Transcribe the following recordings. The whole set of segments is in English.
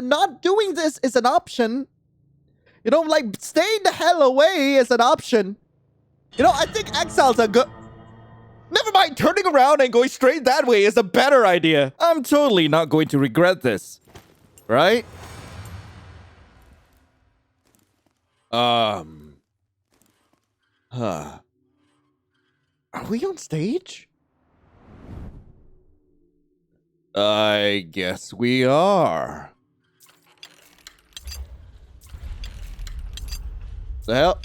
not doing this is an option. Like, staying the hell away is an option. I think exile's a good... Never mind, turning around and going straight that way is a better idea. I'm totally not going to regret this. Right? Huh. Are we on stage? I guess we are. The hell?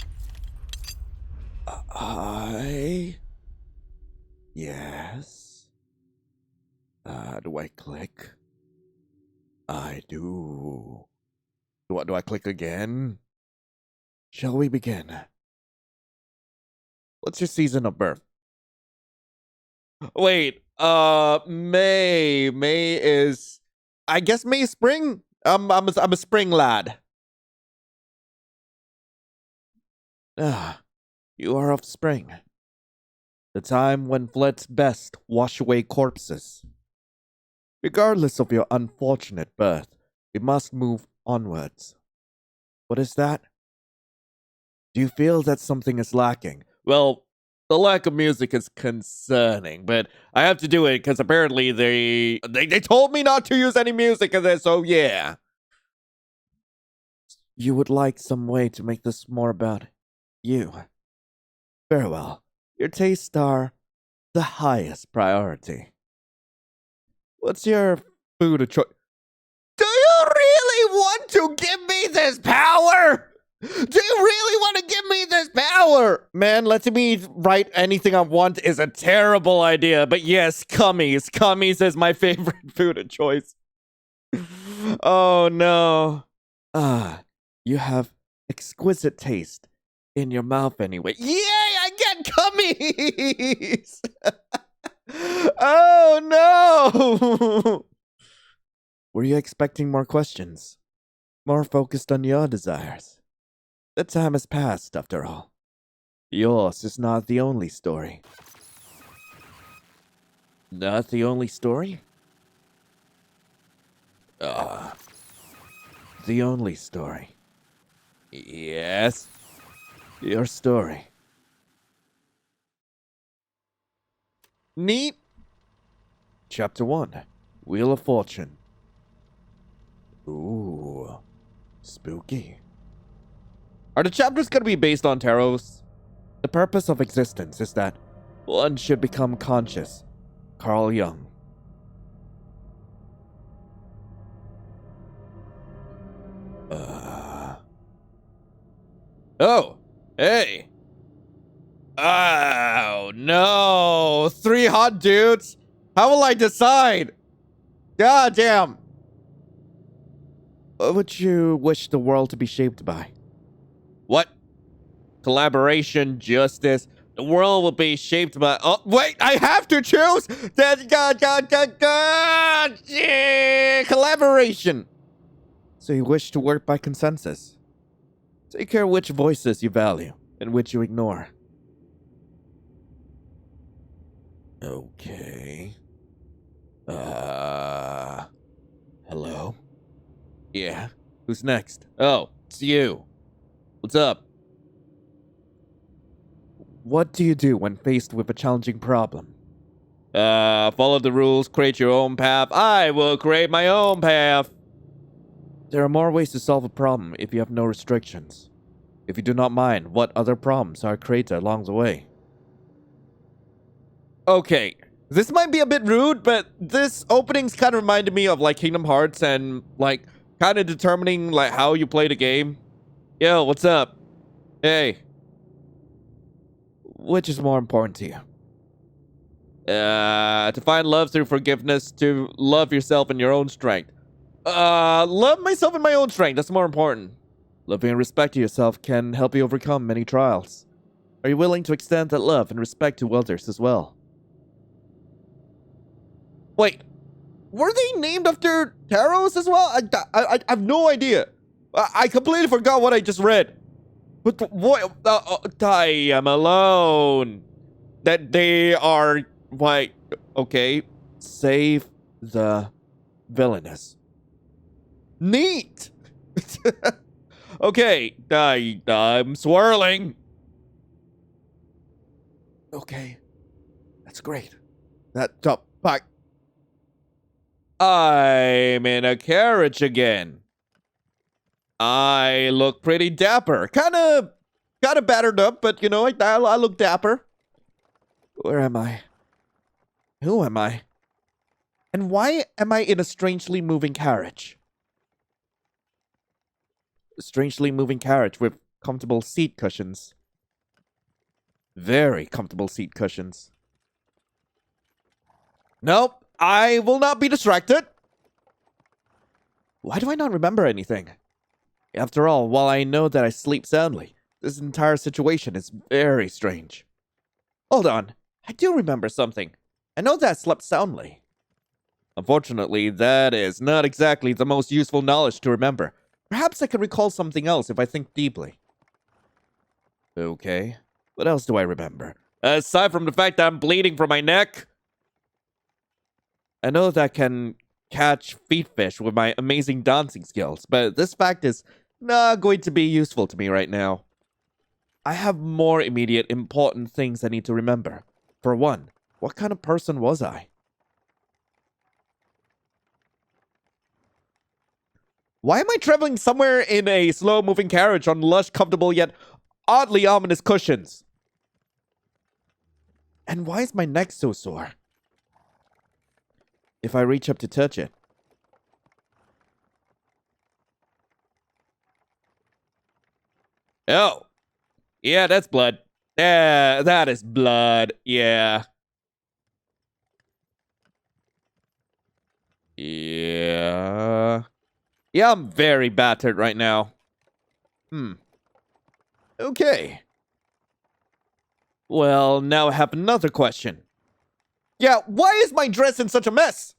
Yes. Do I click? I do. Do I click again? Shall we begin? What's your season of birth? Wait, May. May is... I guess May is spring? I'm a spring lad. You are of spring. The time when flood's best wash away corpses. Regardless of your unfortunate birth, we must move onwards. What is that? Do you feel that something is lacking? Well, the lack of music is concerning, but I have to do it because apparently they told me not to use any music in this, so yeah. You would like some way to make this more about you. Very well. Your tastes are the highest priority. What's your food of choice? Do you really want to give me this power? Do you really want to give me this power? Man, letting me write anything I want is a terrible idea. But yes, cummies. Cummies is my favorite food of choice. Oh, no. You have exquisite taste in your mouth anyway. Yay, I get cummies! Oh, no! Were you expecting more questions? More focused on your desires? The time has passed, after all. Yours is not the only story. Not the only story? The only story. Yes. Your story. Neat. Chapter 1. Wheel of Fortune. Ooh. Spooky. Are the chapters going to be based on tarots? The purpose of existence is that one should become conscious. Carl Jung. Oh, hey. Oh, no. 3 hot dudes? How will I decide? God damn. What would you wish the world to be shaped by? What? Collaboration, justice. The world will be shaped by... Oh, wait, I have to choose! Collaboration. So you wish to work by consensus. Take care which voices you value and which you ignore. Okay. Hello? Yeah, who's next? Oh, it's you. What's up? What do you do when faced with a challenging problem? Follow the rules, create your own path. I will create my own path. There are more ways to solve a problem if you have no restrictions. If you do not mind, what other problems are created along the way? Okay, this might be a bit rude, but this opening's kind of reminded me of like Kingdom Hearts and like kind of determining like how you play the game. Yo, what's up? Hey. Which is more important to you? To find love through forgiveness, to love yourself in your own strength. Love myself in my own strength, that's more important. Loving and respecting yourself can help you overcome many trials. Are you willing to extend that love and respect to others as well? Wait, were they named after tarots as well? I have no idea. I completely forgot what I just read. But what? I am alone. That they are... Why? Okay. Save the villainess. Neat! Okay, I'm swirling. Okay, that's great. That top back. I'm in a carriage again. I look pretty dapper. Kinda battered up, but you know, I look dapper. Where am I? Who am I? And why am I in a strangely moving carriage? A strangely moving carriage with comfortable seat cushions. Very comfortable seat cushions. Nope, I will not be distracted. Why do I not remember anything? After all, while I know that I sleep soundly, this entire situation is very strange. Hold on, I do remember something. I know that I slept soundly. Unfortunately, that is not exactly the most useful knowledge to remember. Perhaps I can recall something else if I think deeply. Okay, what else do I remember? Aside from the fact that I'm bleeding from my neck? I know that I can catch feet fish with my amazing dancing skills, but this fact is not going to be useful to me right now. I have more immediate important things I need to remember. For one, what kind of person was I? Why am I traveling somewhere in a slow-moving carriage on lush, comfortable, yet oddly ominous cushions? And why is my neck so sore? If I reach up to touch it. Oh. Yeah, that's blood. Yeah, that is blood. Yeah. Yeah. Yeah, I'm very battered right now. Okay. Well, now I have another question. Yeah, why is my dress in such a mess?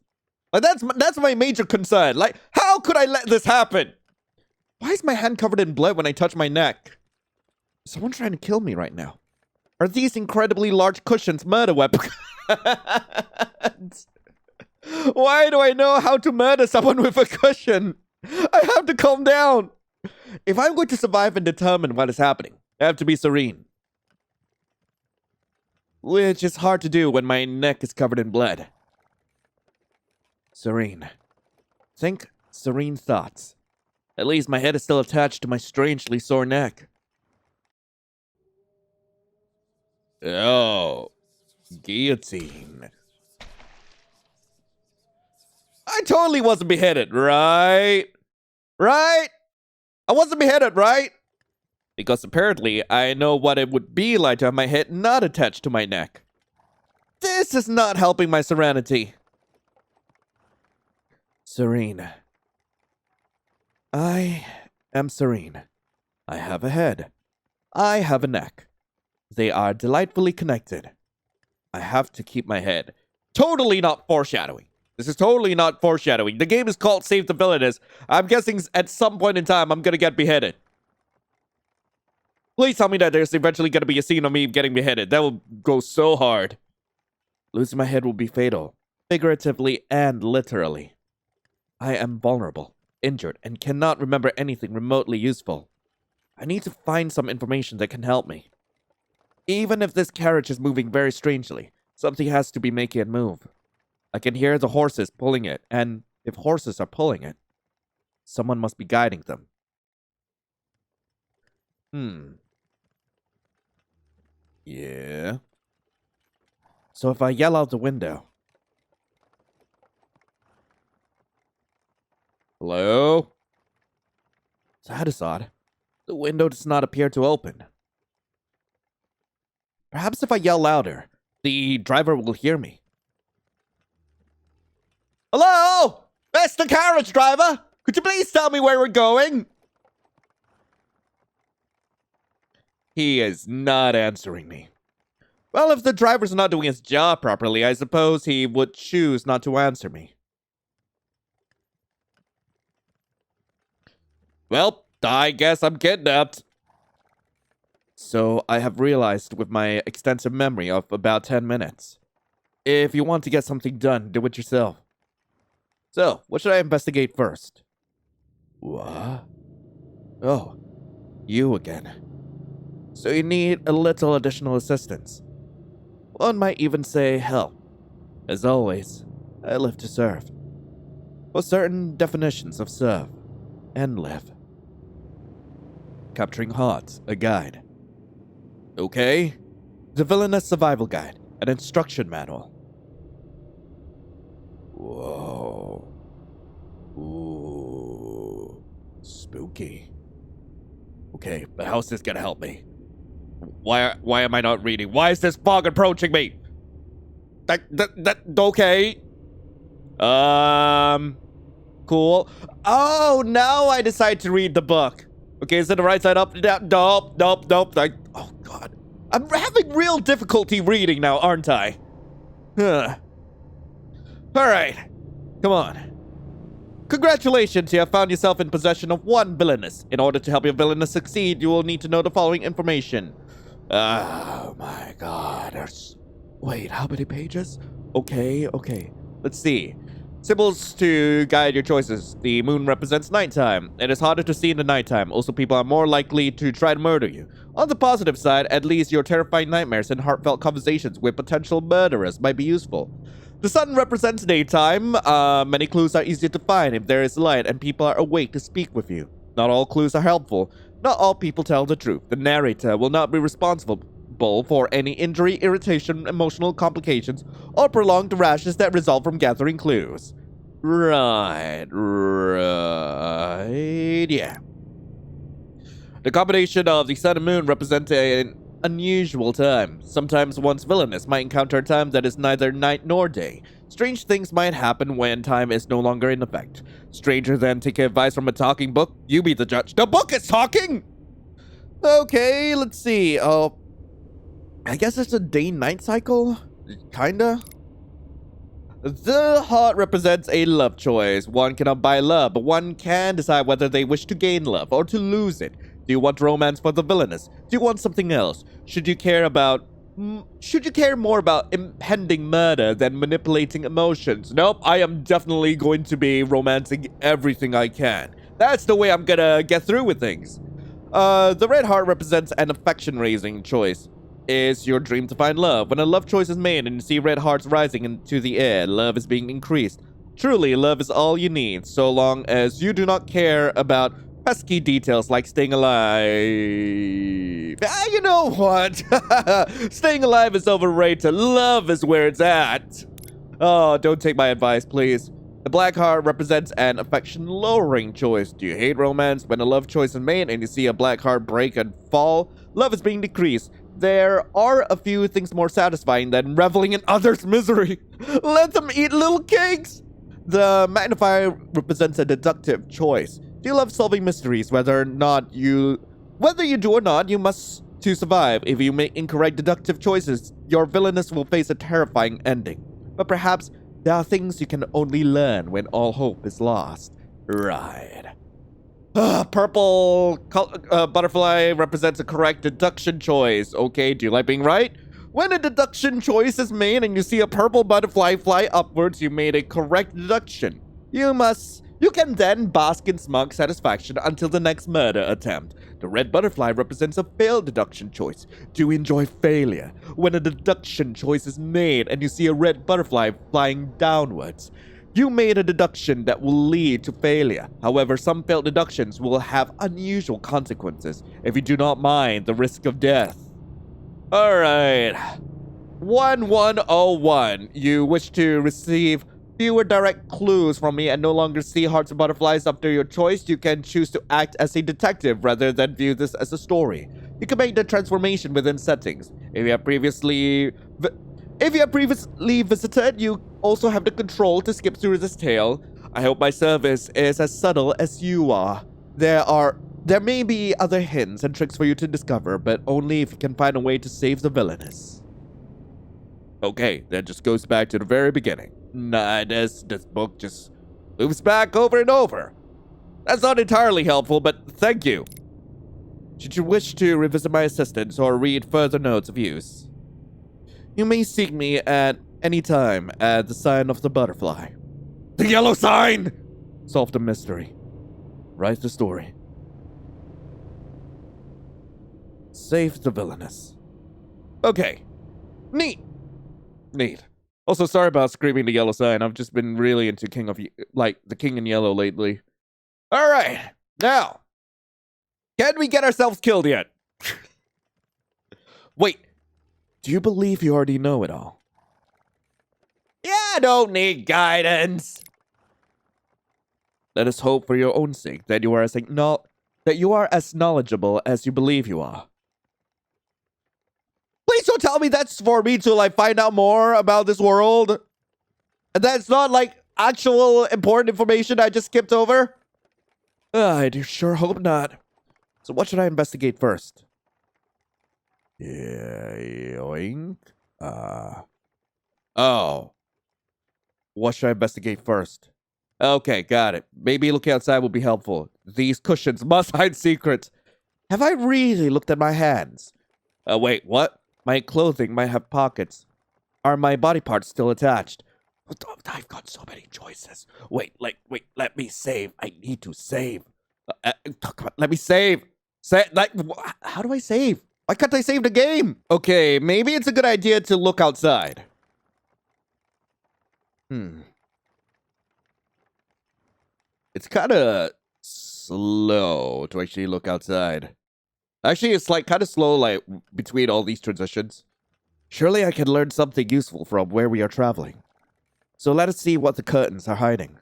Like, that's my major concern. Like, how could I let this happen? Why is my hand covered in blood when I touch my neck? Is someone trying to kill me right now? Are these incredibly large cushions murder weapons? Why do I know how to murder someone with a cushion? I have to calm down. If I'm going to survive and determine what is happening, I have to be serene. Which is hard to do when my neck is covered in blood. Serene. Think serene thoughts. At least my head is still attached to my strangely sore neck. Oh. Guillotine. I totally wasn't beheaded, right? Right? I wasn't beheaded, right? Because apparently I know what it would be like to have my head not attached to my neck. This is not helping my serenity. Serene. I am serene. I have a head. I have a neck. They are delightfully connected. I have to keep my head. Totally not foreshadowing. This is totally not foreshadowing. The game is called Save the Villainess. I'm guessing at some point in time I'm gonna get beheaded. Please tell me that there's eventually gonna be a scene of me getting beheaded. That will go so hard. Losing my head will be fatal, figuratively and literally. I am vulnerable, injured, and cannot remember anything remotely useful. I need to find some information that can help me. Even if this carriage is moving very strangely, something has to be making it move. I can hear the horses pulling it, and if horses are pulling it, someone must be guiding them. Yeah. So if I yell out the window. Hello? That is odd. The window does not appear to open. Perhaps if I yell louder, the driver will hear me. Hello? That's the carriage driver! Could you please tell me where we're going? He is not answering me. Well, if the driver's not doing his job properly, I suppose he would choose not to answer me. Well, I guess I'm kidnapped. So I have realized with my extensive memory of about 10 minutes. If you want to get something done, do it yourself. So, what should I investigate first? What? Oh, you again. So you need a little additional assistance. One might even say help. As always, I live to serve. For certain definitions of serve and live. Capturing Hearts, a guide. Okay. The Villainess Survival Guide, an instruction manual. Whoa. Ooh. Spooky. Okay, but how's this gonna help me? Why am I not reading? Why is this fog approaching me? Okay. Cool. Oh, now I decide to read the book. Okay, is it the right side up? Nope. Oh, God. I'm having real difficulty reading now, aren't I? All right. Come on. Congratulations, you have found yourself in possession of one villainess. In order to help your villainess succeed, you will need to know the following information. Oh, my God. Wait, how many pages? Okay. Let's see. Symbols to guide your choices. The moon represents nighttime. It is harder to see in the nighttime. Also, people are more likely to try to murder you. On the positive side, at least your terrifying nightmares and heartfelt conversations with potential murderers might be useful. The sun represents daytime. Many clues are easier to find if there is light and people are awake to speak with you. Not all clues are helpful. Not all people tell the truth. The narrator will not be responsible for any injury, irritation, emotional complications, or prolonged rashes that result from gathering clues. Right, yeah. The combination of the sun and moon represents an unusual time. Sometimes one's villainess might encounter a time that is neither night nor day. Strange things might happen when time is no longer in effect. Stranger than taking advice from a talking book. You be the judge. The book is talking! Okay, let's see. I guess it's a day-night cycle? Kinda? The heart represents a love choice. One cannot buy love, but one can decide whether they wish to gain love or to lose it. Do you want romance for the villainous? Do you want something else? Should you care more about impending murder than manipulating emotions? Nope, I am definitely going to be romancing everything I can. That's the way I'm gonna get through with things. The red heart represents an affection-raising choice. Is your dream to find love? When a love choice is made and you see red hearts rising into the air, love is being increased. Truly, love is all you need, so long as you do not care about pesky details like staying alive. You know what? Staying alive is overrated. Love is where it's at. Oh, don't take my advice, please. The black heart represents an affection-lowering choice. Do you hate romance? When a love choice is made and you see a black heart break and fall, love is being decreased. There are a few things more satisfying than reveling in others' misery. Let them eat little cakes. The magnifier represents a deductive choice. Do you love solving mysteries? Whether you do or not, you must to survive. If you make incorrect deductive choices, your villainess will face a terrifying ending. But perhaps there are things you can only learn when all hope is lost. Right. Purple butterfly represents a correct deduction choice. Okay, do you like being right? When a deduction choice is made and you see a purple butterfly fly upwards, you made a correct deduction. You can then bask in smug satisfaction until the next murder attempt. The red butterfly represents a failed deduction choice. Do you enjoy failure? When a deduction choice is made and you see a red butterfly flying downwards, you made a deduction that will lead to failure. However, some failed deductions will have unusual consequences if you do not mind the risk of death. Alright. 1101. You wish to receive fewer direct clues from me and no longer see hearts and butterflies after your choice. You can choose to act as a detective rather than view this as a story. You can make the transformation within settings. If you have previously visited, you also have the control to skip through this tale. I hope my service is as subtle as you are. There may be other hints and tricks for you to discover, but only if you can find a way to save the villainess. Okay, that just goes back to the very beginning. Nah, this book just loops back over and over. That's not entirely helpful, but thank you. Should you wish to revisit my assistance or read further notes of use, you may seek me at any time at the sign of the butterfly. The yellow sign! Solve the mystery. write the story. Save the Villainess. Okay. Neat. Also, sorry about screaming the yellow sign. I've just been really into the King in Yellow lately. All right. Now, can we get ourselves killed yet? Wait. Do you believe you already know it all? Yeah, I don't need guidance. Let us hope for your own sake that you are as knowledgeable as you believe you are. Please don't tell me that's for me to find out more about this world. And that's not actual important information I just skipped over. I do sure hope not. So what should I investigate first? Yoink. Oh. What should I investigate first? Okay, got it. Maybe looking outside will be helpful. These cushions must hide secrets. Have I really looked at my hands? Wait, what? My clothing might have pockets. Are my body parts still attached? I've got so many choices. Wait, let me save. I need to save. Let me save. How do I save? Why can't I save the game? Okay, maybe it's a good idea to look outside. It's kind of slow to actually look outside. Actually, it's kind of slow between all these transitions. Surely I can learn something useful from where we are traveling. So let us see what the curtains are hiding.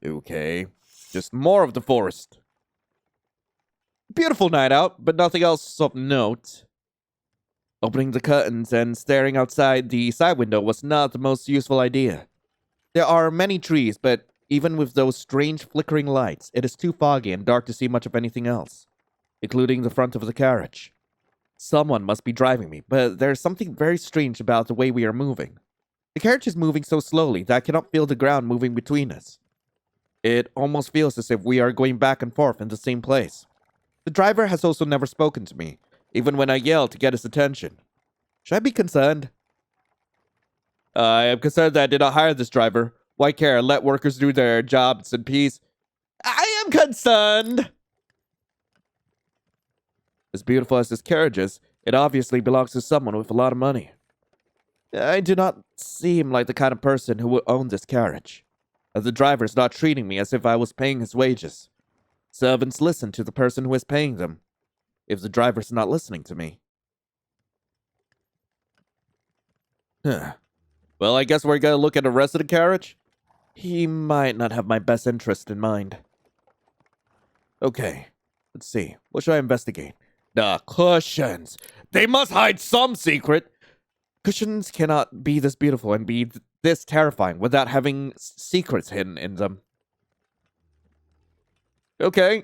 Okay, just more of the forest. Beautiful night out, but nothing else of note. Opening the curtains and staring outside the side window was not the most useful idea. There are many trees, but even with those strange flickering lights, it is too foggy and dark to see much of anything else, including the front of the carriage. Someone must be driving me, but there's something very strange about the way we are moving. The carriage is moving so slowly that I cannot feel the ground moving between us. It almost feels as if we are going back and forth in the same place. The driver has also never spoken to me, even when I yell to get his attention. Should I be concerned? I am concerned that I did not hire this driver. Why care? Let workers do their jobs in peace. I am concerned! As beautiful as this carriage is, it obviously belongs to someone with a lot of money. I do not seem like the kind of person who would own this carriage. The driver is not treating me as if I was paying his wages. Servants listen to the person who is paying them. If the driver's not listening to me. Well, I guess we're gonna look at the rest of the carriage. He might not have my best interest in mind. Okay, let's see. What should I investigate? The cushions. They must hide some secret. Cushions cannot be this beautiful and be this terrifying without having secrets hidden in them. Okay.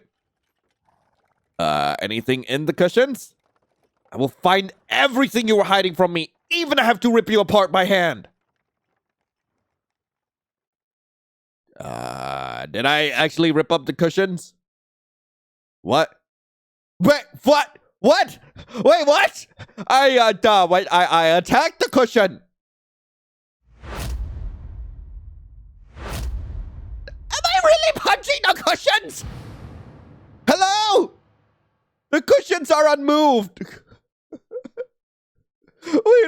Anything in the cushions? I will find everything you were hiding from me, even I have to rip you apart by hand. Did I actually rip up the cushions? What? Wait, what? What? Wait, what? I attacked the cushion. Am I really punching the cushions? Hello? The cushions are unmoved. Wait,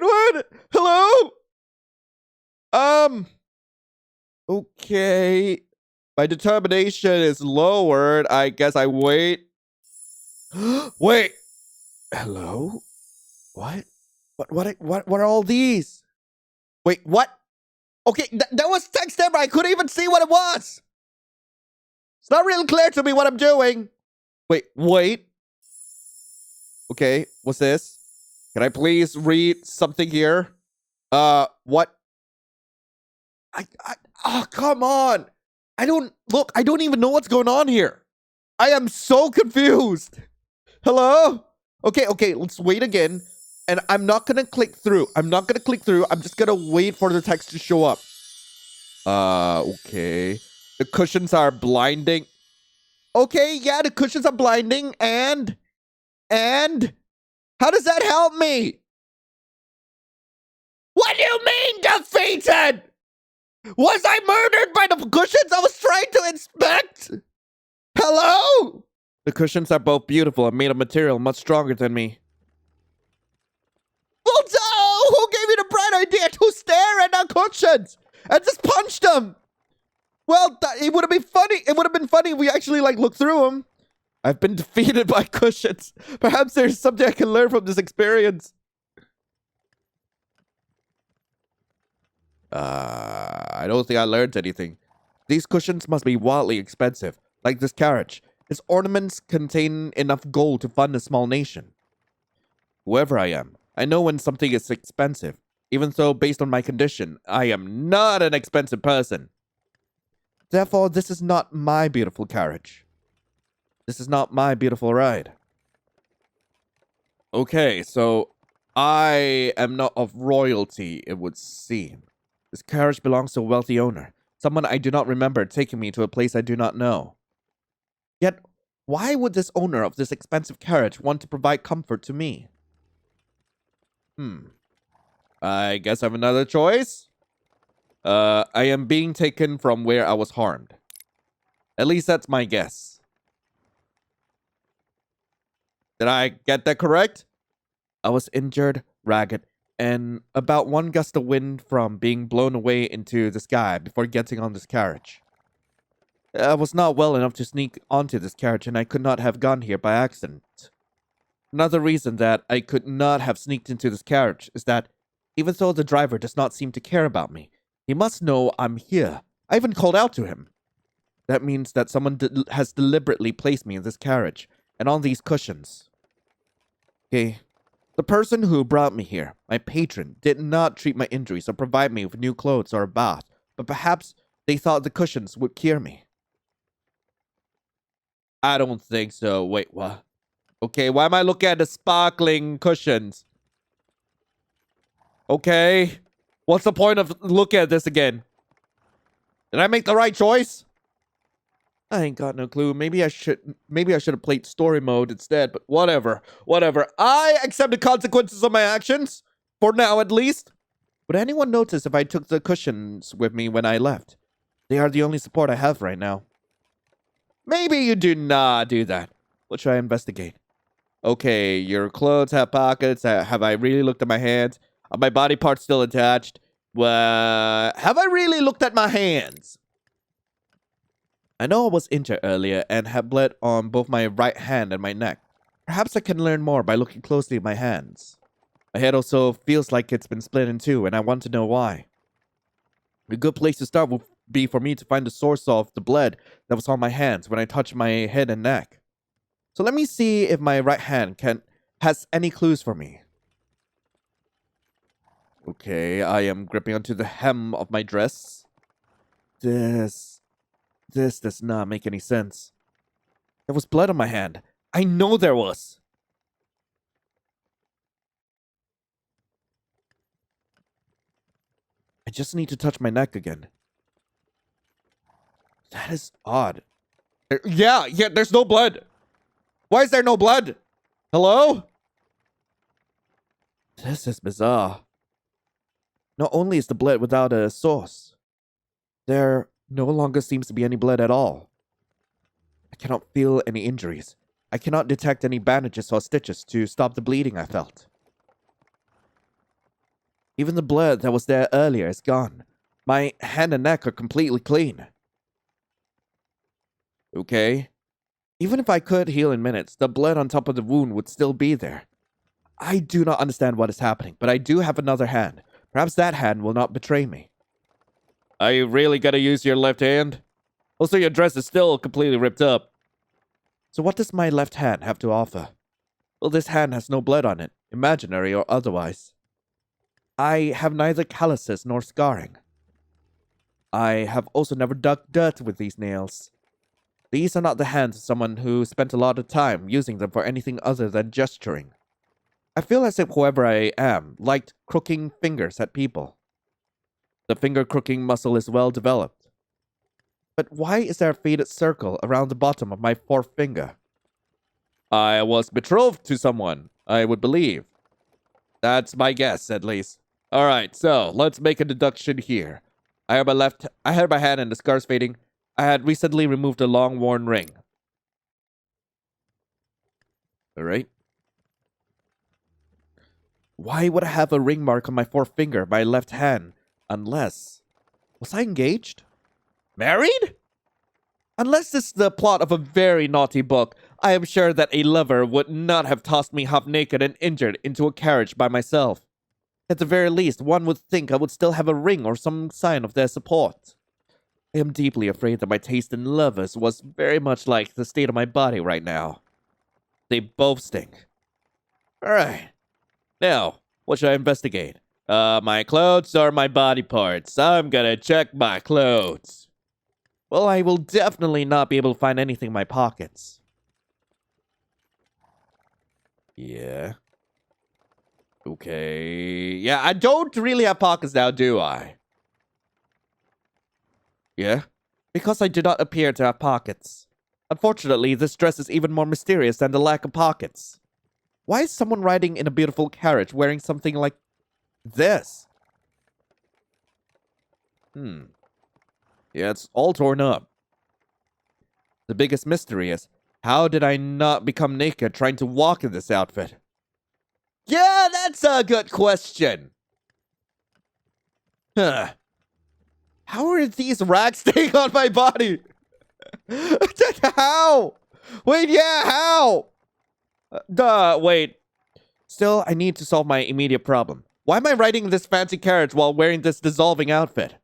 what? Hello? Okay. My determination is lowered. I guess I wait. Wait. Hello? What? What are all these? Wait, what? Okay, that was text there, but I couldn't even see what it was. It's not really clear to me what I'm doing. Wait. Okay, what's this? Can I please read something here? What? Oh, come on. I don't even know what's going on here. I am so confused. Hello? Okay, let's wait again. And I'm not gonna click through. I'm just gonna wait for the text to show up. Okay. The cushions are blinding. Okay, yeah, the cushions are blinding. And how does that help me? What do you mean defeated? Was I murdered by the cushions I was trying to inspect? Hello? The cushions are both beautiful and made of material much stronger than me. Well, no! Who gave you the bright idea to stare at our cushions and just punch them? Well, it would have been funny. It would have been funny if we actually looked through them. I've been defeated by cushions. Perhaps there's something I can learn from this experience. I don't think I learned anything. These cushions must be wildly expensive, like this carriage. Its ornaments contain enough gold to fund a small nation. Whoever I am, I know when something is expensive. Even though, based on my condition, I am not an expensive person. Therefore, this is not my beautiful carriage. This is not my beautiful ride. Okay, so I am not of royalty, it would seem. This carriage belongs to a wealthy owner, someone I do not remember taking me to a place I do not know. Yet, why would this owner of this expensive carriage want to provide comfort to me? I guess I have another choice. I am being taken from where I was harmed. At least that's my guess. Did I get that correct? I was injured, ragged, and about one gust of wind from being blown away into the sky before getting on this carriage. I was not well enough to sneak onto this carriage, and I could not have gone here by accident. Another reason that I could not have sneaked into this carriage is that, even though the driver does not seem to care about me, he must know I'm here. I even called out to him. That means that someone has deliberately placed me in this carriage, and on these cushions. Okay. The person who brought me here, my patron, did not treat my injuries or provide me with new clothes or a bath, but perhaps they thought the cushions would cure me. I don't think so. Wait, what? Okay, why am I looking at the sparkling cushions? Okay. What's the point of looking at this again? Did I make the right choice? I ain't got no clue. Maybe I should have played story mode instead, but whatever. Whatever. I accept the consequences of my actions. For now, at least. Would anyone notice if I took the cushions with me when I left? They are the only support I have right now. Maybe you do not do that. What should I investigate? Okay, your clothes have pockets. Have I really looked at my hands? Are my body parts still attached? Have I really looked at my hands? I know I was injured earlier and had bled on both my right hand and my neck. Perhaps I can learn more by looking closely at my hands. My head also feels like it's been split in two, and I want to know why. A good place to start would be for me to find the source of the blood that was on my hands when I touched my head and neck. So let me see if my right hand has any clues for me. Okay, I am gripping onto the hem of my dress. This does not make any sense. There was blood on my hand. I know there was. I just need to touch my neck again. That is odd. Yeah, there's no blood. Why is there no blood? Hello? This is bizarre. Not only is the blood without a source, there no longer seems to be any blood at all. I cannot feel any injuries. I cannot detect any bandages or stitches to stop the bleeding I felt. Even the blood that was there earlier is gone. My hand and neck are completely clean. Okay. Even if I could heal in minutes, the blood on top of the wound would still be there. I do not understand what is happening, but I do have another hand. Perhaps that hand will not betray me. Are you really gonna use your left hand? Also, your dress is still completely ripped up. So what does my left hand have to offer? Well, this hand has no blood on it, imaginary or otherwise. I have neither calluses nor scarring. I have also never dug dirt with these nails. These are not the hands of someone who spent a lot of time using them for anything other than gesturing. I feel as if whoever I am liked crooking fingers at people. The finger crooking muscle is well developed. But why is there a faded circle around the bottom of my fourth finger? I was betrothed to someone, I would believe. That's my guess, at least. Alright, so let's make a deduction here. I heard my hand and the scars fading. I had recently removed a long worn ring. Alright. Why would I have a ring mark on my forefinger, my left hand? Unless... Was I engaged? Married? Unless this is the plot of a very naughty book, I am sure that a lover would not have tossed me half naked and injured into a carriage by myself. At the very least, one would think I would still have a ring or some sign of their support. I am deeply afraid that my taste in lovers was very much like the state of my body right now. They both stink. Alright. Now, what should I investigate? My clothes or my body parts? I'm gonna check my clothes. Well, I will definitely not be able to find anything in my pockets. Yeah. Okay. Yeah, I don't really have pockets now, do I? Yeah? Because I do not appear to have pockets. Unfortunately, this dress is even more mysterious than the lack of pockets. Why is someone riding in a beautiful carriage wearing something like this? Yeah, it's all torn up. The biggest mystery is, how did I not become naked trying to walk in this outfit? Yeah, that's a good question. Huh. How are these rags staying on my body? How? Wait, yeah, how? Wait. Still, I need to solve my immediate problem. Why am I riding this fancy carriage while wearing this dissolving outfit?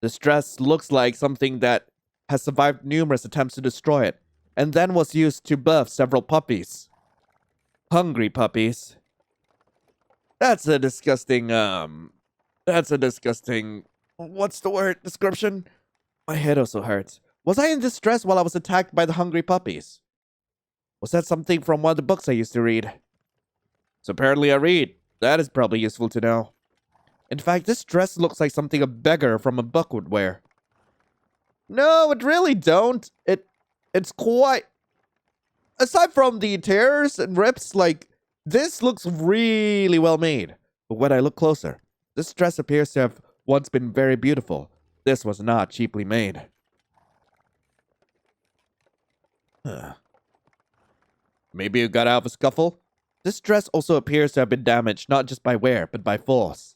This dress looks like something that has survived numerous attempts to destroy it, and then was used to birth several puppies. Hungry puppies. That's a disgusting, what's the word? Description? My head also hurts. Was I in distress while I was attacked by the hungry puppies? Was that something from one of the books I used to read? So apparently I read. That is probably useful to know. In fact, this dress looks like something a beggar from a book would wear. No, it really don't. It's quite... Aside from the tears and rips, like, this looks really well made. But when I look closer, this dress appears to have once been very beautiful. This was not cheaply made. Maybe it got out of a scuffle? This dress also appears to have been damaged not just by wear, but by force.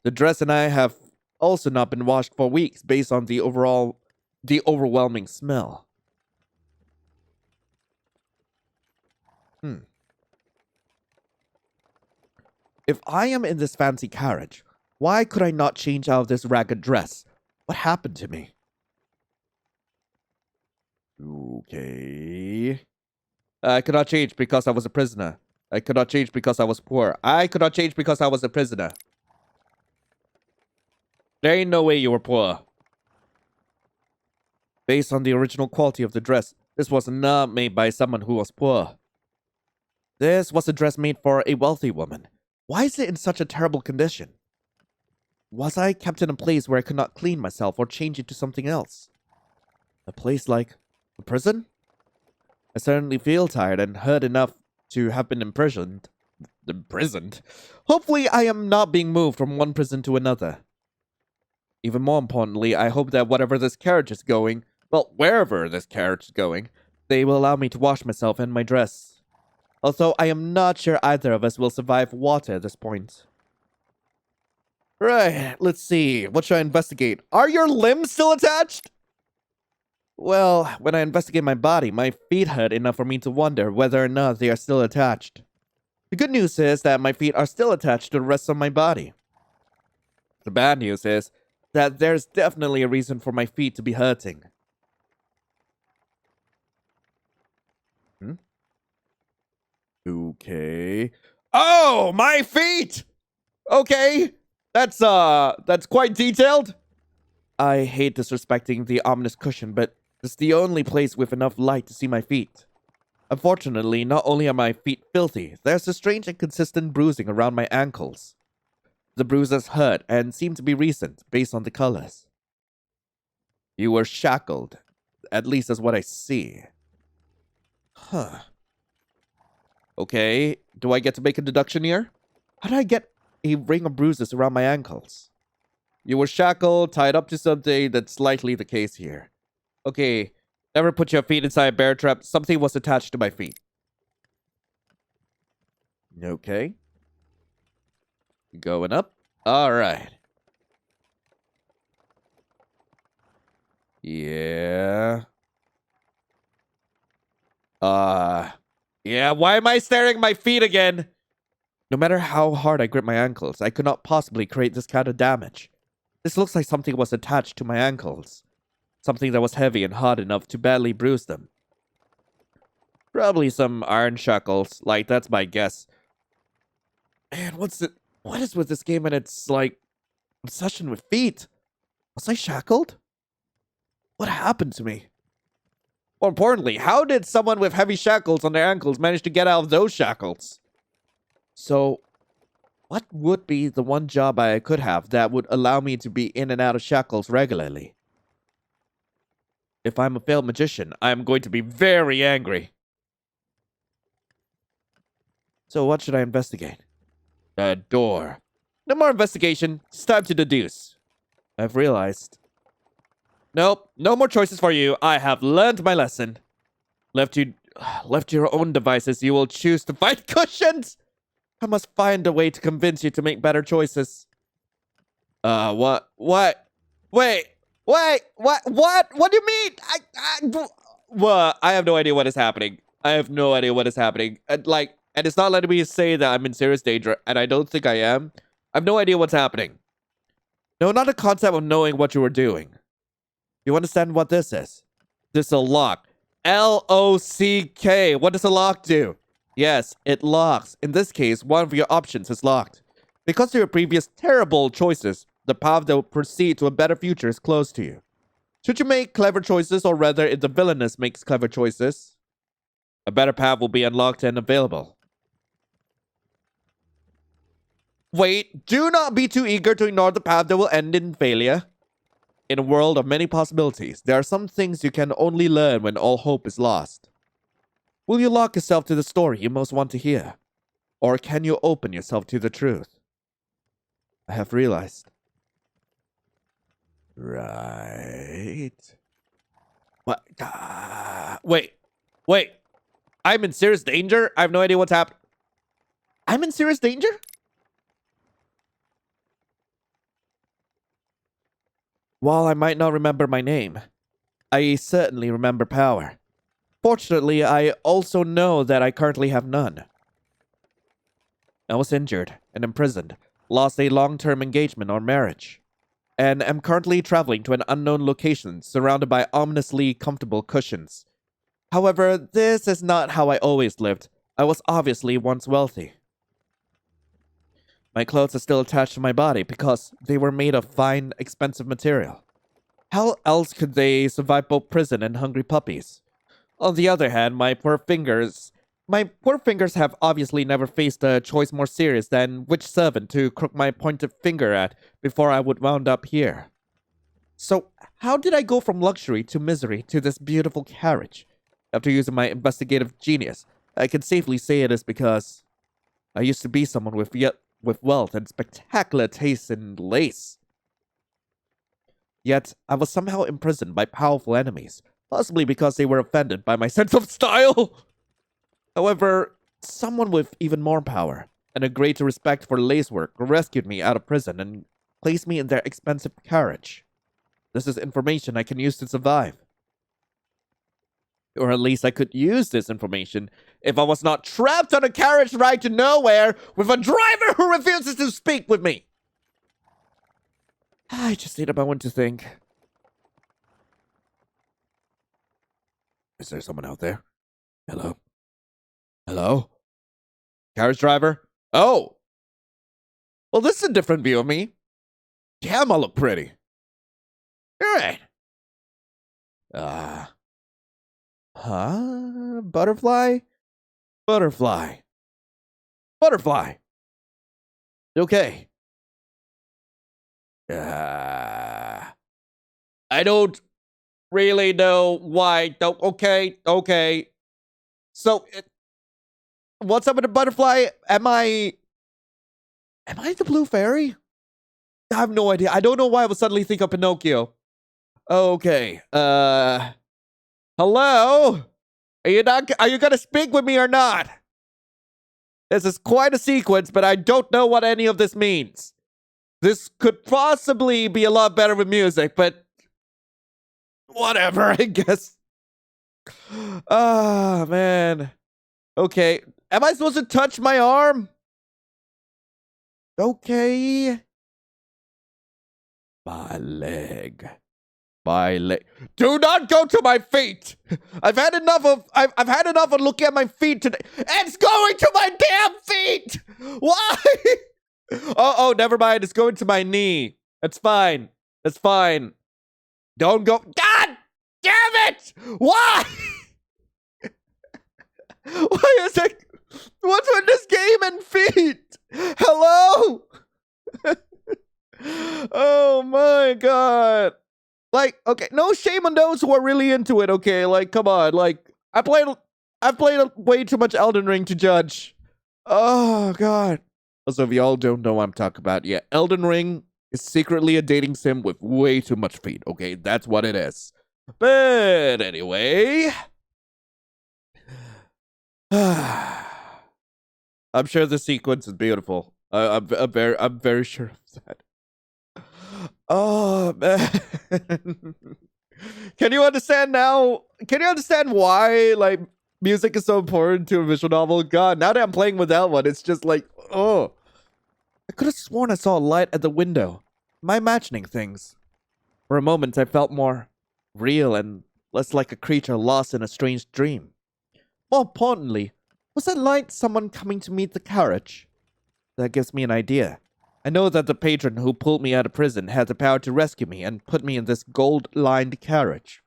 The dress and I have also not been washed for weeks based on the overwhelming smell. If I am in this fancy carriage, why could I not change out of this ragged dress? What happened to me? Okay. I could not change because I was a prisoner. I could not change because I was poor. I could not change because I was a prisoner. There ain't no way you were poor. Based on the original quality of the dress, this was not made by someone who was poor. This was a dress made for a wealthy woman. Why is it in such a terrible condition? Was I kept in a place where I could not clean myself or change it to something else? A place like a prison? I certainly feel tired and hurt enough to have been imprisoned. Imprisoned? Hopefully I am not being moved from one prison to another. Even more importantly, I hope that whatever this carriage is going, well, wherever this carriage is going, they will allow me to wash myself and my dress. Although I am not sure either of us will survive water at this point. Right, let's see. What should I investigate? Are your limbs still attached? Well, when I investigate my body, my feet hurt enough for me to wonder whether or not they are still attached. The good news is that my feet are still attached to the rest of my body. The bad news is that there's definitely a reason for my feet to be hurting. Okay. Oh, my feet! Okay. That's quite detailed. I hate disrespecting the ominous cushion, but it's the only place with enough light to see my feet. Unfortunately, not only are my feet filthy, there's a strange and consistent bruising around my ankles. The bruises hurt and seem to be recent, based on the colors. You were shackled. At least that's what I see. Huh. Okay, do I get to make a deduction here? How did I get a ring of bruises around my ankles? You were shackled, tied up to something. That's likely the case here. Okay, never put your feet inside a bear trap. Something was attached to my feet. Okay. Going up. All right. Yeah. Yeah, why am I staring at my feet again? No matter how hard I grip my ankles, I could not possibly create this kind of damage. This looks like something was attached to my ankles. Something that was heavy and hot enough to badly bruise them. Probably some iron shackles, like that's my guess. Man, what is with this game and its, like, obsession with feet? Was I shackled? What happened to me? More importantly, how did someone with heavy shackles on their ankles manage to get out of those shackles? So, what would be the one job I could have that would allow me to be in and out of shackles regularly? If I'm a failed magician, I am going to be very angry. So what should I investigate? The door. No more investigation. It's time to deduce. I've realized. Nope, no more choices for you. I have learned my lesson. Left to your own devices, you will choose to find cushions. I must find a way to convince you to make better choices. What? Wait, what do you mean? What? I have no idea what is happening. I have no idea what is happening. And it's not letting me say that I'm in serious danger, and I don't think I am. I have no idea what's happening. No, not the concept of knowing what you were doing. You understand what this is? This is a lock. L-O-C-K. What does a lock do? Yes, it locks. In this case, one of your options is locked. Because of your previous terrible choices, the path that will proceed to a better future is closed to you. Should you make clever choices, or rather, if the villainess makes clever choices, a better path will be unlocked and available. Wait, do not be too eager to ignore the path that will end in failure. In a world of many possibilities, there are some things you can only learn when all hope is lost. Will you lock yourself to the story you most want to hear? Or can you open yourself to the truth? I have realized. Right. What? Wait. I'm in serious danger? I have no idea what's happening. I'm in serious danger? While I might not remember my name, I certainly remember power. Fortunately, I also know that I currently have none. I was injured and imprisoned, lost a long-term engagement or marriage, and am currently traveling to an unknown location surrounded by ominously comfortable cushions. However, this is not how I always lived. I was obviously once wealthy. My clothes are still attached to my body because they were made of fine, expensive material. How else could they survive both prison and hungry puppies? On the other hand, my poor fingers have obviously never faced a choice more serious than which servant to crook my pointed finger at before I would wound up here. So, how did I go from luxury to misery to this beautiful carriage? After using my investigative genius, I can safely say it is because I used to be someone with wealth and spectacular taste in lace. Yet, I was somehow imprisoned by powerful enemies, possibly because they were offended by my sense of style. However, someone with even more power and a greater respect for lacework rescued me out of prison and placed me in their expensive carriage. This is information I can use to survive. Or at least I could use this information if I was not trapped on a carriage ride to nowhere with a driver who refuses to speak with me. I just need a moment to think. Is there someone out there? Hello? Hello? Carriage driver? Oh! Well, this is a different view of me. Damn, I look pretty. Alright. Butterfly? Butterfly. Butterfly. Okay. I don't really know why. Okay. So, what's up with the butterfly? Am I the blue fairy? I have no idea. I don't know why I would suddenly think of Pinocchio. Okay. Hello? Are you gonna speak with me or not? This is quite a sequence, but I don't know what any of this means. This could possibly be a lot better with music, but whatever, I guess. Ah, man. Okay. Am I supposed to touch my arm? Okay. My leg. My leg. Do not go to my feet. I've had enough of looking at my feet today. It's going to my damn feet. Why? Oh, never mind. It's going to my knee. That's fine. That's fine. Don't go. God damn it! Why? Why is it? What's with this game and feet? Hello? Oh my god. Like, okay, no shame on those who are really into it, okay? Like, come on. Like, I've played way too much Elden Ring to judge. Oh god. Also, if y'all don't know what I'm talking about, yeah, Elden Ring is secretly a dating sim with way too much feet, okay? That's what it is. But anyway, I'm sure the sequence is beautiful. I'm very sure of that. Oh man, can you understand now? Can you understand why like music is so important to a visual novel? God, now that I'm playing with that one, it's just like, oh, I could have sworn I saw a light at the window. Am I imagining things? For a moment, I felt more real and less like a creature lost in a strange dream. More importantly, was that light someone coming to meet the carriage? That gives me an idea. I know that the patron who pulled me out of prison had the power to rescue me and put me in this gold-lined carriage.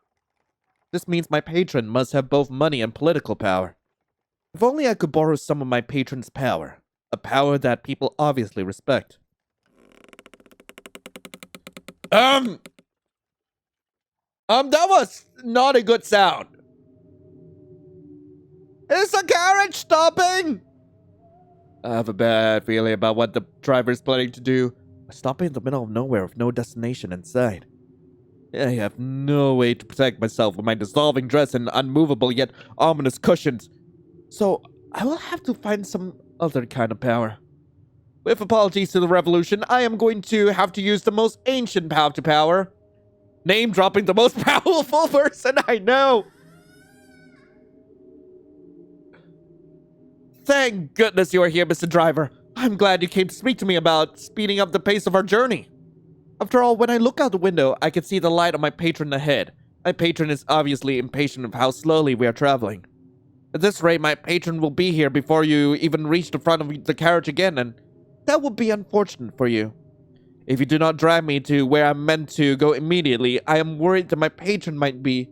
This means my patron must have both money and political power. If only I could borrow some of my patron's power. A power that people obviously respect. That was not a good sound. Is the carriage stopping? I have a bad feeling about what the driver's planning to do. Stopping in the middle of nowhere with no destination in sight. I have no way to protect myself with my dissolving dress and unmovable yet ominous cushions. So I will have to find some other kind of power. With apologies to the revolution, I am going to have to use the most ancient path to power. Name dropping the most powerful person I know. Thank goodness you are here, Mr. Driver. I'm glad you came to speak to me about speeding up the pace of our journey. After all, when I look out the window, I can see the light of my patron ahead. My patron is obviously impatient of how slowly we are traveling. At this rate, my patron will be here before you even reach the front of the carriage again, and that would be unfortunate for you. If you do not drive me to where I'm meant to go immediately, I am worried that my patron might be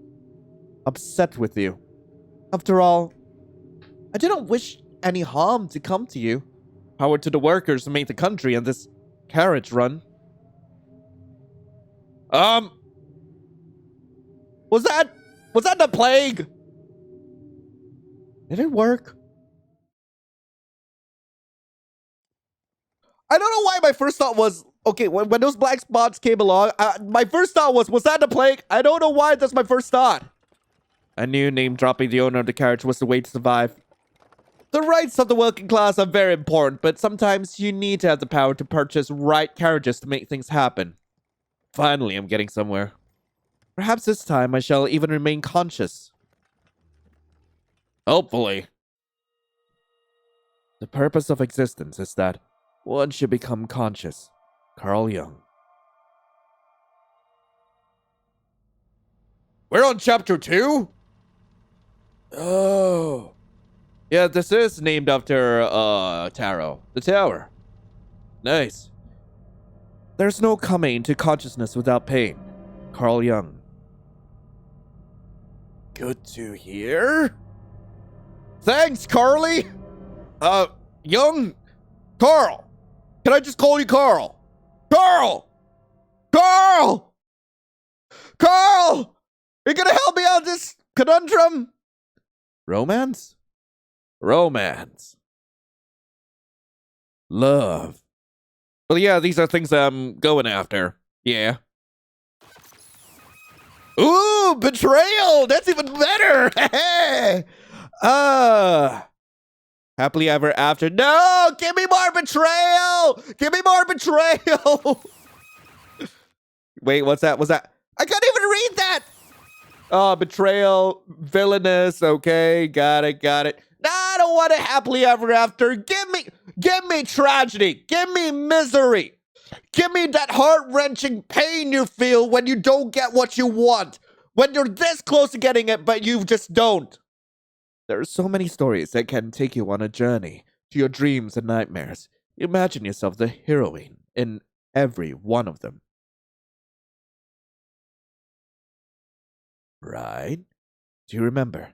upset with you. After all, I do not wish any harm to come to you. Power to the workers who make the country and this carriage run. Was that the plague? Did it work? I don't know why my first thought was, okay, when those black spots came along, my first thought was that the plague? I don't know why that's my first thought. I knew name dropping the owner of the carriage was the way to survive. The rights of the working class are very important, but sometimes you need to have the power to purchase right carriages to make things happen. Finally, I'm getting somewhere. Perhaps this time I shall even remain conscious. Hopefully. The purpose of existence is that one should become conscious. Carl Jung. We're on chapter 2? Oh. Yeah, this is named after, Taro. The tower. Nice. There's no coming to consciousness without pain. Carl Jung. Good to hear. Thanks, Carly. Young? Carl. Can I just call you Carl? Carl! Carl! Carl! Are you gonna help me out this conundrum? Romance? Romance. Love. Well, yeah, these are things I'm going after. Yeah. Ooh, betrayal! That's even better! Happily ever after. No! Give me more betrayal! Give me more betrayal! Wait, what's that? What's that? I can't even read that! Oh, betrayal, villainous, okay, got it. No, I don't want it happily ever after. Give me tragedy. Give me misery. Give me that heart-wrenching pain you feel when you don't get what you want. When you're this close to getting it, but you just don't. There are so many stories that can take you on a journey to your dreams and nightmares. Imagine yourself the heroine in every one of them. Right? Do you remember?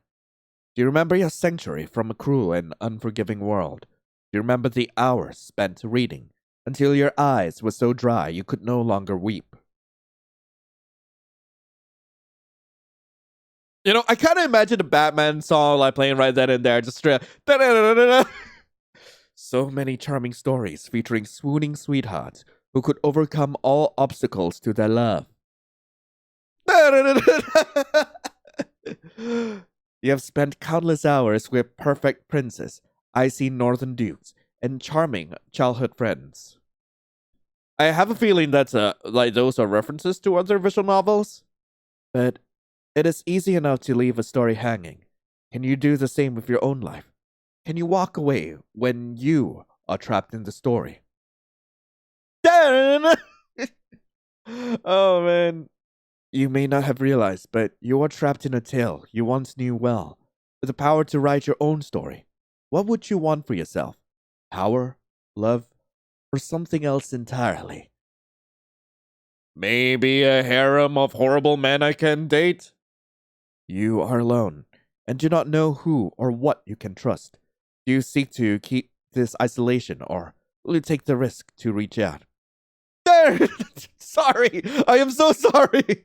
Do you remember your sanctuary from a cruel and unforgiving world? Do you remember the hours spent reading until your eyes were so dry you could no longer weep? You know, I kind of imagine a Batman song like playing right then and there, just straight. So many charming stories featuring swooning sweethearts who could overcome all obstacles to their love. You have spent countless hours with perfect princes, icy northern dukes, and charming childhood friends. I have a feeling that's like those are references to other visual novels. But it is easy enough to leave a story hanging. Can you do the same with your own life? Can you walk away when you are trapped in the story? Oh man. You may not have realized, but you are trapped in a tale you once knew well, with the power to write your own story. What would you want for yourself? Power, love, or something else entirely? Maybe a harem of horrible men I can date? You are alone, and do not know who or what you can trust. Do you seek to keep this isolation, or will you take the risk to reach out? Sorry, I am so sorry.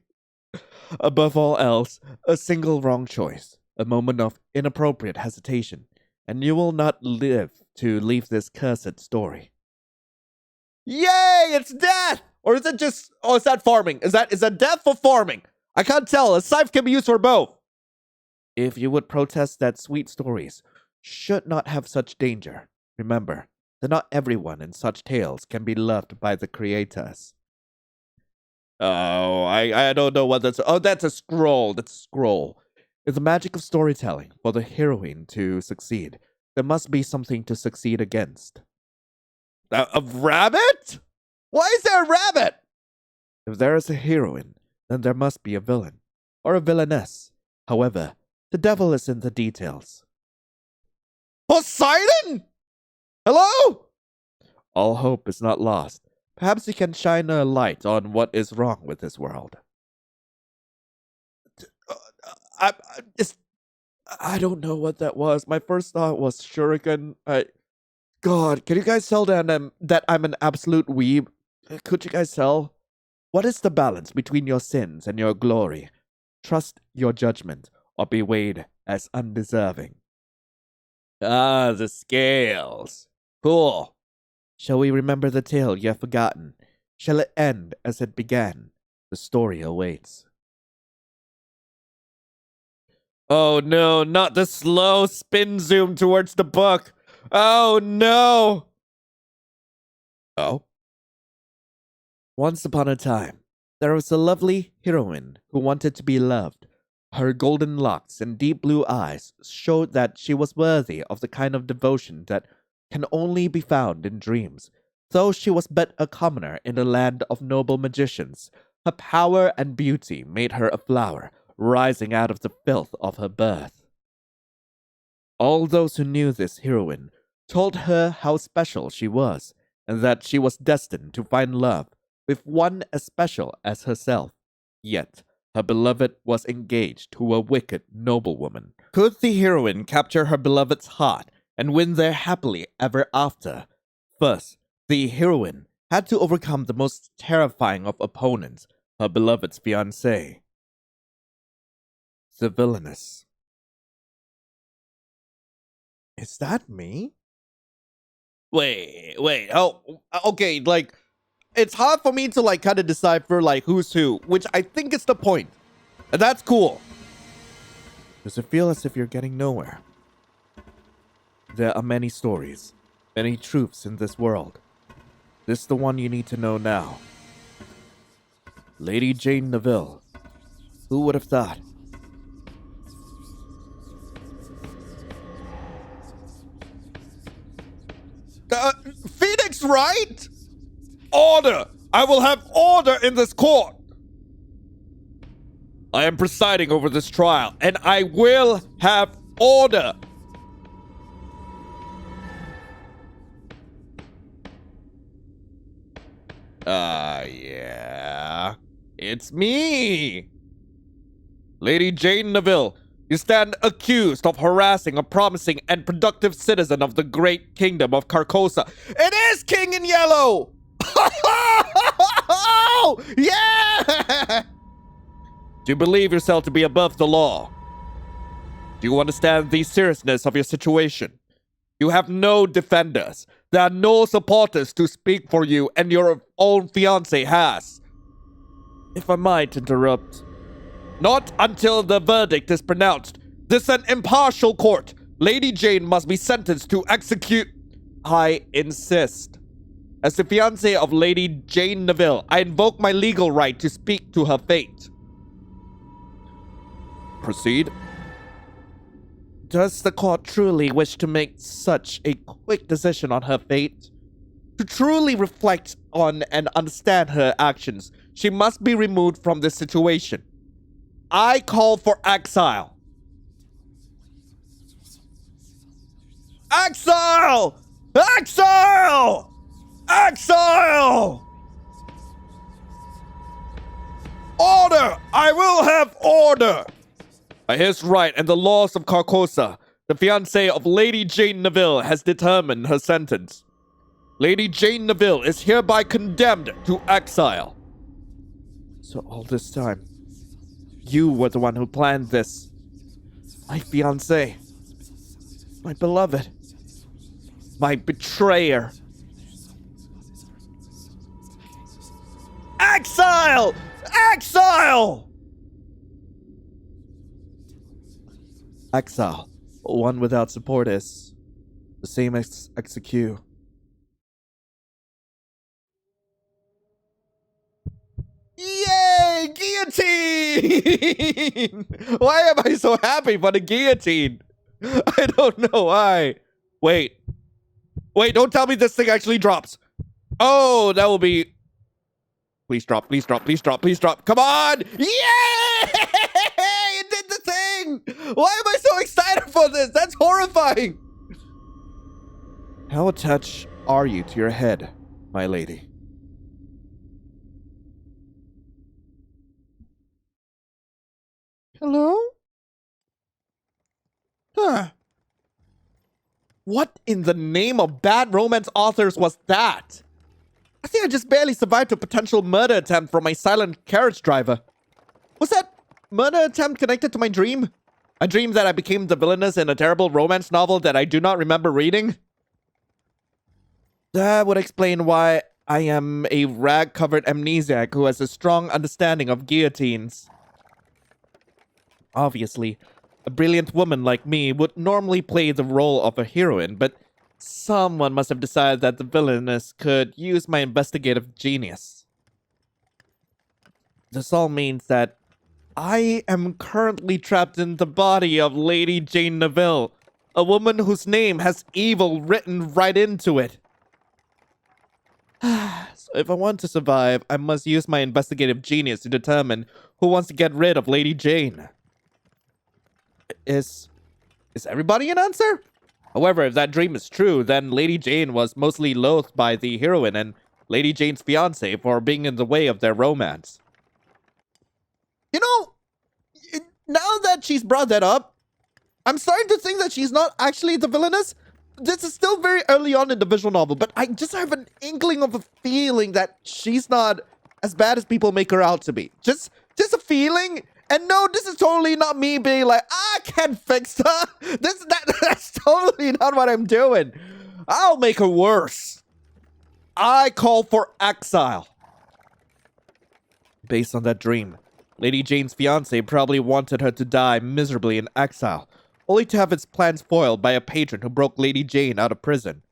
Above all else, a single wrong choice, a moment of inappropriate hesitation, and you will not live to leave this cursed story. Yay! It's death! Or is it just? Oh, is that farming? Is that death or farming? I can't tell. A scythe can be used for both. If you would protest that sweet stories should not have such danger, remember that not everyone in such tales can be loved by the creators. Oh, I don't know what that's. Oh, that's a scroll. That's a scroll. It's the magic of storytelling. For the heroine to succeed, there must be something to succeed against. A rabbit? Why is there a rabbit? If there is a heroine, then there must be a villain. Or a villainess. However, the devil is in the details. Poseidon? Hello? All hope is not lost. Perhaps you can shine a light on what is wrong with this world. I, I don't know what that was. My first thought was shuriken. God, can you guys tell that I'm an absolute weeb? Could you guys tell? What is the balance between your sins and your glory? Trust your judgment, or be weighed as undeserving. Ah, the scales. Cool. Shall we remember the tale you have forgotten? Shall it end as it began? The story awaits. Oh no, not the slow spin zoom towards the book. Oh no. Oh? Once upon a time, there was a lovely heroine who wanted to be loved. Her golden locks and deep blue eyes showed that she was worthy of the kind of devotion that can only be found in dreams. Though she was but a commoner in the land of noble magicians, her power and beauty made her a flower, rising out of the filth of her birth. All those who knew this heroine told her how special she was, and that she was destined to find love with one as special as herself. Yet, her beloved was engaged to a wicked noblewoman. Could the heroine capture her beloved's heart and win there happily ever after? First, the heroine had to overcome the most terrifying of opponents, her beloved's fiancé, the Villainess. Is that me? Wait. Oh, okay, like, it's hard for me to like kind of decipher like who's who, which I think is the point. And that's cool. Does it feel as if you're getting nowhere? There are many stories, many truths in this world. This is the one you need to know now. Lady Jane Neville. Who would have thought? Phoenix, right? Order! I will have order in this court! I am presiding over this trial, and I will have order! Yeah. It's me! Lady Jane Neville, you stand accused of harassing a promising and productive citizen of the great kingdom of Carcosa. It is King in Yellow! Yeah! Do you believe yourself to be above the law? Do you understand the seriousness of your situation? You have no defenders. There are no supporters to speak for you, and your own fiancé has. If I might interrupt. Not until the verdict is pronounced. This is an impartial court. Lady Jane must be sentenced to execute. I insist. As the fiancé of Lady Jane Neville, I invoke my legal right to speak to her fate. Proceed. Does the court truly wish to make such a quick decision on her fate? To truly reflect on and understand her actions, she must be removed from this situation. I call for exile. Exile! Exile! Exile! Order! I will have order! By his right and the laws of Carcosa, the fiancé of Lady Jane Neville has determined her sentence. Lady Jane Neville is hereby condemned to exile. So all this time, you were the one who planned this. My fiancé. My beloved. My betrayer. Exile! Exile! Exile. One without support is the same as execute. Yay! Guillotine! Why am I so happy for the guillotine? I don't know why. Wait. Wait, don't tell me this thing actually drops. Oh, that will be... Please drop, please drop, please drop, please drop. Come on! Yay! It did the thing! Why am I so excited for this? That's horrifying! How attached are you to your head, my lady? Hello? Huh. What in the name of bad romance authors was that? I think I just barely survived a potential murder attempt from my silent carriage driver. Was that murder attempt connected to my dream? A dream that I became the villainess in a terrible romance novel that I do not remember reading? That would explain why I am a rag-covered amnesiac who has a strong understanding of guillotines. Obviously, a brilliant woman like me would normally play the role of a heroine, but someone must have decided that the villainess could use my investigative genius. This all means that I am currently trapped in the body of Lady Jane Neville, a woman whose name has evil written right into it. So if I want to survive, I must use my investigative genius to determine who wants to get rid of Lady Jane. Is everybody an answer? However, if that dream is true, then Lady Jane was mostly loathed by the heroine and Lady Jane's fiancé for being in the way of their romance. You know, now that she's brought that up, I'm starting to think that she's not actually the villainess. This is still very early on in the visual novel, but I just have an inkling of a feeling that she's not as bad as people make her out to be. Just a feeling. And no, this is totally not me being like, I can't fix her. That's totally not what I'm doing. I'll make her worse. I call for exile. Based on that dream, Lady Jane's fiancé probably wanted her to die miserably in exile, only to have his plans foiled by a patron who broke Lady Jane out of prison.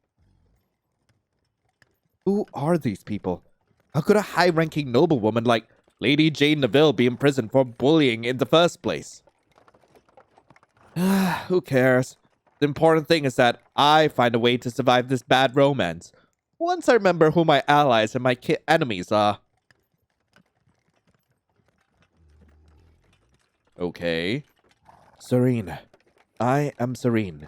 Who are these people? How could a high-ranking noblewoman like Lady Jane Neville be imprisoned for bullying in the first place? Who cares? The important thing is that I find a way to survive this bad romance, once I remember who my allies and my enemies are. Okay. Serene. I am Serene.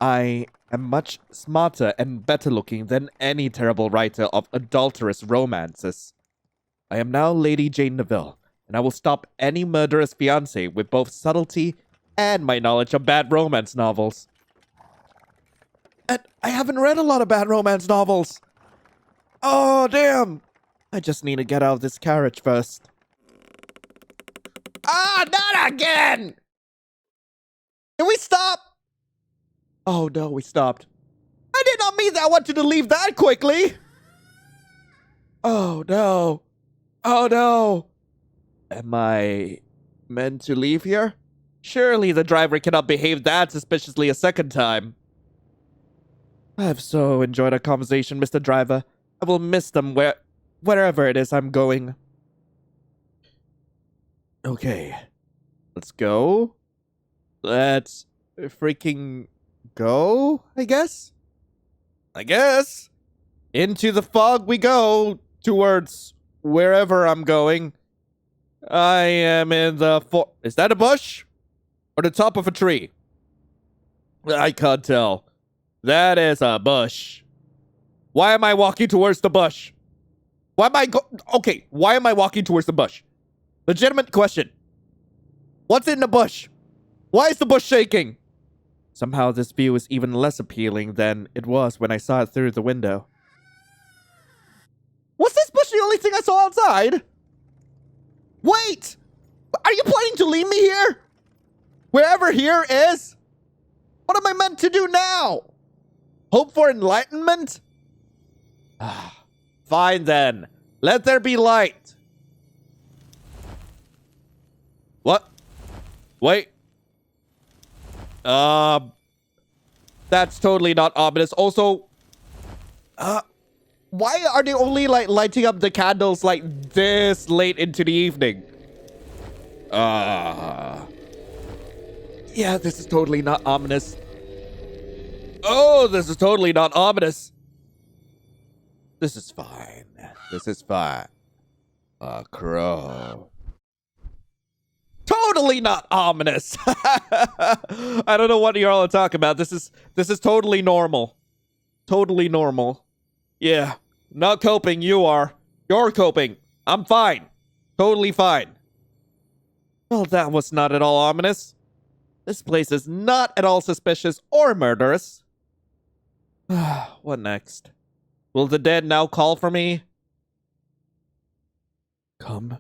I am much smarter and better looking than any terrible writer of adulterous romances. I am now Lady Jane Neville, and I will stop any murderous fiancé with both subtlety and my knowledge of bad romance novels. And I haven't read a lot of bad romance novels. Oh, damn. I just need to get out of this carriage first. Ah, not again! Can we stop? Oh, no, we stopped. I did not mean that I wanted to leave that quickly. Oh, no. Oh, no. Am I meant to leave here? Surely the driver cannot behave that suspiciously a second time. I've so enjoyed our conversation, Mr. Driver. I will miss them wherever it is I'm going. Okay. Let's go. Let's freaking go, I guess? Into the fog we go, towards wherever I'm going. I am in the Is that a bush? Or the top of a tree? I can't tell. That is a bush. Why am I walking towards the bush? Why am I walking towards the bush? Legitimate question. What's in the bush? Why is the bush shaking? Somehow this view is even less appealing than it was when I saw it through the window. Was this bush the only thing I saw outside? Wait! Are you planning to leave me here? Wherever here is? What am I meant to do now? Hope for enlightenment? Fine then. Let there be light. What? Wait. That's totally not ominous. Also, why are they only lighting up the candles this late into the evening? Yeah, this is totally not ominous. Oh, this is totally not ominous. This is fine. Crow. Totally not ominous. I don't know what you're all talking about. This is totally normal. Totally normal. Yeah. Not coping, you are. You're coping. I'm fine. Totally fine. Well, that was not at all ominous. This place is not at all suspicious or murderous. What next? Will the dead now call for me? Come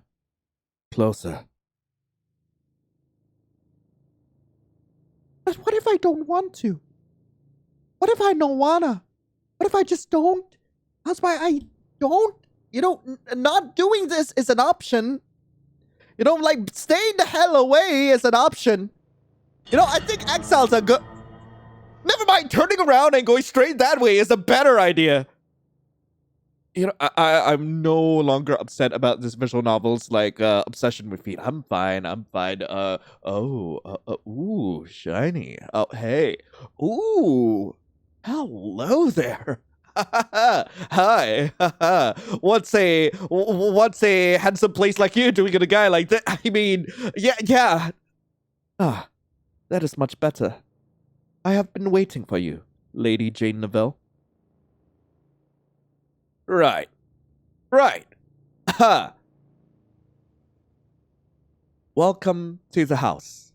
closer. But what if I don't want to? What if I don't wanna? What if I just don't? That's why I don't. Not doing this is an option. Staying the hell away is an option. I think exile's a good... Never mind, turning around and going straight that way is a better idea. I'm no longer upset about this visual novel's obsession with feet. I'm fine. Ooh, shiny. Oh, hey. Ooh, hello there. Hi. What's a handsome place like you doing in a guy like that? I mean, yeah. Ah, that is much better. I have been waiting for you, Lady Jane Neville. Right. Ha! Welcome to the house.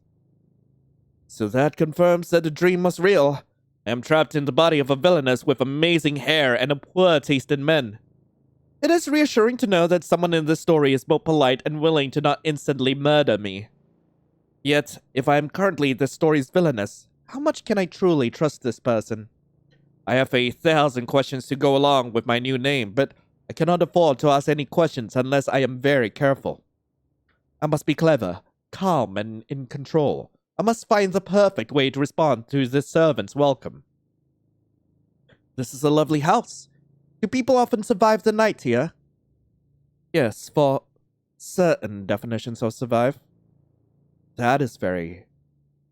So that confirms that the dream was real. I am trapped in the body of a villainess with amazing hair and a poor taste in men. It is reassuring to know that someone in this story is both polite and willing to not instantly murder me. Yet, if I am currently this story's villainess, how much can I truly trust this person? I have 1,000 questions to go along with my new name, but I cannot afford to ask any questions unless I am very careful. I must be clever, calm, and in control. I must find the perfect way to respond to this servant's welcome. This is a lovely house. Do people often survive the night here? Yes, for certain definitions of survive. That is very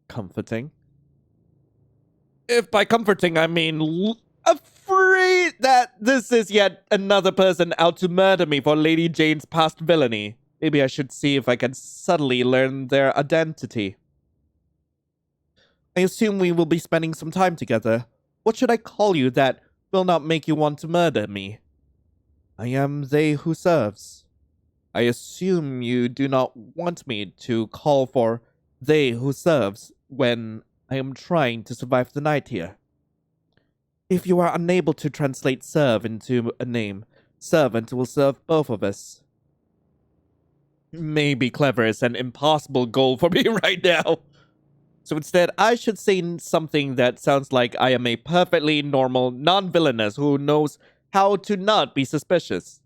comforting. If by comforting I mean afraid that this is yet another person out to murder me for Lady Jane's past villainy. Maybe I should see if I can subtly learn their identity. I assume we will be spending some time together. What should I call you that will not make you want to murder me? I am they who serves. I assume you do not want me to call for they who serves when I am trying to survive the night here. If you are unable to translate serve into a name, servant will serve both of us. Maybe clever is an impossible goal for me right now. So instead, I should say something that sounds like I am a perfectly normal non-villainess who knows how to not be suspicious.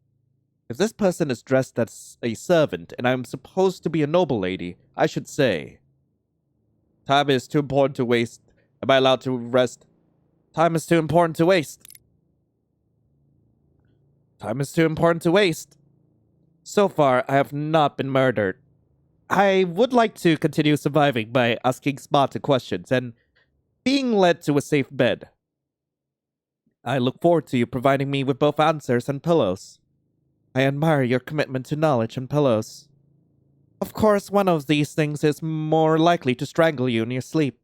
If this person is dressed as a servant and I'm supposed to be a noble lady, I should say, time is too important to waste. Am I allowed to rest? Time is too important to waste. Time is too important to waste. So far, I have not been murdered. I would like to continue surviving by asking smarter questions and being led to a safe bed. I look forward to you providing me with both answers and pillows. I admire your commitment to knowledge and pillows. Of course, one of these things is more likely to strangle you in your sleep.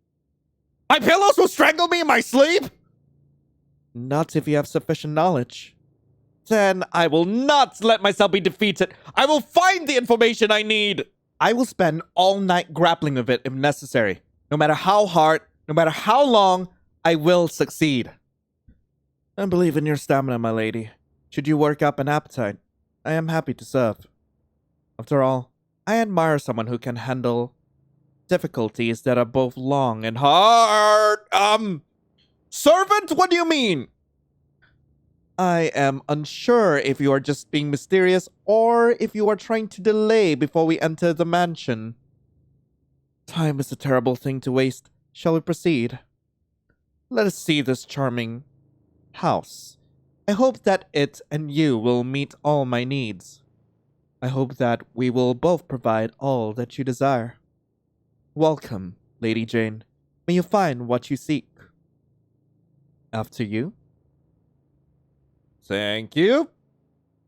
My pillows will strangle me in my sleep? Not if you have sufficient knowledge. Then I will not let myself be defeated. I will find the information I need. I will spend all night grappling with it if necessary. No matter how hard, no matter how long, I will succeed. I believe in your stamina, my lady. Should you work up an appetite, I am happy to serve. After all, I admire someone who can handle difficulties that are both long and hard. Servant, what do you mean? I am unsure if you are just being mysterious or if you are trying to delay before we enter the mansion. Time is a terrible thing to waste. Shall we proceed? Let us see this charming house. I hope that it and you will meet all my needs. I hope that we will both provide all that you desire. Welcome, Lady Jane. May you find what you seek. After you. Thank you.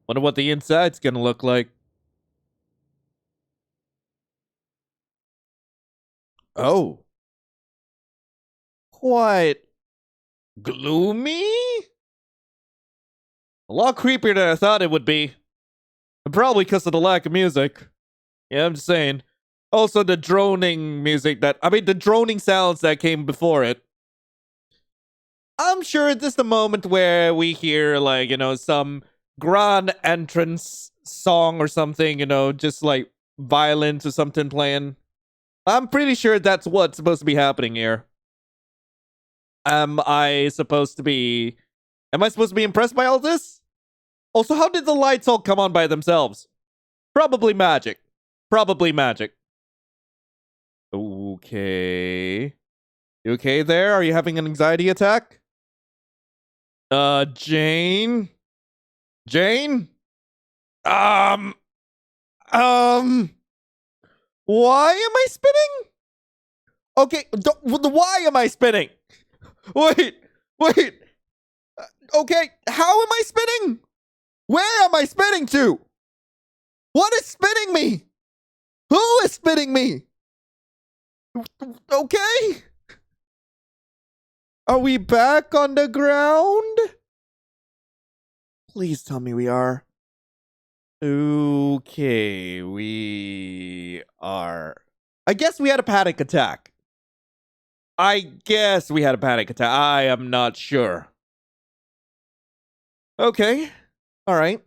Wonder what the inside's gonna look like. Oh. Quite gloomy? A lot creepier than I thought it would be. And probably because of the lack of music. Yeah, I'm just saying. Also the droning music the droning sounds that came before it. I'm sure this is the moment where we hear, like, some grand entrance song or something, just like violins or something playing. I'm pretty sure that's what's supposed to be happening here. Am I supposed to be impressed by all this? Also, how did the lights all come on by themselves? Probably magic. Probably magic. Okay. You okay there? Are you having an anxiety attack? Jane? Jane? Why am I spinning? Okay, why am I spinning? Wait. Okay, how am I spinning? Where am I spinning to? What is spinning me? Who is spinning me? Okay. Are we back on the ground? Please tell me we are. Okay, we are. I guess we had a panic attack. I am not sure. Okay. All right.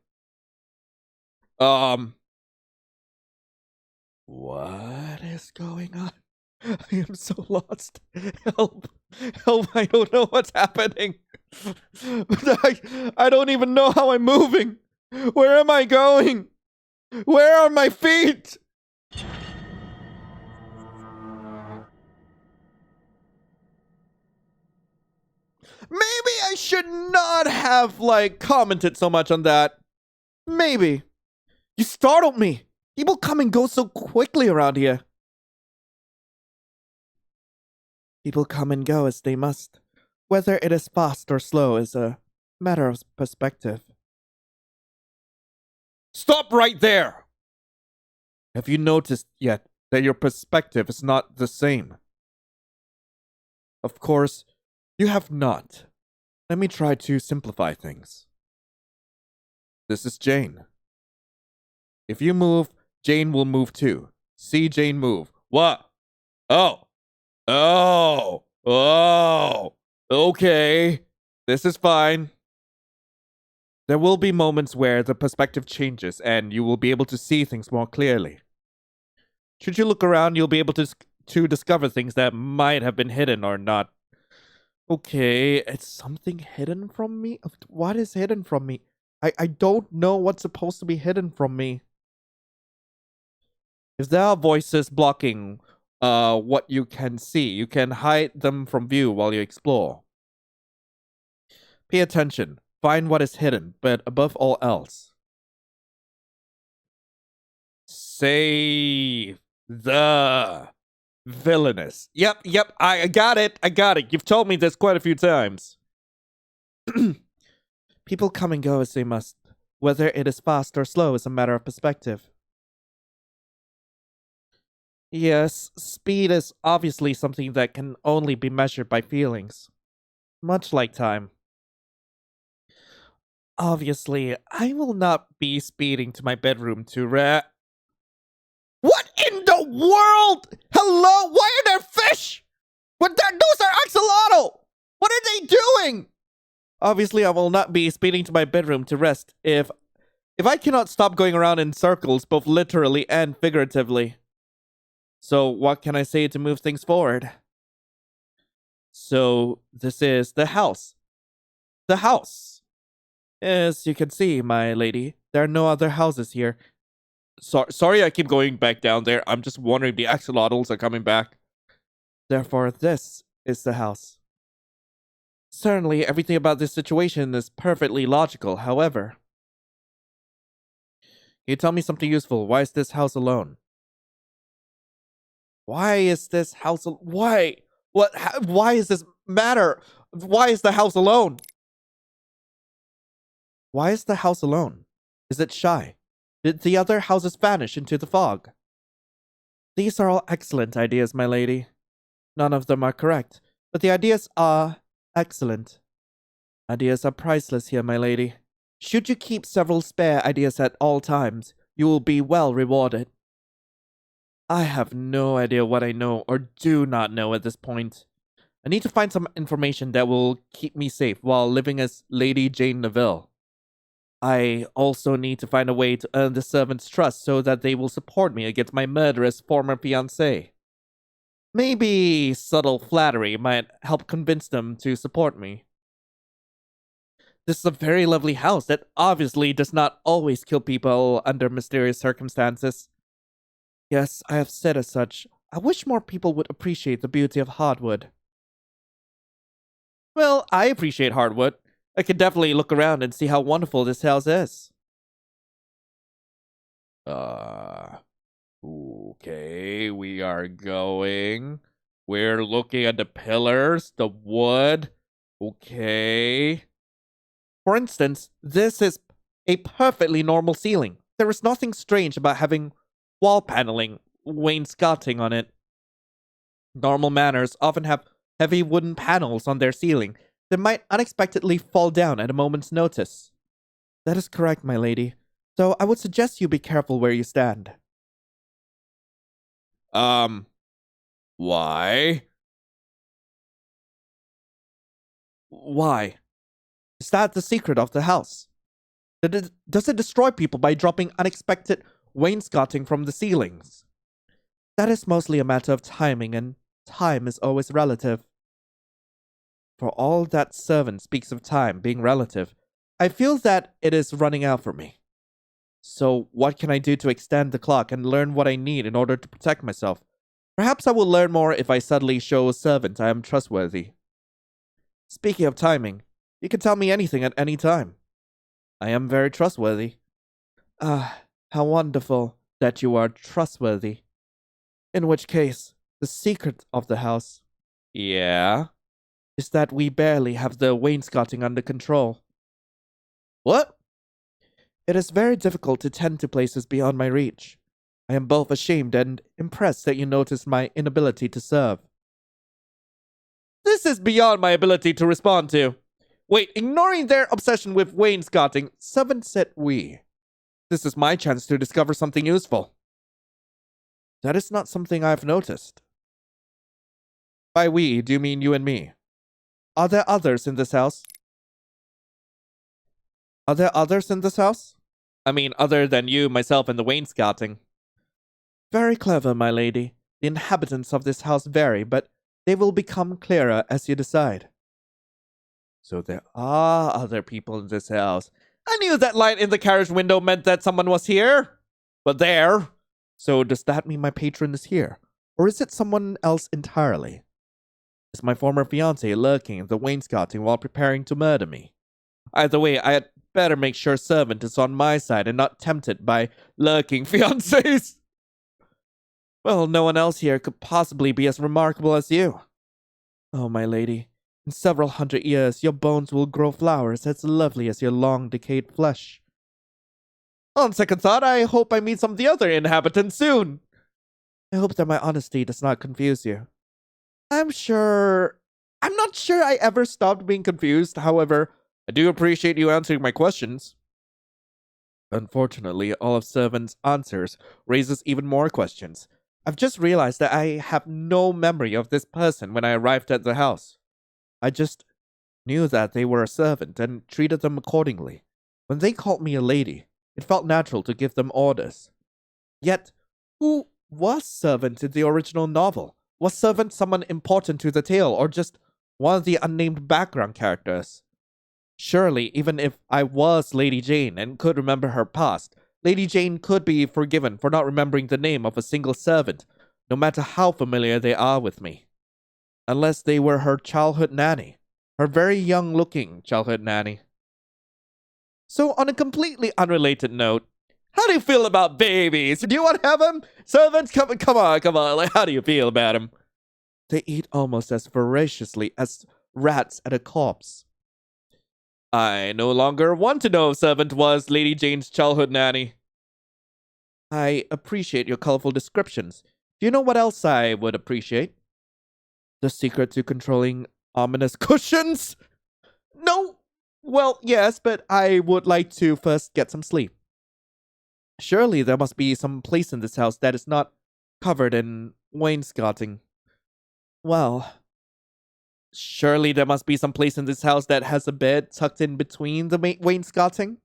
What is going on? I am so lost. Help. Help, I don't know what's happening. I don't even know how I'm moving. Where am I going? Where are my feet? Maybe I should not have, commented so much on that. Maybe. You startled me. People come and go so quickly around here. People come and go as they must. Whether it is fast or slow is a matter of perspective. Stop right there! Have you noticed yet that your perspective is not the same? Of course, you have not. Let me try to simplify things. This is Jane. If you move, Jane will move too. See Jane move. What? Oh. Oh. Oh. Okay. This is fine. There will be moments where the perspective changes and you will be able to see things more clearly. Should you look around, you'll be able to discover things that might have been hidden or not. Okay, it's something hidden from me? What is hidden from me? I don't know what's supposed to be hidden from me. If there are voices blocking what you can see, you can hide them from view while you explore. Pay attention. Find what is hidden, but above all else, save the Villainess. Yep, I got it. You've told me this quite a few times. People come and go as they must. Whether it is fast or slow is a matter of perspective. Yes, speed is obviously something that can only be measured by feelings. Much like time. Obviously, I will not be speeding to my bedroom to What in the world? Hello? Why are there fish? Those are axolotl! What are they doing? Obviously, I will not be speeding to my bedroom to rest if I cannot stop going around in circles, both literally and figuratively. So, what can I say to move things forward? So, this is the house. The house. As you can see, my lady, there are no other houses here. Sorry I keep going back down there. I'm just wondering if the axolotls are coming back. Therefore, this is the house. Certainly, everything about this situation is perfectly logical. However, can you tell me something useful? Why is this house alone? Why is this house... Why? What? Why is this matter? Why is the house alone? Why is the house alone? Is it shy? Did the other houses vanish into the fog? These are all excellent ideas, my lady. None of them are correct, but the ideas are excellent. Ideas are priceless here, my lady. Should you keep several spare ideas at all times, you will be well rewarded. I have no idea what I know or do not know at this point. I need to find some information that will keep me safe while living as Lady Jane Neville. I also need to find a way to earn the servants' trust so that they will support me against my murderous former fiancé. Maybe subtle flattery might help convince them to support me. This is a very lovely house that obviously does not always kill people under mysterious circumstances. Yes, I have said as such. I wish more people would appreciate the beauty of hardwood. Well, I appreciate hardwood. I can definitely look around and see how wonderful this house is. Okay, we are going. We're looking at the pillars, the wood. Okay. For instance, this is a perfectly normal ceiling. There is nothing strange about having wall paneling, wainscoting on it. Normal manors often have heavy wooden panels on their ceiling that might unexpectedly fall down at a moment's notice. That is correct, my lady. So I would suggest you be careful where you stand. Why? Why? Is that the secret of the house? Does it destroy people by dropping unexpected wainscoting from the ceilings? That is mostly a matter of timing, and time is always relative. for all that servant speaks of time being relative, I feel that it is running out for me. So what can I do to extend the clock and learn what I need in order to protect myself? Perhaps I will learn more if I suddenly show a servant I am trustworthy. Speaking of timing, you can tell me anything at any time. I am very trustworthy. Ah, how wonderful that you are trustworthy. In which case, the secret of the house, yeah, is that we barely have the wainscoting under control. What? It is very difficult to tend to places beyond my reach. I am both ashamed and impressed that you noticed my inability to serve. This is beyond my ability to respond to. Wait, ignoring their obsession with wainscoting, servant said we. This is my chance to discover something useful. That is not something I've noticed. By we, do you mean you and me? Are there others in this house? Are there others in this house? I mean, other than you, myself, and the wainscoting. Very clever, my lady. The inhabitants of this house vary, but they will become clearer as you decide. So there are other people in this house. I knew that light in the carriage window meant that someone was here. But there. So does that mean my patron is here? Or is it someone else entirely? Is my former fiancé lurking in the wainscoting while preparing to murder me? Either way, I had better make sure servant is on my side and not tempted by lurking fiancés. Well, no one else here could possibly be as remarkable as you. Oh, my lady, in several hundred years, your bones will grow flowers as lovely as your long decayed flesh. On second thought, I hope I meet some of the other inhabitants soon. I hope that my honesty does not confuse you. I'm not sure I ever stopped being confused. However, I do appreciate you answering my questions. Unfortunately, all of servant's answers raises even more questions. I've just realized that I have no memory of this person when I arrived at the house. I just knew that they were a servant and treated them accordingly. When they called me a lady, it felt natural to give them orders. Yet, who was servant in the original novel? Was servant someone important to the tale, or just one of the unnamed background characters? Surely, even if I was Lady Jane and could remember her past, Lady Jane could be forgiven for not remembering the name of a single servant, no matter how familiar they are with me. Unless they were her childhood nanny, her very young-looking childhood nanny. So, on a completely unrelated note, how do you feel about babies? Do you want to have them? Servants, come on. Like, how do you feel about them? They eat almost as voraciously as rats at a corpse. I no longer want to know if servant was Lady Jane's childhood nanny. I appreciate your colorful descriptions. Do you know what else I would appreciate? The secret to controlling ominous cushions? No. Well, yes, but I would like to first get some sleep. Surely there must be some place in this house that is not covered in wainscoting. Well, surely there must be some place in this house that has a bed tucked in between the wainscoting.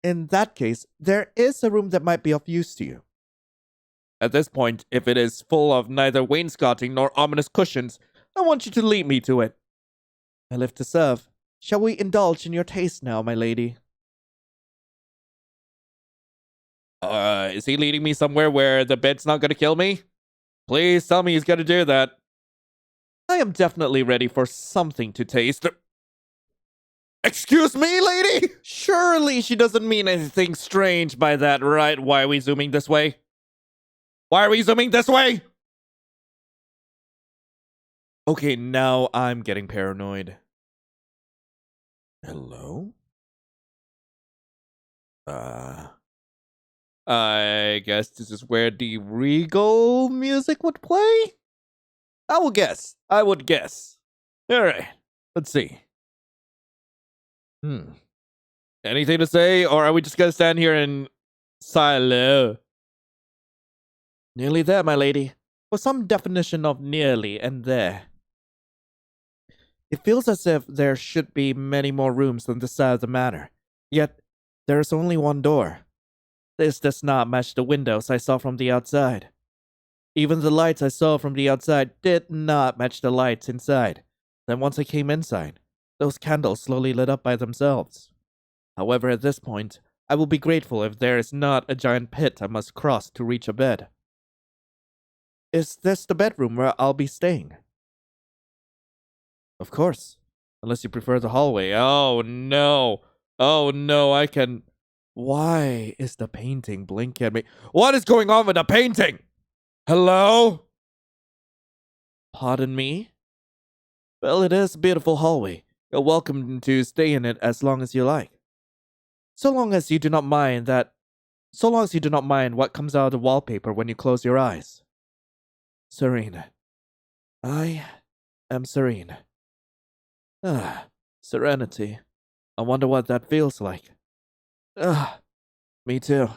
In that case, there is a room that might be of use to you. At this point, if it is full of neither wainscoting nor ominous cushions, I want you to lead me to it. I live to serve. Shall we indulge in your taste now, my lady? Is he leading me somewhere where the bed's not gonna kill me? Please tell me he's gonna do that. I am definitely ready for something to taste. Excuse me, lady? Surely she doesn't mean anything strange by that, right? Why are we zooming this way? Okay, now I'm getting paranoid. Hello? I guess this is where the regal music would play? I would guess. Alright, let's see. Anything to say, or are we just gonna stand here and silo? Nearly there, my lady. For some definition of nearly and there. It feels as if there should be many more rooms on this side of the manor. Yet, there is only one door. This does not match the windows I saw from the outside. Even the lights I saw from the outside did not match the lights inside. Then once I came inside, those candles slowly lit up by themselves. However, at this point, I will be grateful if there is not a giant pit I must cross to reach a bed. Is this the bedroom where I'll be staying? Of course. Unless you prefer the hallway. Oh no. Oh no, I can. Why is the painting blinking at me? What is going on with the painting? Hello? Pardon me? Well, it is a beautiful hallway. You're welcome to stay in it as long as you like. So long as you do not mind what comes out of the wallpaper when you close your eyes. Serene. I am serene. Ah, serenity. I wonder what that feels like. Me too.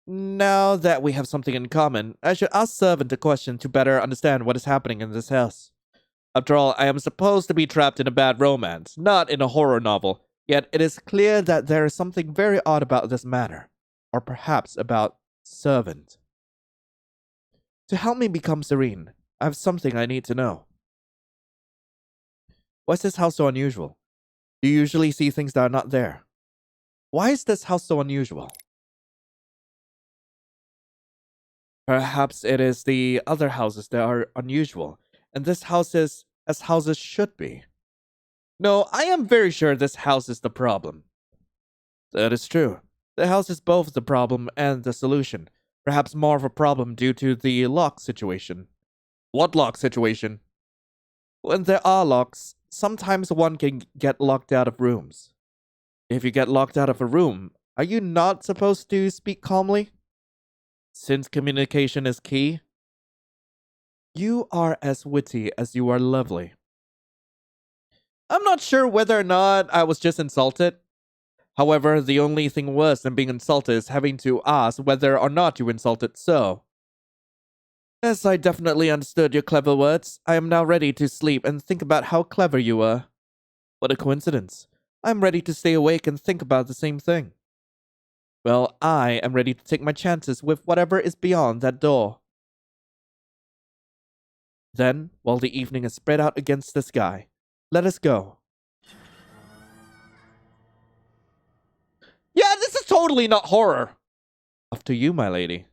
Now that we have something in common, I should ask Servant a question to better understand what is happening in this house. After all, I am supposed to be trapped in a bad romance, not in a horror novel, yet it is clear that there is something very odd about this matter, or perhaps about Servant. To help me become serene, I have something I need to know. Why is this house so unusual? Do you usually see things that are not there? Why is this house so unusual? Perhaps it is the other houses that are unusual, and this house is as houses should be. No, I am very sure this house is the problem. That is true. The house is both the problem and the solution. Perhaps more of a problem due to the lock situation. What lock situation? When there are locks, sometimes one can get locked out of rooms. If you get locked out of a room, are you not supposed to speak calmly? Since communication is key? You are as witty as you are lovely. I'm not sure whether or not I was just insulted. However, the only thing worse than being insulted is having to ask whether or not you insulted so. Yes, I definitely understood your clever words. I am now ready to sleep and think about how clever you were. What a coincidence. I'm ready to stay awake and think about the same thing. Well, I am ready to take my chances with whatever is beyond that door. Then, while the evening is spread out against the sky, let us go. Yeah, this is totally not horror. Off to you, my lady.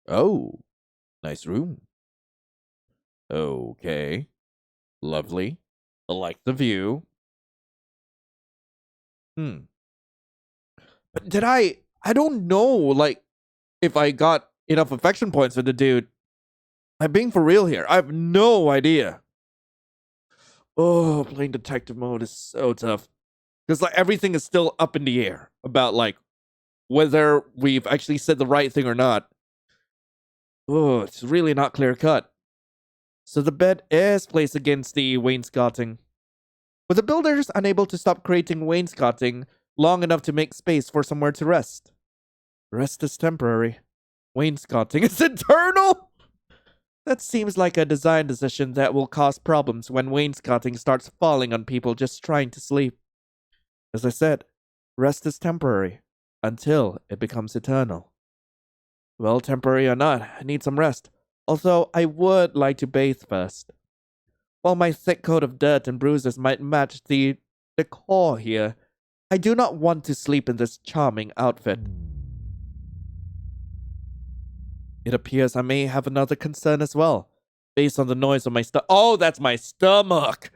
Oh, nice room. Okay. Lovely. I like the view. But I don't know, like, if I got enough affection points for the dude. I'm being for real here. I have no idea. Oh, playing detective mode is so tough. Because, like, everything is still up in the air about, like, whether we've actually said the right thing or not. Oh, it's really not clear cut. So the bed is placed against the wainscoting. But the builders unable to stop creating wainscoting long enough to make space for somewhere to rest. Rest is temporary. Wainscoting is eternal! That seems like a design decision that will cause problems when wainscoting starts falling on people just trying to sleep. As I said, rest is temporary until it becomes eternal. Well, temporary or not, I need some rest. Although I would like to bathe first. While my thick coat of dirt and bruises might match the decor here, I do not want to sleep in this charming outfit. It appears I may have another concern as well, based on the noise of my Oh, that's my stomach!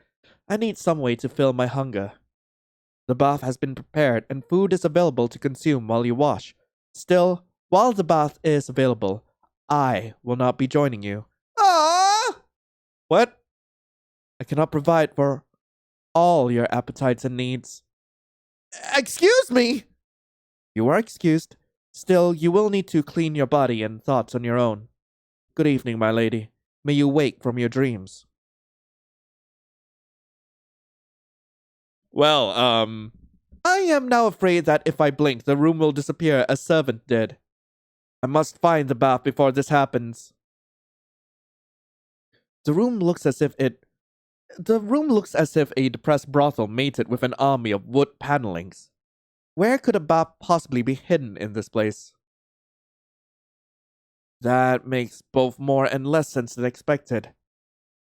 I need some way to fill my hunger. The bath has been prepared and food is available to consume while you wash. Still, while the bath is available, I will not be joining you. Ah! What? I cannot provide for all your appetites and needs. Excuse me! You are excused. Still, you will need to clean your body and thoughts on your own. Good evening, my lady. May you wake from your dreams. Well, I am now afraid that if I blink, the room will disappear as Servant did. I must find the bath before this happens. The room looks as if a depressed brothel mated with an army of wood panelings. Where could a bath possibly be hidden in this place? That makes both more and less sense than expected.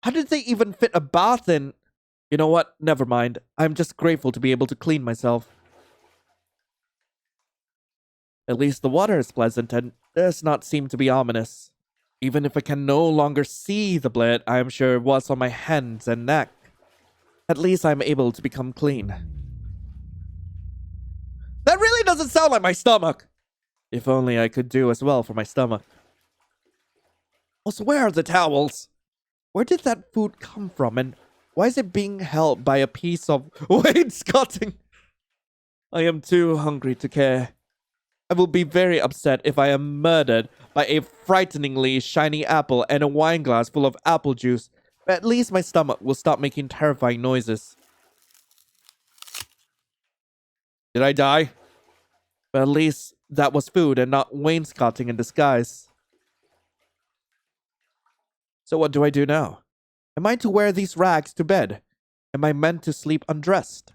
How did they even fit a bath in? You know what? Never mind. I'm just grateful to be able to clean myself. At least the water is pleasant and does not seem to be ominous. Even if I can no longer see the blood I am sure was on my hands and neck, at least I'm able to become clean. That really doesn't sound like my stomach! If only I could do as well for my stomach. Also, where are the towels? Where did that food come from, and why is it being held by a piece of wainscoting? I am too hungry to care. I will be very upset if I am murdered by a frighteningly shiny apple and a wine glass full of apple juice, but at least my stomach will stop making terrifying noises. Did I die? But at least that was food and not wainscoting in disguise. So what do I do now? Am I to wear these rags to bed? Am I meant to sleep undressed?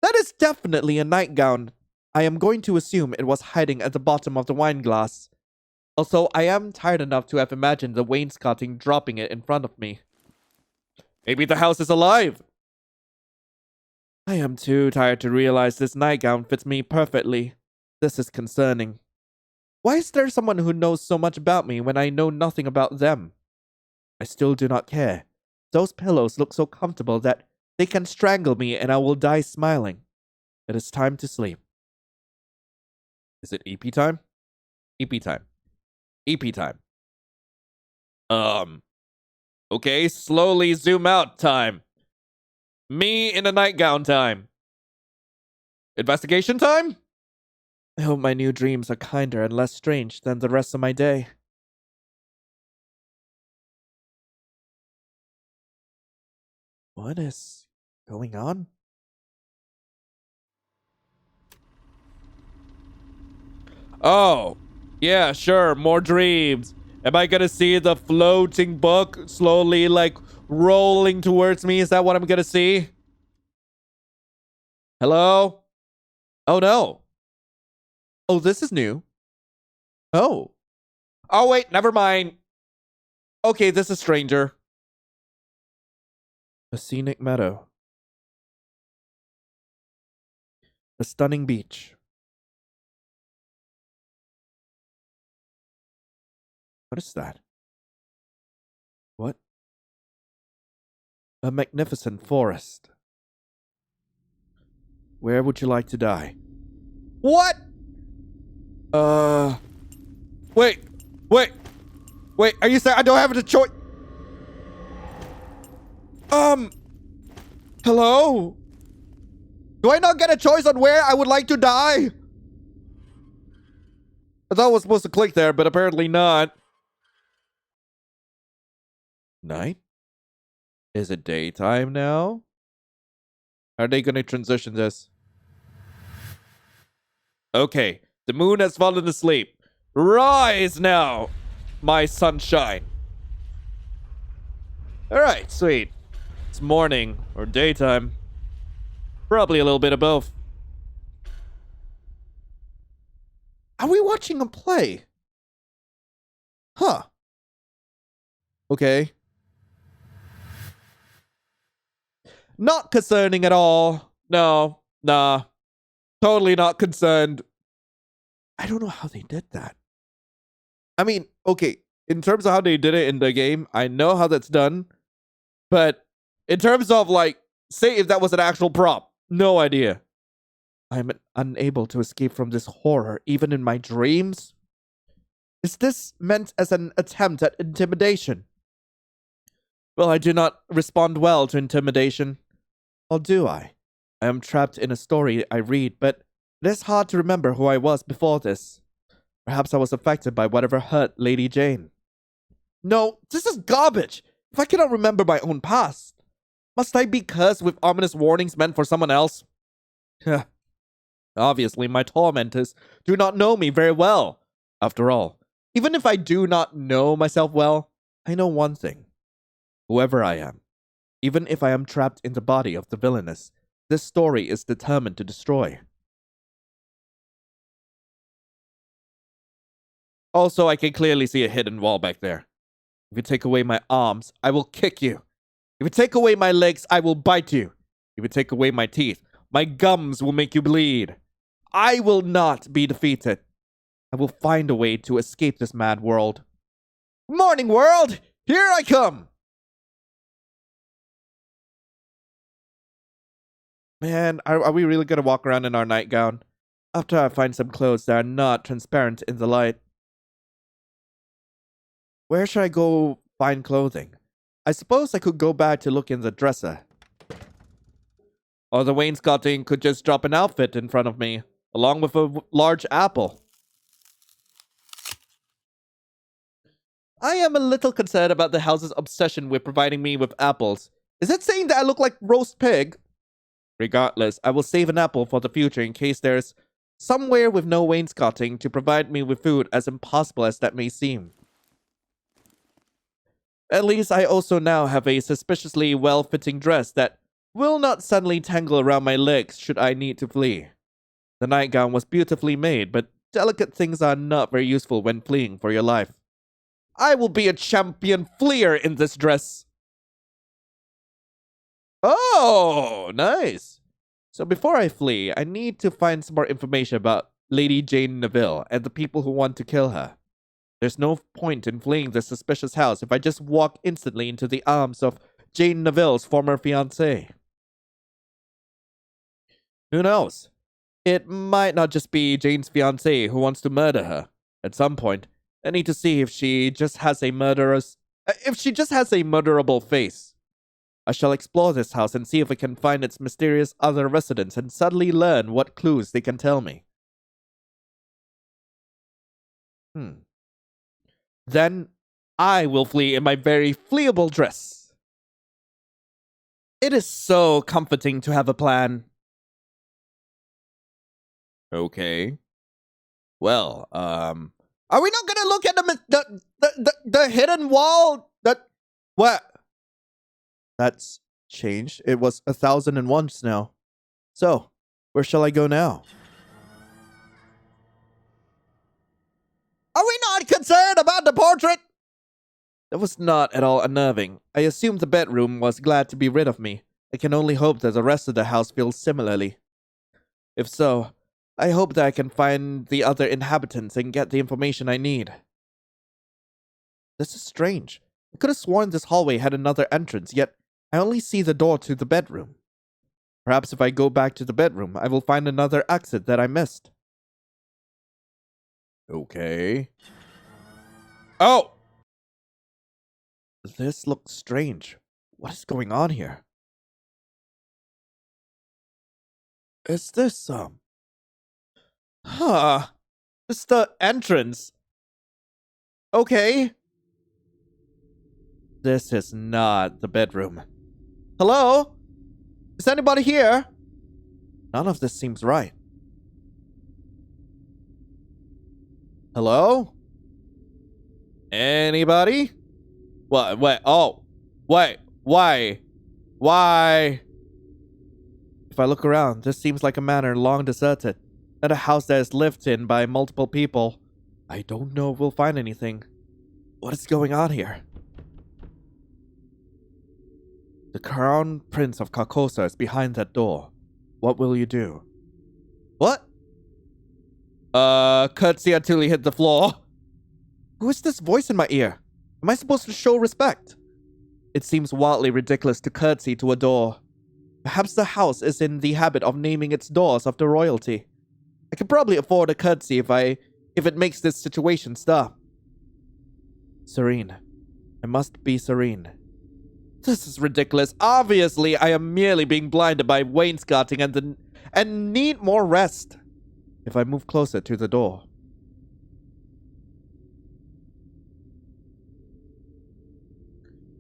That is definitely a nightgown. I am going to assume it was hiding at the bottom of the wine glass. Also, I am tired enough to have imagined the wainscoting dropping it in front of me. Maybe the house is alive. I am too tired to realize this nightgown fits me perfectly. This is concerning. Why is there someone who knows so much about me when I know nothing about them? I still do not care. Those pillows look so comfortable that they can strangle me and I will die smiling. It is time to sleep. Is it EP time? EP time. EP time. Okay, slowly zoom out time. Me in a nightgown time. Investigation time? I hope my new dreams are kinder and less strange than the rest of my day. What is going on? Oh, yeah, sure, more dreams. Am I gonna see the floating book slowly, like, rolling towards me? Is that what I'm gonna see? Hello? Oh, no. Oh, this is new. Oh. Oh, wait, never mind. Okay, this is stranger. A scenic meadow. A stunning beach. What is that? What? A magnificent forest. Where would you like to die? What? Wait. Wait, are you saying I don't have a choice? Hello? Do I not get a choice on where I would like to die? I thought I was supposed to click there, but apparently not. Night? Is it daytime now? Are they going to transition this? Okay, the moon has fallen asleep. Rise now, my sunshine. Alright, sweet. It's morning or daytime. Probably a little bit of both. Are we watching a play? Huh. Okay. Not concerning at all. No, nah. Totally not concerned. I don't know how they did that. I mean, okay, in terms of how they did it in the game, I know how that's done. But in terms of, like, say if that was an actual prop, no idea. I'm unable to escape from this horror, even in my dreams. Is this meant as an attempt at intimidation? Well, I do not respond well to intimidation. Or do I? I am trapped in a story I read, but it is hard to remember who I was before this. Perhaps I was affected by whatever hurt Lady Jane. No, this is garbage! If I cannot remember my own past, must I be cursed with ominous warnings meant for someone else? Obviously, my tormentors do not know me very well. After all, even if I do not know myself well, I know one thing. Whoever I am, even if I am trapped in the body of the villainess, this story is determined to destroy. Also, I can clearly see a hidden wall back there. If you take away my arms, I will kick you. If you take away my legs, I will bite you. If you take away my teeth, my gums will make you bleed. I will not be defeated. I will find a way to escape this mad world. Morning, world! Here I come! Man, are we really gonna walk around in our nightgown? After I find some clothes that are not transparent in the light. Where should I go find clothing? I suppose I could go back to look in the dresser. Or the wainscoting could just drop an outfit in front of me, along with a large apple. I am a little concerned about the house's obsession with providing me with apples. Is it saying that I look like roast pig? Regardless, I will save an apple for the future in case there's somewhere with no wainscoting to provide me with food, as impossible as that may seem. At least I also now have a suspiciously well-fitting dress that will not suddenly tangle around my legs should I need to flee. The nightgown was beautifully made, but delicate things are not very useful when fleeing for your life. I will be a champion fleer in this dress. Oh, nice. So before I flee, I need to find some more information about Lady Jane Neville and the people who want to kill her. There's no point in fleeing this suspicious house if I just walk instantly into the arms of Jane Neville's former fiancé. Who knows? It might not just be Jane's fiancé who wants to murder her. At some point, I need to see if she just has a murderable face. I shall explore this house and see if I can find its mysterious other residents and suddenly learn what clues they can tell me. Then I will flee in my very fleeable dress. It is so comforting to have a plan. Okay. Well, are we not gonna look at the hidden wall? What? That's changed. It was 1,001 now. So, where shall I go now? Are we not concerned about the portrait? That was not at all unnerving. I assumed the bedroom was glad to be rid of me. I can only hope that the rest of the house feels similarly. If so, I hope that I can find the other inhabitants and get the information I need. This is strange. I could have sworn this hallway had another entrance, yet I only see the door to the bedroom. Perhaps if I go back to the bedroom, I will find another exit that I missed. Okay. Oh! This looks strange. What is going on here? Is this, It's the entrance. Okay. This is not the bedroom. Hello? Is anybody here? None of this seems right. Hello? Anybody? What? Wait. Oh. Wait. Why? Why? If I look around, this seems like a manor long deserted, and a house that is lived in by multiple people. I don't know if we'll find anything. What is going on here? The Crown Prince of Carcosa is behind that door. What will you do? What? Curtsy until he hit the floor. Who is this voice in my ear? Am I supposed to show respect? It seems wildly ridiculous to curtsy to a door. Perhaps the house is in the habit of naming its doors after royalty. I could probably afford a curtsy if it makes this situation stop. Serene. I must be serene. This is ridiculous. Obviously, I am merely being blinded by wainscoting and need more rest. If I move closer to the door.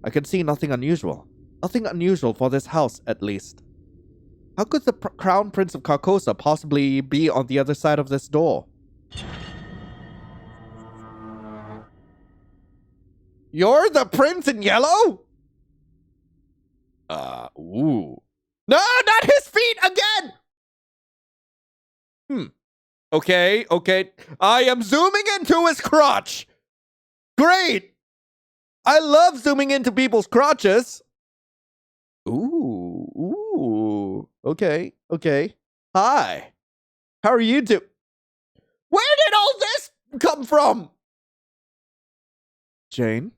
I can see nothing unusual. Nothing unusual for this house, at least. How could the Crown Prince of Carcosa possibly be on the other side of this door? You're the prince in yellow? Ooh. No, not his feet again! Okay. I am zooming into his crotch. Great. I love zooming into people's crotches. Ooh. Okay. Hi. How are you doing? Where did all this come from? Jane?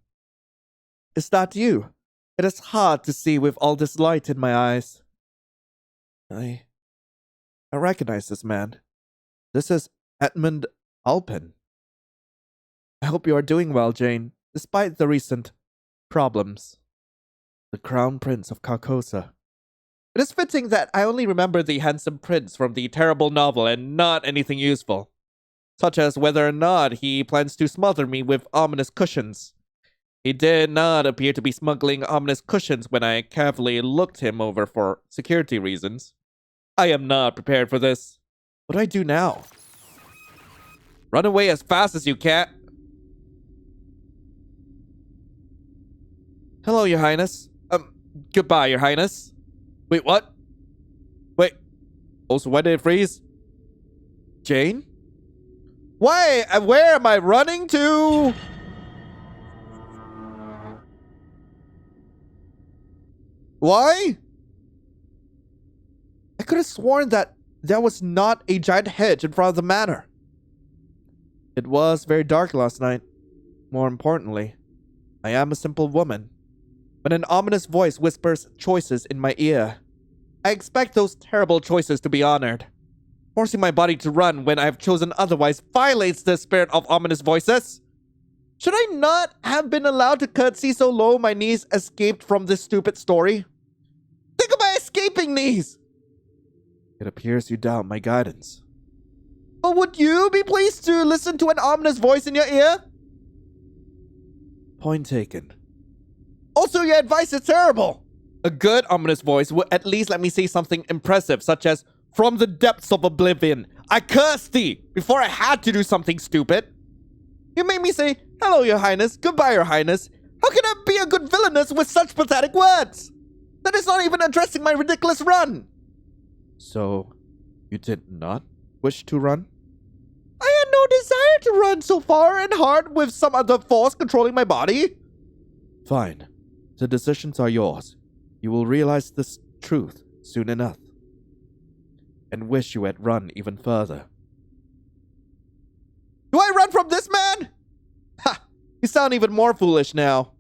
Is that you? It is hard to see with all this light in my eyes. I recognize this man. This is Edmund Alpin. I hope you are doing well, Jane, despite the recent problems. The Crown Prince of Carcosa. It is fitting that I only remember the handsome prince from the terrible novel and not anything useful, such as whether or not he plans to smother me with ominous cushions. He did not appear to be smuggling ominous cushions when I carefully looked him over for security reasons. I am not prepared for this. What do I do now? Run away as fast as you can. Hello, Your Highness. Goodbye, Your Highness. Wait, what? Wait. Also, why did it freeze? Jane? Why? Where am I running to? Why? I could have sworn that there was not a giant hedge in front of the manor. It was very dark last night. More importantly, I am a simple woman. When an ominous voice whispers choices in my ear, I expect those terrible choices to be honored. Forcing my body to run when I have chosen otherwise violates the spirit of ominous voices. Should I not have been allowed to curtsy so low my knees escaped from this stupid story? Think of my escaping knees! It appears you doubt my guidance. But would you be pleased to listen to an ominous voice in your ear? Point taken. Also, your advice is terrible. A good ominous voice would at least let me say something impressive, such as, "From the depths of oblivion, I curse thee," before I had to do something stupid. You made me say, "Hello, Your Highness. Goodbye, Your Highness." How can I be a good villainess with such pathetic words? That is not even addressing my ridiculous run. So, you did not wish to run? I had no desire to run so far and hard with some other force controlling my body. Fine. The decisions are yours. You will realize this truth soon enough. And wish you had run even further. Do I run from this man? Ha! You sound even more foolish now.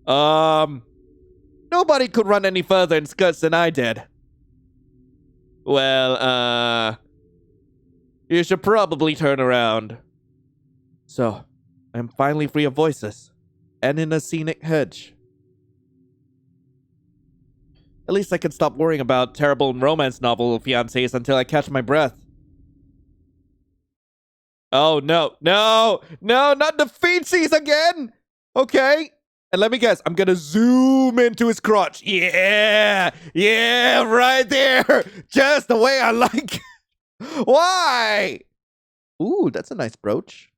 Nobody could run any further in skirts than I did. Well, you should probably turn around. So, I'm finally free of voices, and in a scenic hedge. At least I can stop worrying about terrible romance novel fiancés until I catch my breath. Oh, no, not the feetsies again! Okay, and let me guess, I'm gonna zoom into his crotch. Yeah, right there! Just the way I like. Why? Ooh, that's a nice brooch.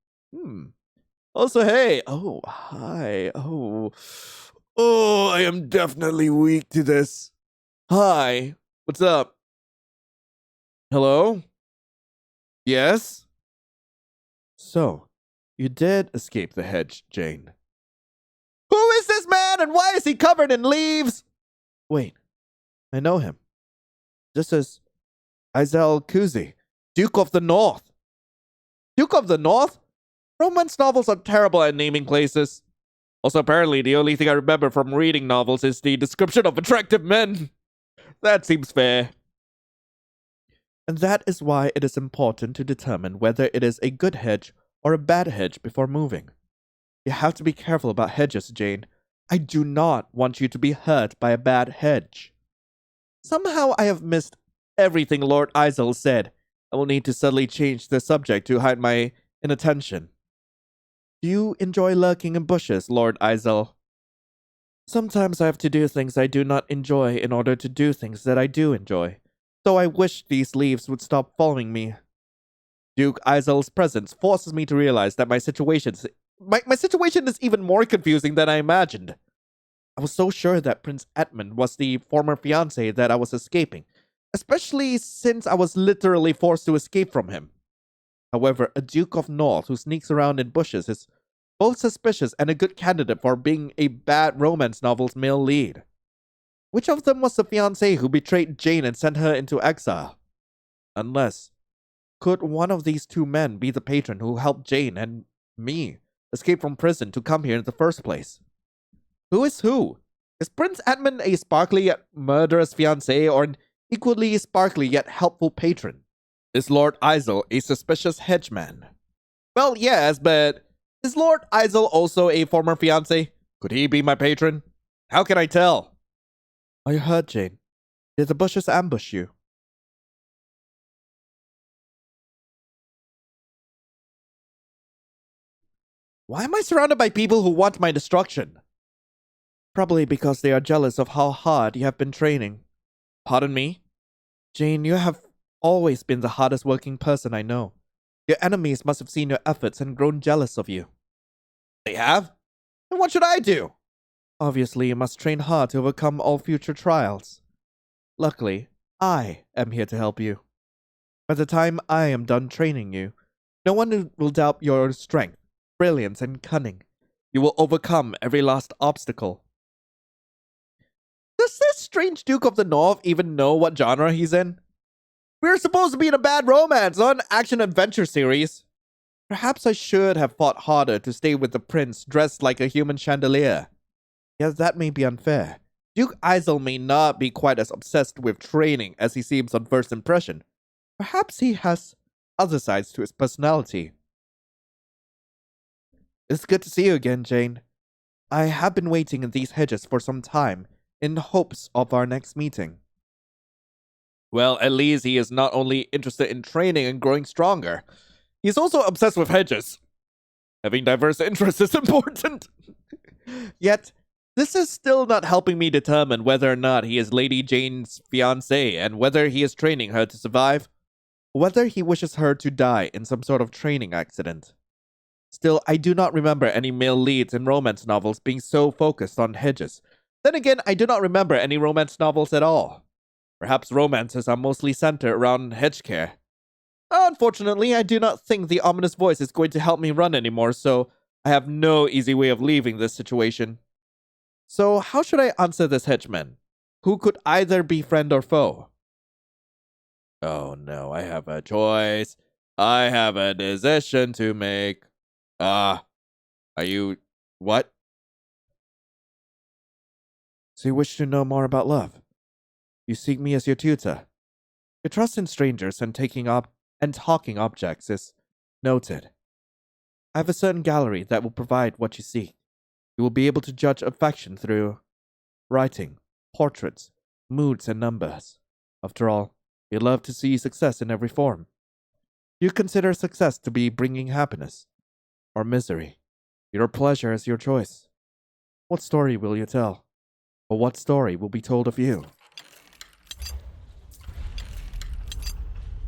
Also, hey. Oh, hi. Oh, I am definitely weak to this. Hi. What's up? Hello? Yes? So, you did escape the hedge, Jane. Who is this man and why is he covered in leaves? Wait, I know him. This is Izel Kuzi, Duke of the North. Duke of the North? Romance novels are terrible at naming places. Also, apparently, the only thing I remember from reading novels is the description of attractive men. That seems fair. And that is why it is important to determine whether it is a good hedge or a bad hedge before moving. You have to be careful about hedges, Jane. I do not want you to be hurt by a bad hedge. Somehow I have missed everything Lord Izel said. I will need to subtly change the subject to hide my inattention. Do you enjoy lurking in bushes, Lord Izel? Sometimes I have to do things I do not enjoy in order to do things that I do enjoy, though I wish these leaves would stop following me. Duke Izel's presence forces me to realize that my situation is even more confusing than I imagined. I was so sure that Prince Edmund was the former fiancé that I was escaping, especially since I was literally forced to escape from him. However, a Duke of North who sneaks around in bushes is both suspicious and a good candidate for being a bad romance novel's male lead. Which of them was the fiancé who betrayed Jane and sent her into exile? Unless, could one of these two men be the patron who helped Jane and me escape from prison to come here in the first place? Who is who? Is Prince Edmund a sparkly yet murderous fiancé or an equally sparkly yet helpful patron? Is Lord Isel a suspicious hedgeman? Well, yes, but is Lord Isel also a former fiancé? Could he be my patron? How can I tell? Are you hurt, Jane? Did the bushes ambush you? Why am I surrounded by people who want my destruction? Probably because they are jealous of how hard you have been training. Pardon me? Jane, you have always been the hardest working person I know. Your enemies must have seen your efforts and grown jealous of you. They have? Then what should I do? Obviously, you must train hard to overcome all future trials. Luckily, I am here to help you. By the time I am done training you, no one will doubt your strength, brilliance, and cunning. You will overcome every last obstacle. Does this strange Duke of the North even know what genre he's in? We're supposed to be in a bad romance, not an action-adventure series. Perhaps I should have fought harder to stay with the prince dressed like a human chandelier. Yes, that may be unfair. Duke Isel may not be quite as obsessed with training as he seems on first impression. Perhaps he has other sides to his personality. It's good to see you again, Jane. I have been waiting in these hedges for some time, in hopes of our next meeting. Well, at least he is not only interested in training and growing stronger, he's also obsessed with hedges. Having diverse interests is important. Yet, this is still not helping me determine whether or not he is Lady Jane's fiancé and whether he is training her to survive, or whether he wishes her to die in some sort of training accident. Still, I do not remember any male leads in romance novels being so focused on hedges. Then again, I do not remember any romance novels at all. Perhaps romances are mostly centered around hedge care. Unfortunately, I do not think the ominous voice is going to help me run anymore, so I have no easy way of leaving this situation. So, how should I answer this hedgeman, who could either be friend or foe? Oh no, I have a choice. I have a decision to make. Are you... what? So you wish to know more about love? You seek me as your tutor. Your trust in strangers and talking objects is noted. I have a certain gallery that will provide what you seek. You will be able to judge affection through writing, portraits, moods, and numbers. After all, we love to see success in every form. You consider success to be bringing happiness or misery. Your pleasure is your choice. What story will you tell? Or what story will be told of you?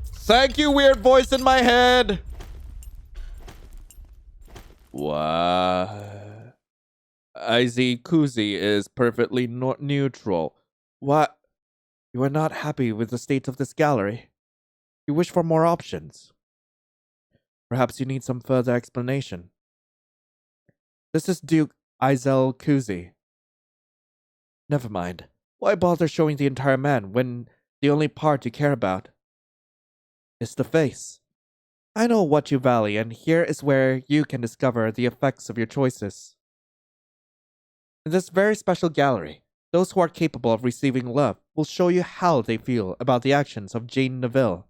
Thank you, weird voice in my head! What? isekai'd is perfectly neutral. What? You are not happy with the state of this gallery? You wish for more options? Perhaps you need some further explanation. This is Duke isekai'd. Never mind. Why bother showing the entire man when the only part you care about is the face? I know what you value, and here is where you can discover the effects of your choices. In this very special gallery, those who are capable of receiving love will show you how they feel about the actions of Jane Neville.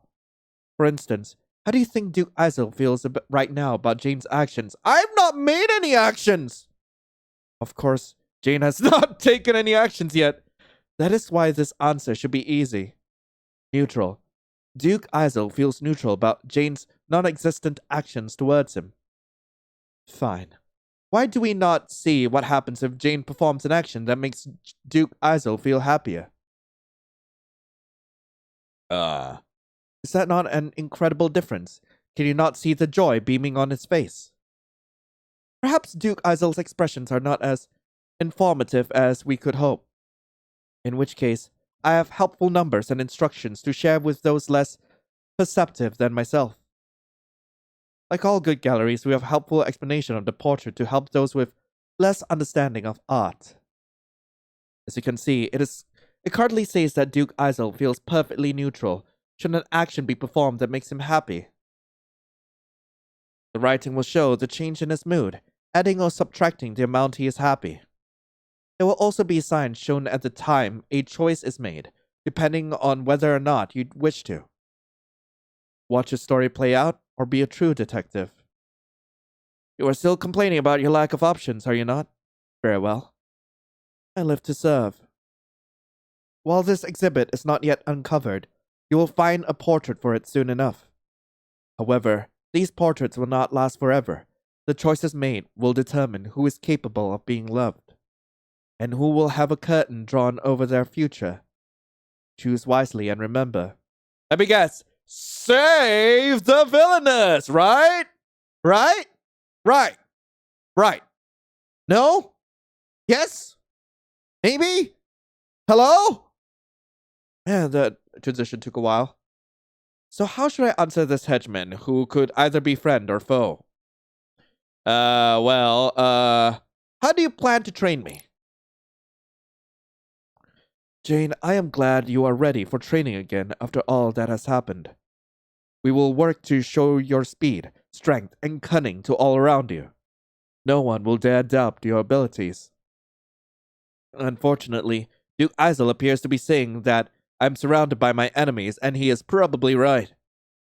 For instance, how do you think Duke Isel feels right now about Jane's actions? I've not made any actions! Of course, Jane has not taken any actions yet. That is why this answer should be easy. Neutral. Duke Isel feels neutral about Jane's non-existent actions towards him. Fine. Why do we not see what happens if Jane performs an action that makes Duke Isel feel happier? Is that not an incredible difference? Can you not see the joy beaming on his face? Perhaps Duke Isel's expressions are not as informative as we could hope. In which case, I have helpful numbers and instructions to share with those less perceptive than myself. Like all good galleries, we have helpful explanation of the portrait to help those with less understanding of art. As you can see, it clearly says that Duke Isel feels perfectly neutral should an action be performed that makes him happy. The writing will show the change in his mood, adding or subtracting the amount he is happy. There will also be signs shown at the time a choice is made, depending on whether or not you wish to. Watch your story play out, or be a true detective. You are still complaining about your lack of options, are you not? Very well. I live to serve. While this exhibit is not yet uncovered, you will find a portrait for it soon enough. However, these portraits will not last forever. The choices made will determine who is capable of being loved, and who will have a curtain drawn over their future. Choose wisely and remember. Let me guess. Save the villainess, right? Right? Right. Right. No? Yes? Maybe? Hello? Man, the transition took a while. So how should I answer this henchman, who could either be friend or foe? How do you plan to train me? Jane, I am glad you are ready for training again after all that has happened. We will work to show your speed, strength, and cunning to all around you. No one will dare doubt your abilities. Unfortunately, Duke Isel appears to be saying that I'm surrounded by my enemies, and he is probably right.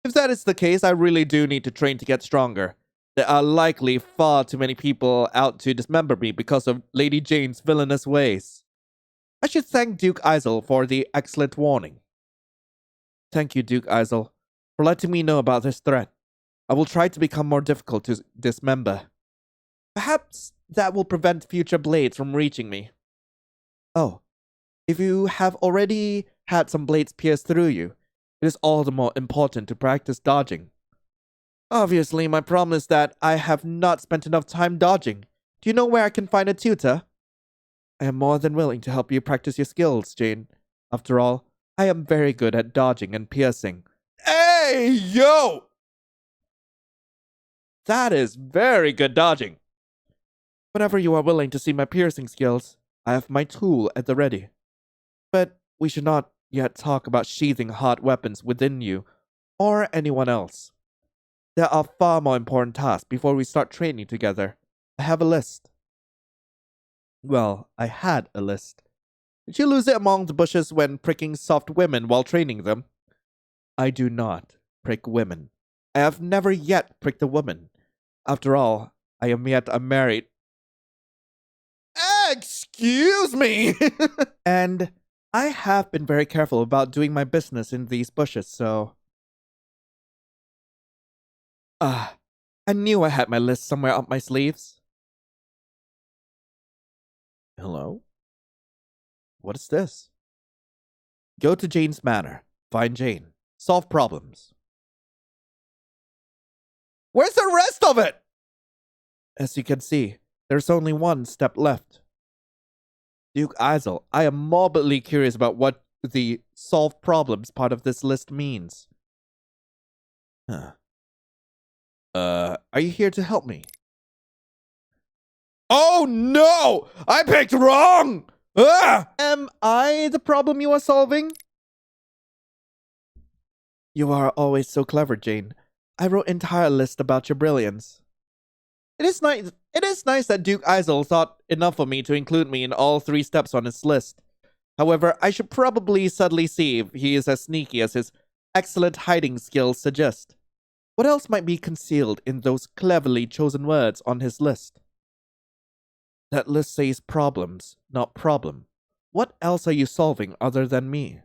If that is the case, I really do need to train to get stronger. There are likely far too many people out to dismember me because of Lady Jane's villainous ways. I should thank Duke Isel for the excellent warning. Thank you, Duke Isel, for letting me know about this threat. I will try to become more difficult to dismember. Perhaps that will prevent future blades from reaching me. Oh, if you have already had some blades pierce through you, it is all the more important to practice dodging. Obviously, my problem is that I have not spent enough time dodging. Do you know where I can find a tutor? I am more than willing to help you practice your skills, Jane. After all, I am very good at dodging and piercing. Hey, yo! That is very good dodging. Whenever you are willing to see my piercing skills, I have my tool at the ready. But we should not yet talk about sheathing hot weapons within you or anyone else. There are far more important tasks before we start training together. I have a list. Well, I had a list. Did you lose it among the bushes when pricking soft women while training them? I do not prick women. I have never yet pricked a woman. After all, I am yet unmarried. Excuse me! And I have been very careful about doing my business in these bushes, so... I knew I had my list somewhere up my sleeves. Hello? What is this? Go to Jane's Manor. Find Jane. Solve problems. Where's the rest of it? As you can see, there's only one step left. Duke Isel, I am morbidly curious about what the solve problems part of this list means. Are you here to help me? Oh no! I picked wrong! Am I the problem you are solving? You are always so clever, Jane. I wrote an entire list about your brilliance. It is nice that Duke Isel thought enough of me to include me in all 3 steps on his list. However, I should probably subtly see if he is as sneaky as his excellent hiding skills suggest. What else might be concealed in those cleverly chosen words on his list? That list says problems, not problem. What else are you solving other than me?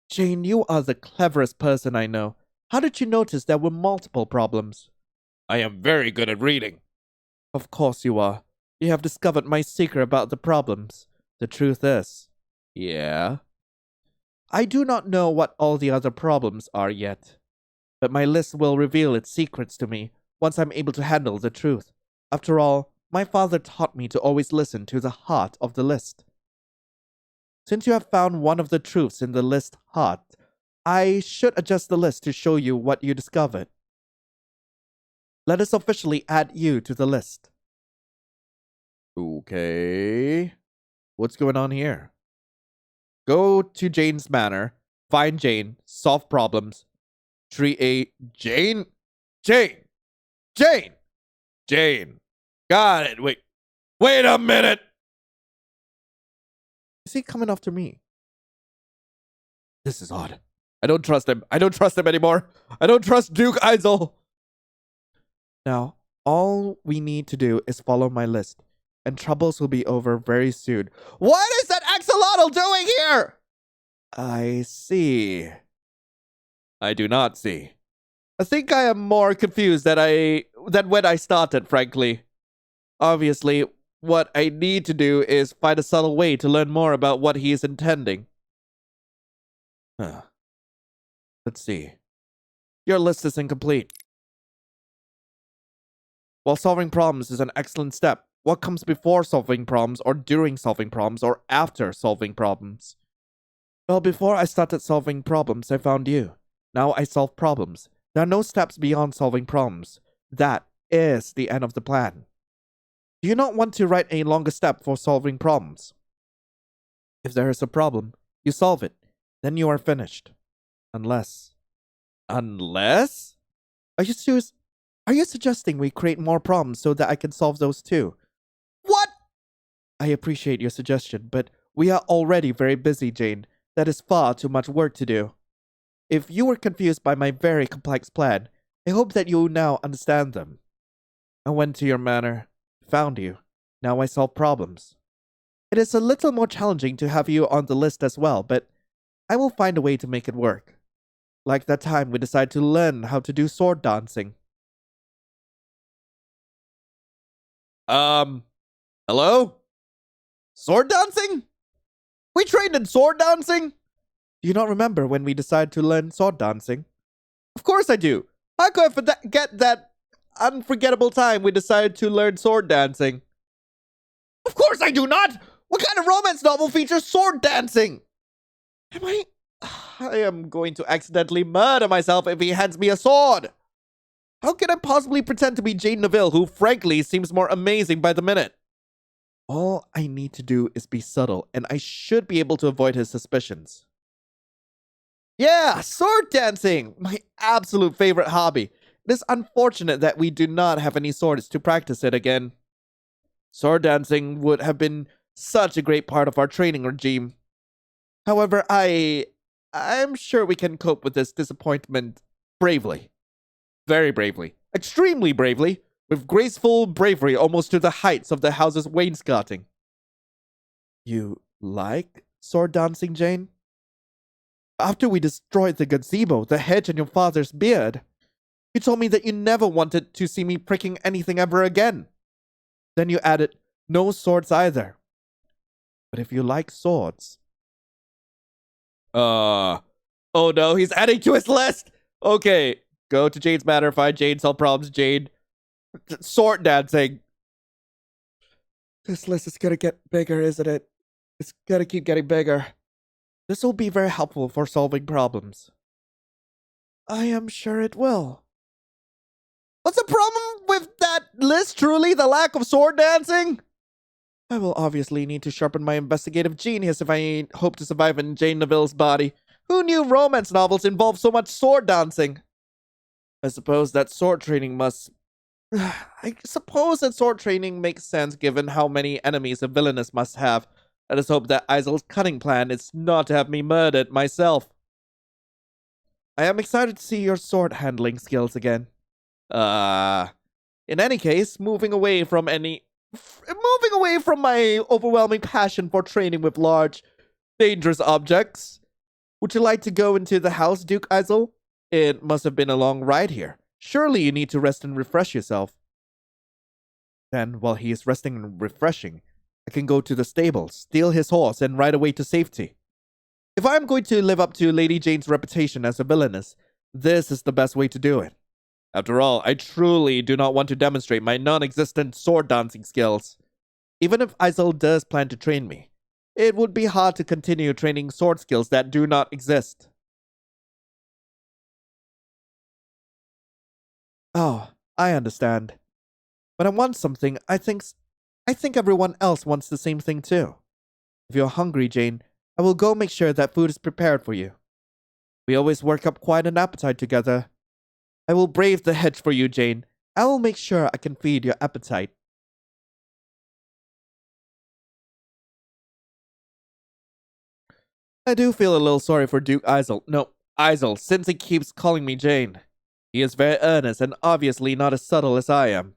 Jane, you are the cleverest person I know. How did you notice there were multiple problems? I am very good at reading. Of course you are. You have discovered my secret about the problems. The truth is... Yeah? I do not know what all the other problems are yet. But my list will reveal its secrets to me once I'm able to handle the truth. After all, my father taught me to always listen to the heart of the list. Since you have found one of the truths in the list hot, I should adjust the list to show you what you discovered. Let us officially add you to the list. Okay. What's going on here? Go to Jane's manor, find Jane, solve problems, treat a Jane? Jane! Jane! Jane! Got it. Wait a minute! Is he coming after me? This is odd. I don't trust him. I don't trust him anymore. I don't trust Duke Eisel. Now, all we need to do is follow my list, and troubles will be over very soon. What is that axolotl doing here? I see. I do not see. I think I am more confused than when I started, frankly. Obviously, what I need to do is find a subtle way to learn more about what he is intending. Let's see. Your list is incomplete. While solving problems is an excellent step, what comes before solving problems, or during solving problems, or after solving problems? Well, before I started solving problems, I found you. Now I solve problems. There are no steps beyond solving problems. That is the end of the plan. Do you not want to write a longer step for solving problems? If there is a problem, you solve it. Then you are finished. Unless? Are you suggesting we create more problems so that I can solve those too? What? I appreciate your suggestion, but we are already very busy, Jane. That is far too much work to do. If you were confused by my very complex plan, I hope that you now understand them. I went to your manor, found you. Now I solve problems. It is a little more challenging to have you on the list as well, but I will find a way to make it work. Like that time we decided to learn how to do sword dancing. Hello? Sword dancing? We trained in sword dancing? Do you not remember when we decided to learn sword dancing? Of course I do. How could I forget that unforgettable time we decided to learn sword dancing? Of course I do not! What kind of romance novel features sword dancing? I am going to accidentally murder myself if he hands me a sword. How can I possibly pretend to be Jane Neville, who frankly seems more amazing by the minute? All I need to do is be subtle, and I should be able to avoid his suspicions. Yeah, sword dancing! My absolute favorite hobby. It is unfortunate that we do not have any swords to practice it again. Sword dancing would have been such a great part of our training regime. However, I'm sure we can cope with this disappointment bravely. Very bravely. Extremely bravely. With graceful bravery almost to the heights of the house's wainscoting. You like sword dancing, Jane? After we destroyed the gazebo, the hedge, and your father's beard, you told me that you never wanted to see me pricking anything ever again. Then you added, no swords either. But if you like swords... Oh no, he's adding to his list! Okay, go to Jane's manor, find Jane, solve problems, Jane. Sword dancing. This list is gonna get bigger, isn't it? It's gonna keep getting bigger. This will be very helpful for solving problems. I am sure it will. What's the problem with that list, truly? The lack of sword dancing? I will obviously need to sharpen my investigative genius if I hope to survive in Jane Neville's body. Who knew romance novels involve so much sword dancing? I suppose that sword training makes sense given how many enemies a villainess must have. Let us hope that Eisel's cunning plan is not to have me murdered myself. I am excited to see your sword handling skills again. In any case, moving away from my overwhelming passion for training with large, dangerous objects. Would you like to go into the house, Duke Eisel? It must have been a long ride here. Surely you need to rest and refresh yourself. Then, while he is resting and refreshing, I can go to the stable, steal his horse, and ride away to safety. If I am going to live up to Lady Jane's reputation as a villainess, this is the best way to do it. After all, I truly do not want to demonstrate my non-existent sword dancing skills. Even if Eisel does plan to train me, It would be hard to continue training sword skills that do not exist. Oh, I understand. When I want something, I think everyone else wants the same thing too. If you're hungry, Jane, I will go make sure that food is prepared for you. We always work up quite an appetite together. I will brave the hedge for you, Jane. I will make sure I can feed your appetite. I do feel a little sorry for Duke Isel. No, Isel, since he keeps calling me Jane. He is very earnest and obviously not as subtle as I am.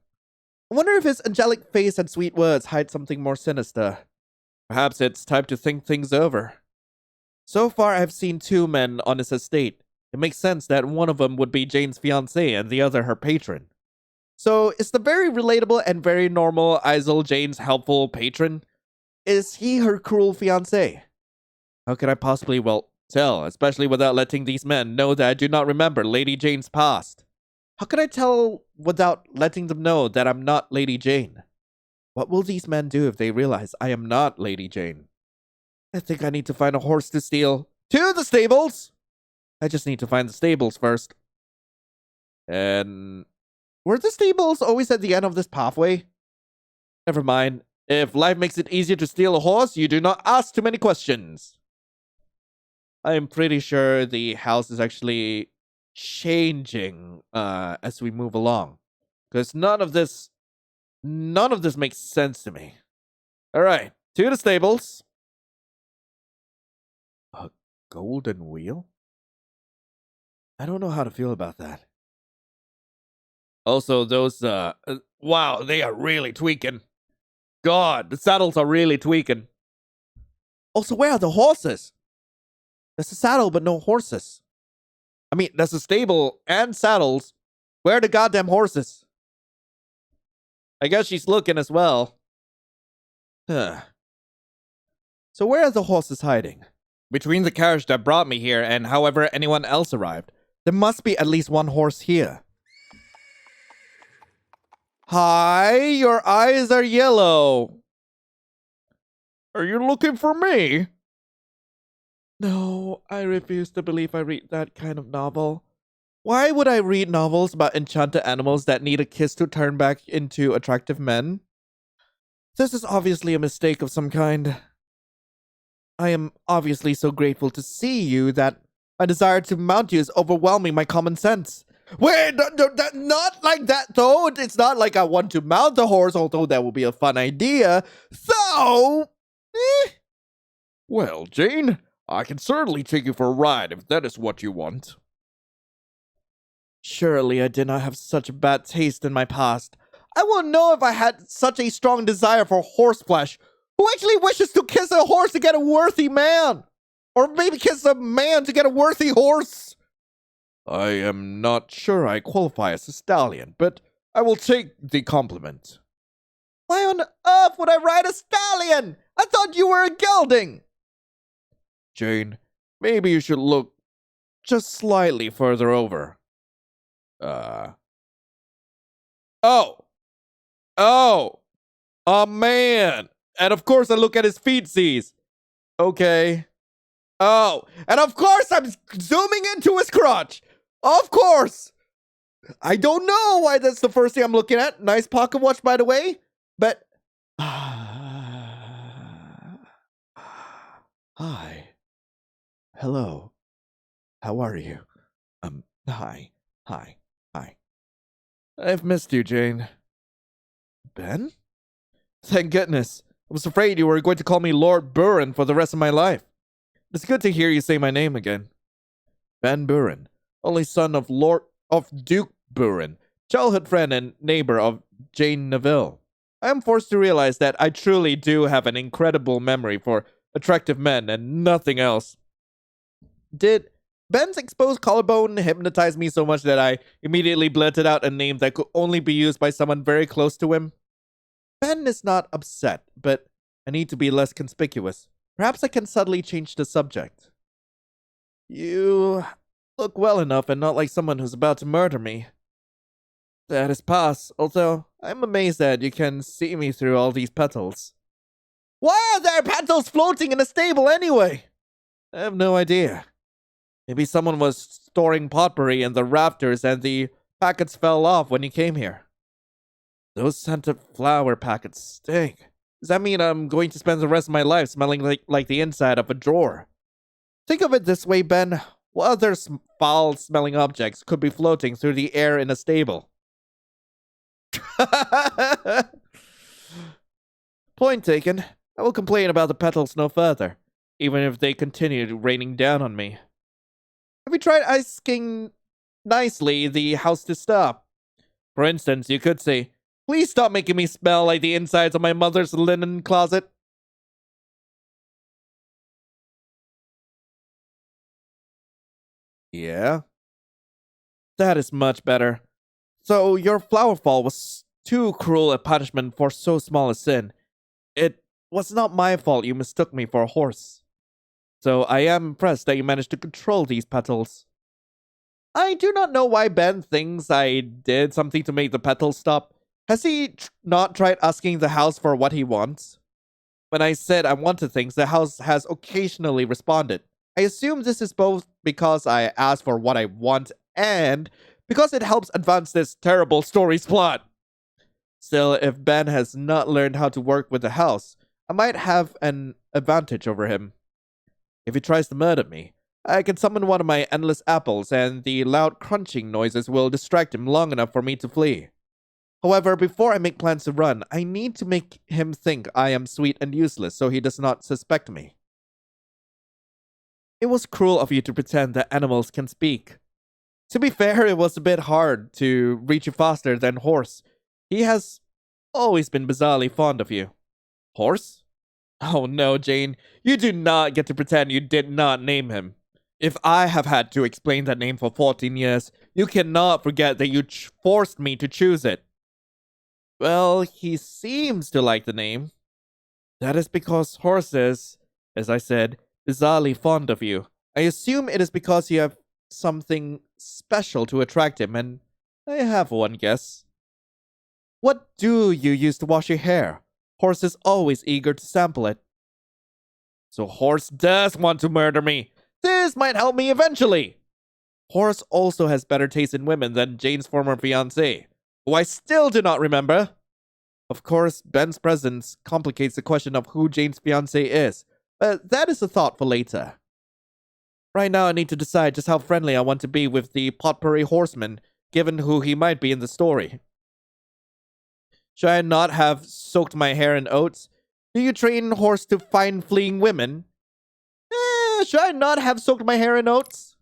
I wonder if his angelic face and sweet words hide something more sinister. Perhaps it's time to think things over. So far, I've seen two men on his estate. It makes sense that one of them would be Jane's fiancé and the other her patron. So, is the very relatable and very normal Isel Jane's helpful patron? Is he her cruel fiancé? How could I possibly, tell, especially without letting these men know that I do not remember Lady Jane's past? How could I tell without letting them know that I'm not Lady Jane? What will these men do if they realize I am not Lady Jane? I think I need to find a horse to steal. To the stables! I just need to find the stables first. And were the stables always at the end of this pathway? Never mind. If life makes it easier to steal a horse, you do not ask too many questions. I am pretty sure the house is actually changing as we move along. Because none of this makes sense to me. Alright, to the stables. A golden wheel? I don't know how to feel about that. Also, those, wow, they are really tweaking. God, the saddles are really tweaking. Also, where are the horses? There's a saddle, but no horses. I mean, there's a stable and saddles. Where are the goddamn horses? I guess she's looking as well. So where are the horses hiding? Between the carriage that brought me here and however anyone else arrived, there must be at least one horse here. Hi, your eyes are yellow. Are you looking for me? No, I refuse to believe I read that kind of novel. Why would I read novels about enchanted animals that need a kiss to turn back into attractive men? This is obviously a mistake of some kind. I am obviously so grateful to see you that my desire to mount you is overwhelming my common sense. Wait, not like that though. It's not like I want to mount the horse, although that would be a fun idea. So, Well, Jane, I can certainly take you for a ride if that is what you want. Surely I did not have such a bad taste in my past. I wouldn't know if I had such a strong desire for horse flesh. Who actually wishes to kiss a horse to get a worthy man? Or maybe kiss a man to get a worthy horse? I am not sure I qualify as a stallion, but I will take the compliment. Why on earth would I ride a stallion? I thought you were a gelding. Jane, maybe you should look just slightly further over. Oh, a man. And of course I look at his feetsies. Okay. Oh, and of course I'm zooming into his crotch. Of course. I don't know why that's the first thing I'm looking at. Nice pocket watch, by the way. But hi. Hello. How are you? Hi. I've missed you, Jane. Ben? Thank goodness. I was afraid you were going to call me Lord Buren for the rest of my life. It's good to hear you say my name again. Ben Buren, only son of Duke Buren, childhood friend and neighbor of Jane Neville. I am forced to realize that I truly do have an incredible memory for attractive men and nothing else. Did Ben's exposed collarbone hypnotize me so much that I immediately blurted out a name that could only be used by someone very close to him? Ben is not upset, but I need to be less conspicuous. Perhaps I can subtly change the subject. You look well enough and not like someone who's about to murder me. That is past, although I'm amazed that you can see me through all these petals. Why are there petals floating in a stable anyway? I have no idea. Maybe someone was storing potpourri in the rafters and the packets fell off when you came here. Those scented flower packets stink. Does that mean I'm going to spend the rest of my life smelling like the inside of a drawer? Think of it this way, Ben. What other foul-smelling objects could be floating through the air in a stable? Point taken. I will complain about the petals no further, even if they continue raining down on me. Have you tried asking nicely the house to stop? For instance, you could say, "Please stop making me smell like the insides of my mother's linen closet." Yeah, that is much better. So your flower fall was too cruel a punishment for so small a sin. It was not my fault you mistook me for a horse. So I am impressed that you managed to control these petals. I do not know why Ben thinks I did something to make the petals stop. Has he not tried asking the house for what he wants? When I said I wanted things, the house has occasionally responded. I assume this is both because I asked for what I want and because it helps advance this terrible story's plot. Still, if Ben has not learned how to work with the house, I might have an advantage over him. If he tries to murder me, I can summon one of my endless apples and the loud crunching noises will distract him long enough for me to flee. However, before I make plans to run, I need to make him think I am sweet and useless so he does not suspect me. It was cruel of you to pretend that animals can speak. To be fair, it was a bit hard to reach you faster than Horse. He has always been bizarrely fond of you. Horse? Oh no, Jane. You do not get to pretend you did not name him. If I have had to explain that name for 14 years, you cannot forget that you forced me to choose it. Well, he seems to like the name. That is because Horse is, as I said, bizarrely fond of you. I assume it is because you have something special to attract him, and I have one guess. What do you use to wash your hair? Horse is always eager to sample it. So Horse does want to murder me. This might help me eventually. Horse also has better taste in women than Jane's former fiancé, who I still do not remember. Of course, Ben's presence complicates the question of who Jane's fiancé is, but that is a thought for later. Right now, I need to decide just how friendly I want to be with the potpourri horseman, given who he might be in the story. Should I not have soaked my hair in oats? Do you train Horse to find fleeing women? Should I not have soaked my hair in oats?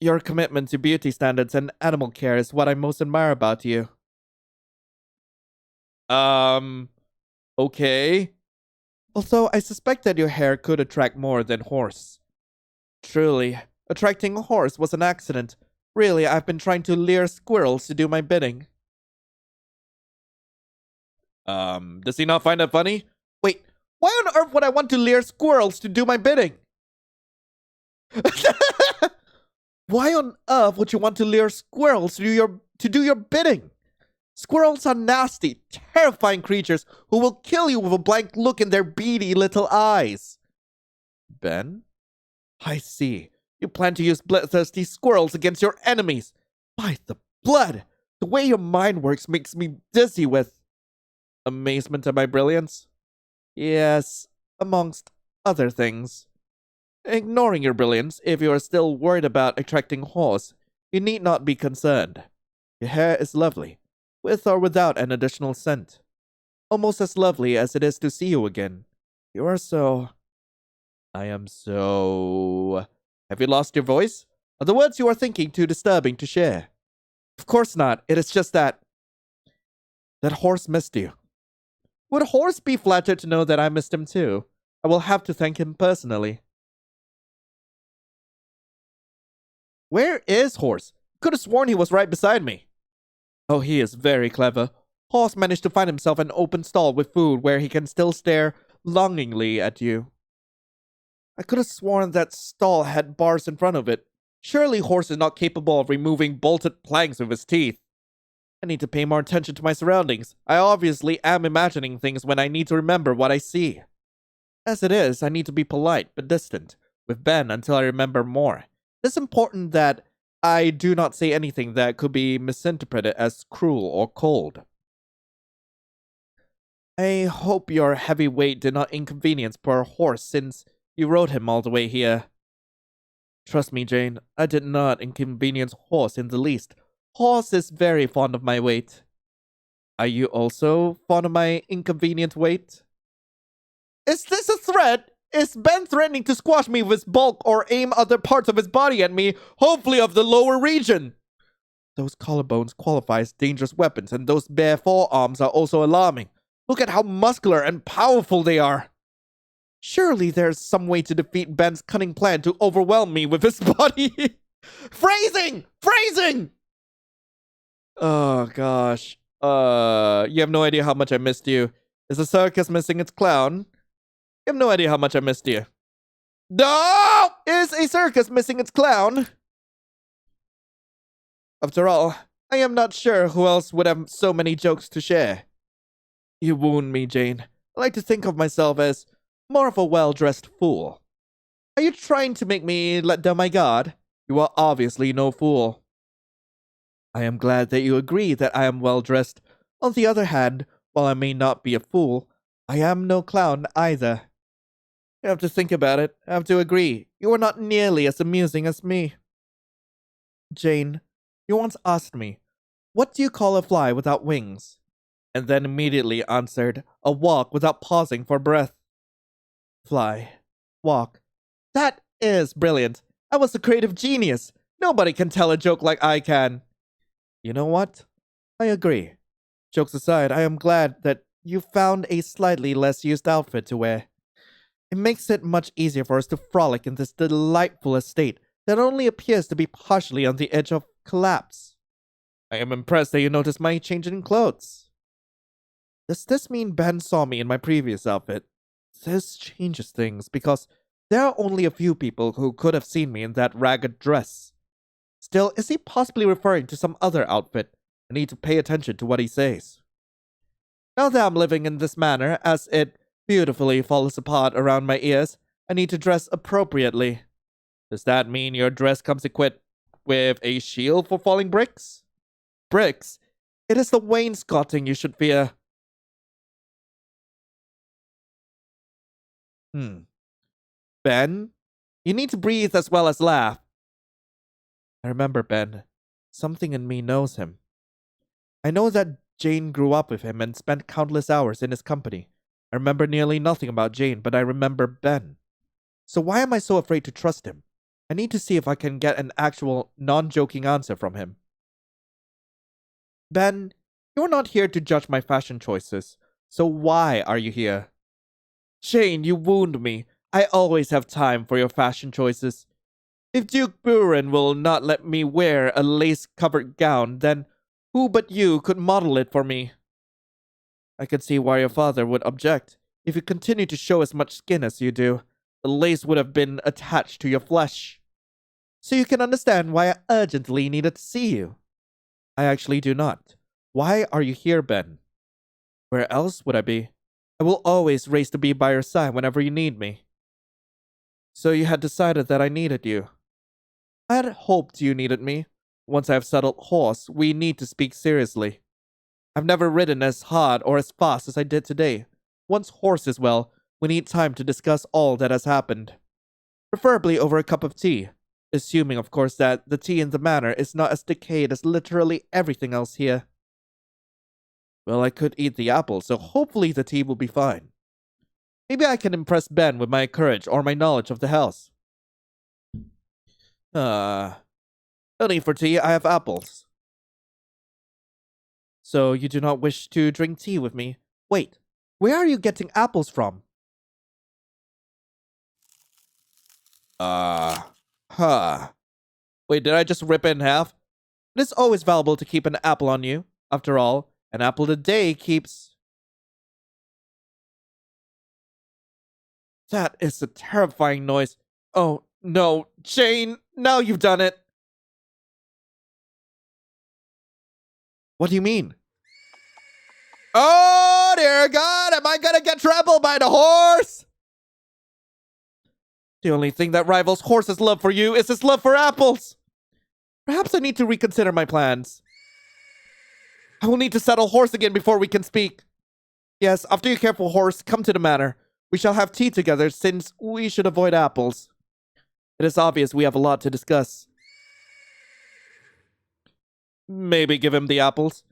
Your commitment to beauty standards and animal care is what I most admire about you. Okay. Although I suspect that your hair could attract more than Horse. Truly, attracting a horse was an accident. Really, I've been trying to lure squirrels to do my bidding. Does he not find that funny? Wait, why on earth would I want to lure squirrels to do my bidding? Why on earth would you want to lure squirrels to do your bidding? Squirrels are nasty, terrifying creatures who will kill you with a blank look in their beady little eyes. Ben? I see. You plan to use bloodthirsty squirrels against your enemies. By the blood! The way your mind works makes me dizzy with amazement at my brilliance. Yes, amongst other things. Ignoring your brilliance, if you are still worried about attracting Horse, you need not be concerned. Your hair is lovely, with or without an additional scent. Almost as lovely as it is to see you again. You are so... I am so... Have you lost your voice? Are the words you are thinking too disturbing to share? Of course not. It is just that Horse missed you. Would Horse be flattered to know that I missed him too? I will have to thank him personally. Where is Horse? Could have sworn he was right beside me. Oh, he is very clever. Horse managed to find himself an open stall with food where he can still stare longingly at you. I could have sworn that stall had bars in front of it. Surely Horse is not capable of removing bolted planks with his teeth. I need to pay more attention to my surroundings. I obviously am imagining things when I need to remember what I see. As it is, I need to be polite but distant with Ben until I remember more. It's important that I do not say anything that could be misinterpreted as cruel or cold. I hope your heavy weight did not inconvenience poor horse since you rode him all the way here. Trust me, Jane, I did not inconvenience horse in the least. Horse is very fond of my weight. Are you also fond of my inconvenient weight? Is this a threat? Is Ben threatening to squash me with his bulk or aim other parts of his body at me, hopefully of the lower region? Those collarbones qualify as dangerous weapons, and those bare forearms are also alarming. Look at how muscular and powerful they are. Surely there's some way to defeat Ben's cunning plan to overwhelm me with his body. Phrasing! Phrasing! Oh, gosh. You have no idea how much I missed you. Is the circus missing its clown? You have no idea how much I missed you. No! Is a circus missing its clown? After all, I am not sure who else would have so many jokes to share. You wound me, Jane. I like to think of myself as more of a well-dressed fool. Are you trying to make me let down my guard? You are obviously no fool. I am glad that you agree that I am well-dressed. On the other hand, while I may not be a fool, I am no clown either. You have to think about it. I have to agree. You are not nearly as amusing as me. Jane, you once asked me, what do you call a fly without wings? And then immediately answered, a walk without pausing for breath. Fly. Walk. That is brilliant. I was a creative genius. Nobody can tell a joke like I can. You know what? I agree. Jokes aside, I am glad that you found a slightly less used outfit to wear. It makes it much easier for us to frolic in this delightful estate that only appears to be partially on the edge of collapse. I am impressed that you noticed my change in clothes. Does this mean Ben saw me in my previous outfit? This changes things, because there are only a few people who could have seen me in that ragged dress. Still, is he possibly referring to some other outfit? I need to pay attention to what he says. Now that I'm living in this manner, as it beautifully falls apart around my ears, I need to dress appropriately. Does that mean your dress comes equipped with a shield for falling bricks? Bricks? It is the wainscoting you should fear. Ben? You need to breathe as well as laugh. I remember Ben. Something in me knows him. I know that Jane grew up with him and spent countless hours in his company. I remember nearly nothing about Jane, but I remember Ben. So why am I so afraid to trust him? I need to see if I can get an actual, non-joking answer from him. Ben, you're not here to judge my fashion choices. So why are you here? Jane, you wound me. I always have time for your fashion choices. If Duke Buren will not let me wear a lace-covered gown, then who but you could model it for me? I can see why your father would object. If you continue to show as much skin as you do, the lace would have been attached to your flesh. So you can understand why I urgently needed to see you. I actually do not. Why are you here, Ben? Where else would I be? I will always race to be by your side whenever you need me. So you had decided that I needed you. I had hoped you needed me. Once I have settled horse, we need to speak seriously. I've never ridden as hard or as fast as I did today. Once horse is well, we need time to discuss all that has happened. Preferably over a cup of tea. Assuming, of course, that the tea in the manor is not as decayed as literally everything else here. Well, I could eat the apple, so hopefully the tea will be fine. Maybe I can impress Ben with my courage or my knowledge of the house. No need for tea, I have apples. So you do not wish to drink tea with me? Wait, where are you getting apples from? Wait, did I just rip it in half? It is always valuable to keep an apple on you. After all, an apple a day keeps... That is a terrifying noise. Oh, no, Jane, now you've done it. What do you mean? Oh, dear God, am I gonna get trampled by the horse? The only thing that rivals horse's love for you is his love for apples. Perhaps I need to reconsider my plans. I will need to settle horse again before we can speak. Yes, after you care for horse, come to the matter. We shall have tea together since we should avoid apples. It is obvious we have a lot to discuss. Maybe give him the apples.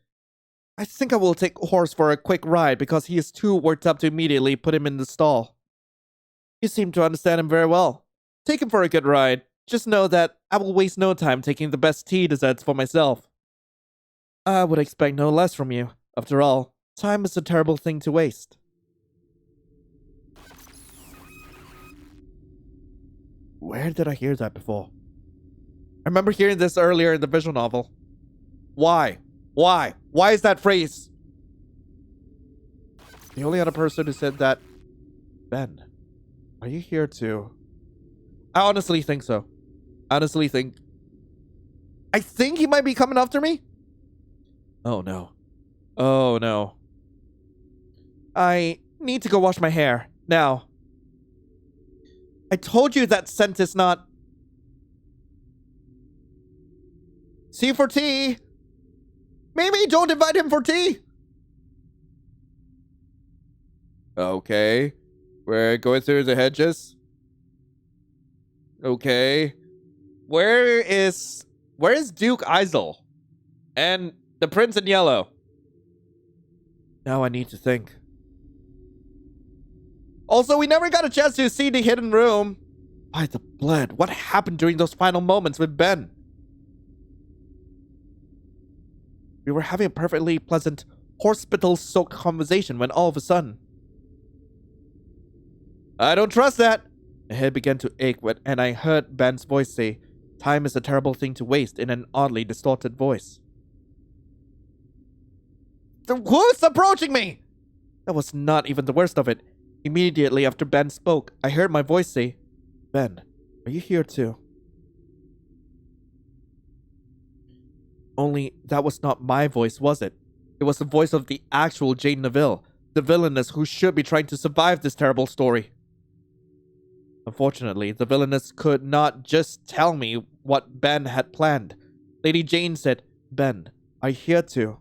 I think I will take horse for a quick ride because he is too worked up to immediately put him in the stall. You seem to understand him very well. Take him for a good ride. Just know that I will waste no time taking the best tea desserts for myself. I would expect no less from you. After all, time is a terrible thing to waste. Where did I hear that before? I remember hearing this earlier in the visual novel. Why? Why? Why is that phrase? The only other person who said that... Ben, are you here too? I honestly think so. I think he might be coming after me? Oh no. Oh no. I need to go wash my hair. Now. I told you that scent is not... See you for tea. Maybe don't invite him for tea. Okay. We're going through the hedges. Okay. Where is Duke Isel? And the Prince in Yellow? Now I need to think. Also, we never got a chance to see the hidden room. By the blood, what happened during those final moments with Ben? We were having a perfectly pleasant, hospital-soaked conversation when all of a sudden... I don't trust that! My head began to ache and I heard Ben's voice say, "Time is a terrible thing to waste," in an oddly distorted voice. Who's approaching me? That was not even the worst of it. Immediately after Ben spoke, I heard my voice say, "Ben, are you here too?" Only that was not my voice, was it? It was the voice of the actual Jane Neville, the villainess who should be trying to survive this terrible story. Unfortunately, the villainess could not just tell me what Ben had planned. Lady Jane said, "Ben, are you here too?"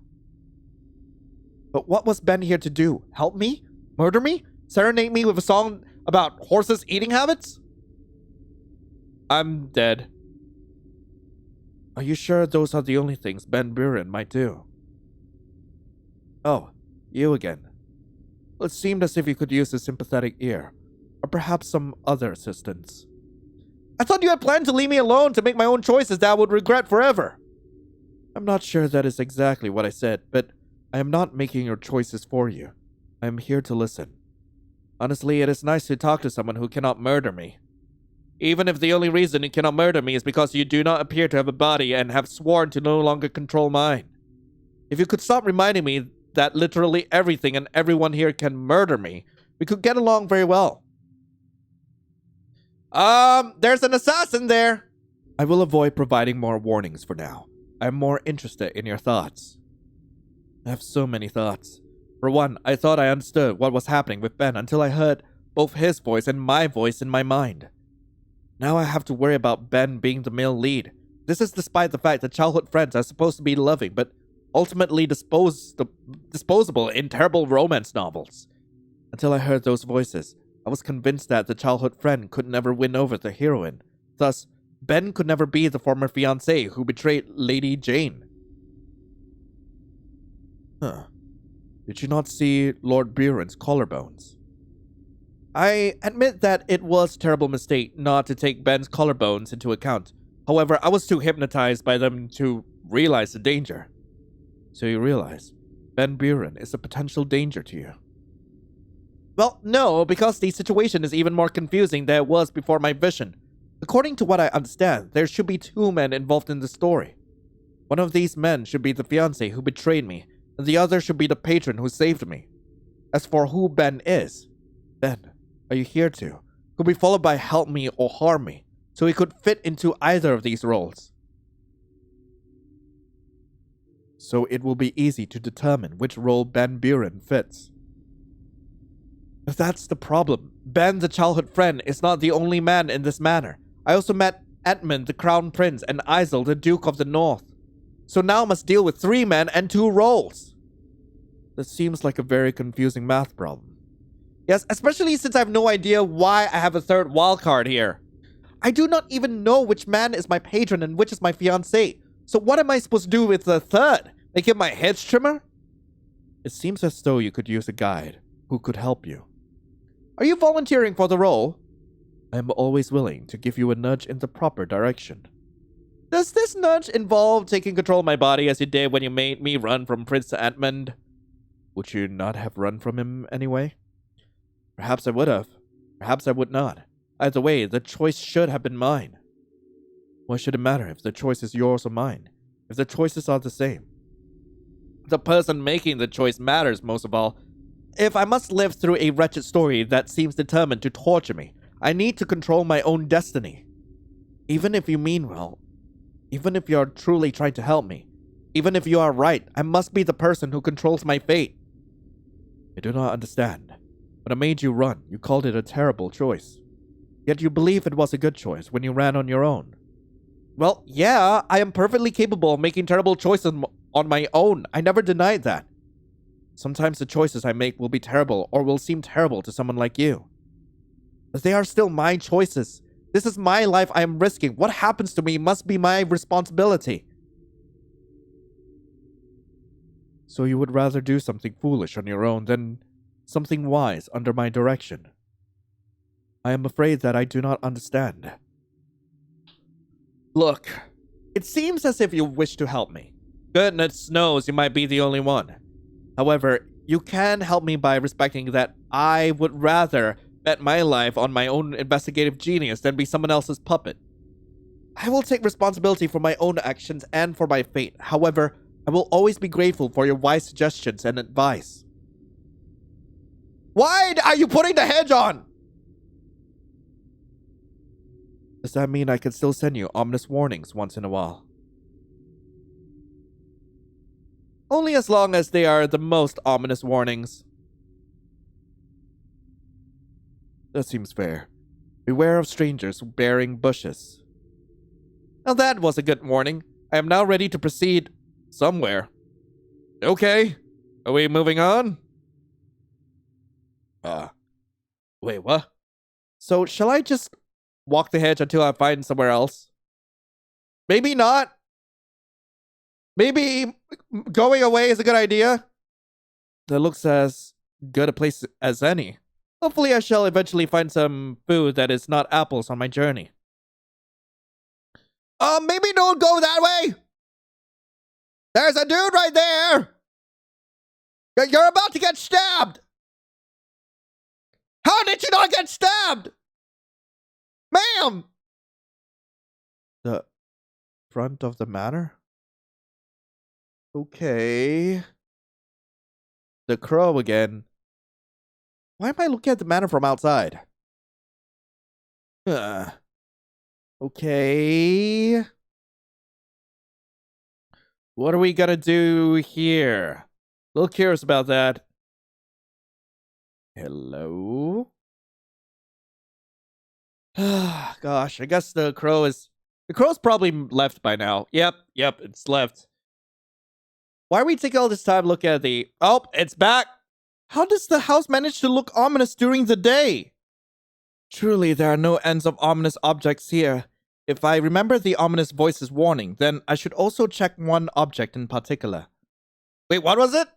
But what was Ben here to do? Help me? Murder me? Serenade me with a song about horses' eating habits? I'm dead. Are you sure those are the only things Ben Buren might do? Oh, you again. It seemed as if you could use a sympathetic ear, or perhaps some other assistance. I thought you had planned to leave me alone to make my own choices that I would regret forever. I'm not sure that is exactly what I said, but I am not making your choices for you. I am here to listen. Honestly, it is nice to talk to someone who cannot murder me. Even if the only reason you cannot murder me is because you do not appear to have a body and have sworn to no longer control mine. If you could stop reminding me that literally everything and everyone here can murder me, we could get along very well. There's an assassin there. I will avoid providing more warnings for now. I am more interested in your thoughts. I have so many thoughts. For one, I thought I understood what was happening with Ben until I heard both his voice and my voice in my mind. Now I have to worry about Ben being the male lead. This is despite the fact that childhood friends are supposed to be loving, but ultimately disposable in terrible romance novels. Until I heard those voices, I was convinced that the childhood friend could never win over the heroine. Thus, Ben could never be the former fiancé who betrayed Lady Jane. Huh. Did you not see Lord Buren's collarbones? I admit that it was a terrible mistake not to take Ben's collarbones into account. However, I was too hypnotized by them to realize the danger. So you realize Ben Buren is a potential danger to you? Well, no, because the situation is even more confusing than it was before my vision. According to what I understand, there should be two men involved in the story. One of these men should be the fiancé who betrayed me, and the other should be the patron who saved me. As for who Ben is, Ben, are you here too? Could be followed by help me or harm me, so he could fit into either of these roles. so it will be easy to determine which role Ben Buren fits. But that's the problem. Ben, the childhood friend, is not the only man in this manner. I also met Edmund, the Crown Prince, and Isel, the Duke of the North. So now must deal with 3 men and 2 roles. That seems like a very confusing math problem. Yes, especially since I have no idea why I have a 3rd wildcard here. I do not even know which man is my patron and which is my fiancé. So what am I supposed to do with the 3rd? Make him my hedge trimmer? It seems as though you could use a guide who could help you. Are you volunteering for the role? I am always willing to give you a nudge in the proper direction. Does this nudge involve taking control of my body as you did when you made me run from Prince Edmund? Would you not have run from him anyway? Perhaps I would have. Perhaps I would not. Either way, the choice should have been mine. Why should it matter if the choice is yours or mine? If the choices are the same? The person making the choice matters most of all. If I must live through a wretched story that seems determined to torture me, I need to control my own destiny. Even if you mean well, even if you are truly trying to help me, even if you are right, I must be the person who controls my fate. I do not understand. When I made you run, you called it a terrible choice. Yet you believe it was a good choice when you ran on your own. Well, yeah, I am perfectly capable of making terrible choices on my own. I never denied that. Sometimes the choices I make will be terrible or will seem terrible to someone like you. But they are still my choices. This is my life I am risking. What happens to me must be my responsibility. So you would rather do something foolish on your own than something wise under my direction? I am afraid that I do not understand. Look, it seems as if you wish to help me. Goodness knows you might be the only one. However, you can help me by respecting that I would rather bet my life on my own investigative genius than be someone else's puppet. I will take responsibility for my own actions and for my fate. However, I will always be grateful for your wise suggestions and advice. Why are you putting the hedge on? Does that mean I can still send you ominous warnings once in a while? Only as long as they are the most ominous warnings. That seems fair. Beware of strangers bearing bushes. Now that was a good warning. I am now ready to proceed somewhere. Okay. Are we moving on? Wait, what? So, shall I just walk the hedge until I find somewhere else? Maybe not. Maybe going away is a good idea. That looks as good a place as any. Hopefully I shall eventually find some food that is not apples on my journey. Maybe don't go that way. There's a dude right there. You're about to get stabbed. How did you not get stabbed? Ma'am! The front of the manor? Okay. The crow again. Why am I looking at the manor from outside? Okay. What are we gonna do here? A little curious about that. Hello? Gosh, I guess the crow's probably left by now. Yep, it's left. Why are we taking all this time looking at the... Oh, it's back! How does the house manage to look ominous during the day? Truly, there are no ends of ominous objects here. If I remember the ominous voice's warning, then I should also check one object in particular. Wait, what was it?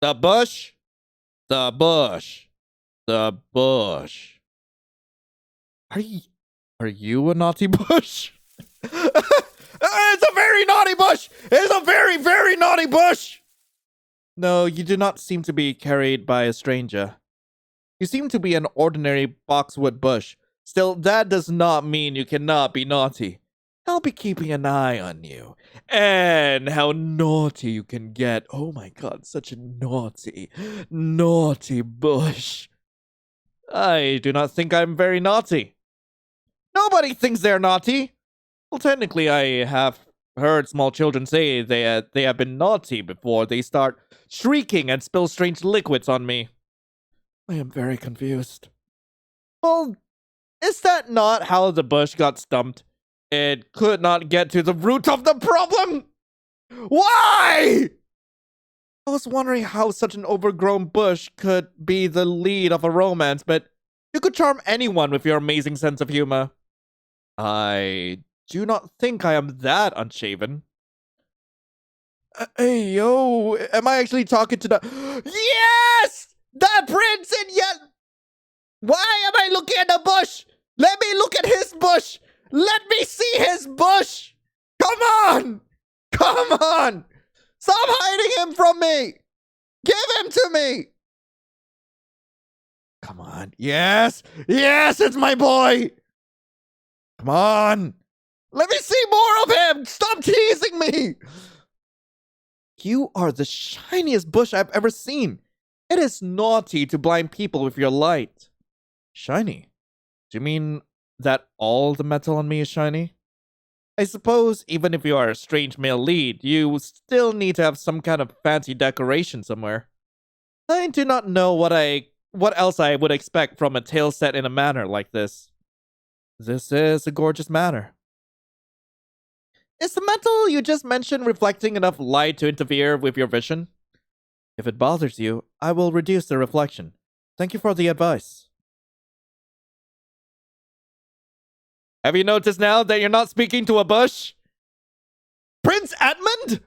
The bush? The bush. The bush. Are you a naughty bush? It's a very naughty bush! It's a very, very naughty bush! No, you do not seem to be carried by a stranger. You seem to be an ordinary boxwood bush. Still, that does not mean you cannot be naughty. I'll be keeping an eye on you. And how naughty you can get. Oh my god, such a naughty, naughty bush. I do not think I'm very naughty. Nobody thinks they're naughty. Well, technically, I have heard small children say they have been naughty before they start shrieking and spill strange liquids on me. I am very confused. Well, is that not how the bush got stumped? It could not get to the root of the problem? Why? I was wondering how such an overgrown bush could be the lead of a romance, but you could charm anyone with your amazing sense of humor. I do not think I am that unshaven. Hey, yo, am I actually talking to the... Yes! The prince and yet... Why am I looking at the bush? Let me look at his bush! Let me see his bush! Come on! Come on! Stop hiding him from me! Give him to me! Come on. Yes! Yes, it's my boy! Come on! Let me see more of him! Stop teasing me! You are the shiniest bush I've ever seen. It is naughty to blind people with your light. Shiny? Do you mean that all the metal on me is shiny? I suppose even if you are a strange male lead, you still need to have some kind of fancy decoration somewhere. I do not know what else I would expect from a tale set in a manner like this. This is a gorgeous manor. Is the metal you just mentioned reflecting enough light to interfere with your vision? If it bothers you, I will reduce the reflection. Thank you for the advice. Have you noticed now that you're not speaking to a bush? Prince Edmund?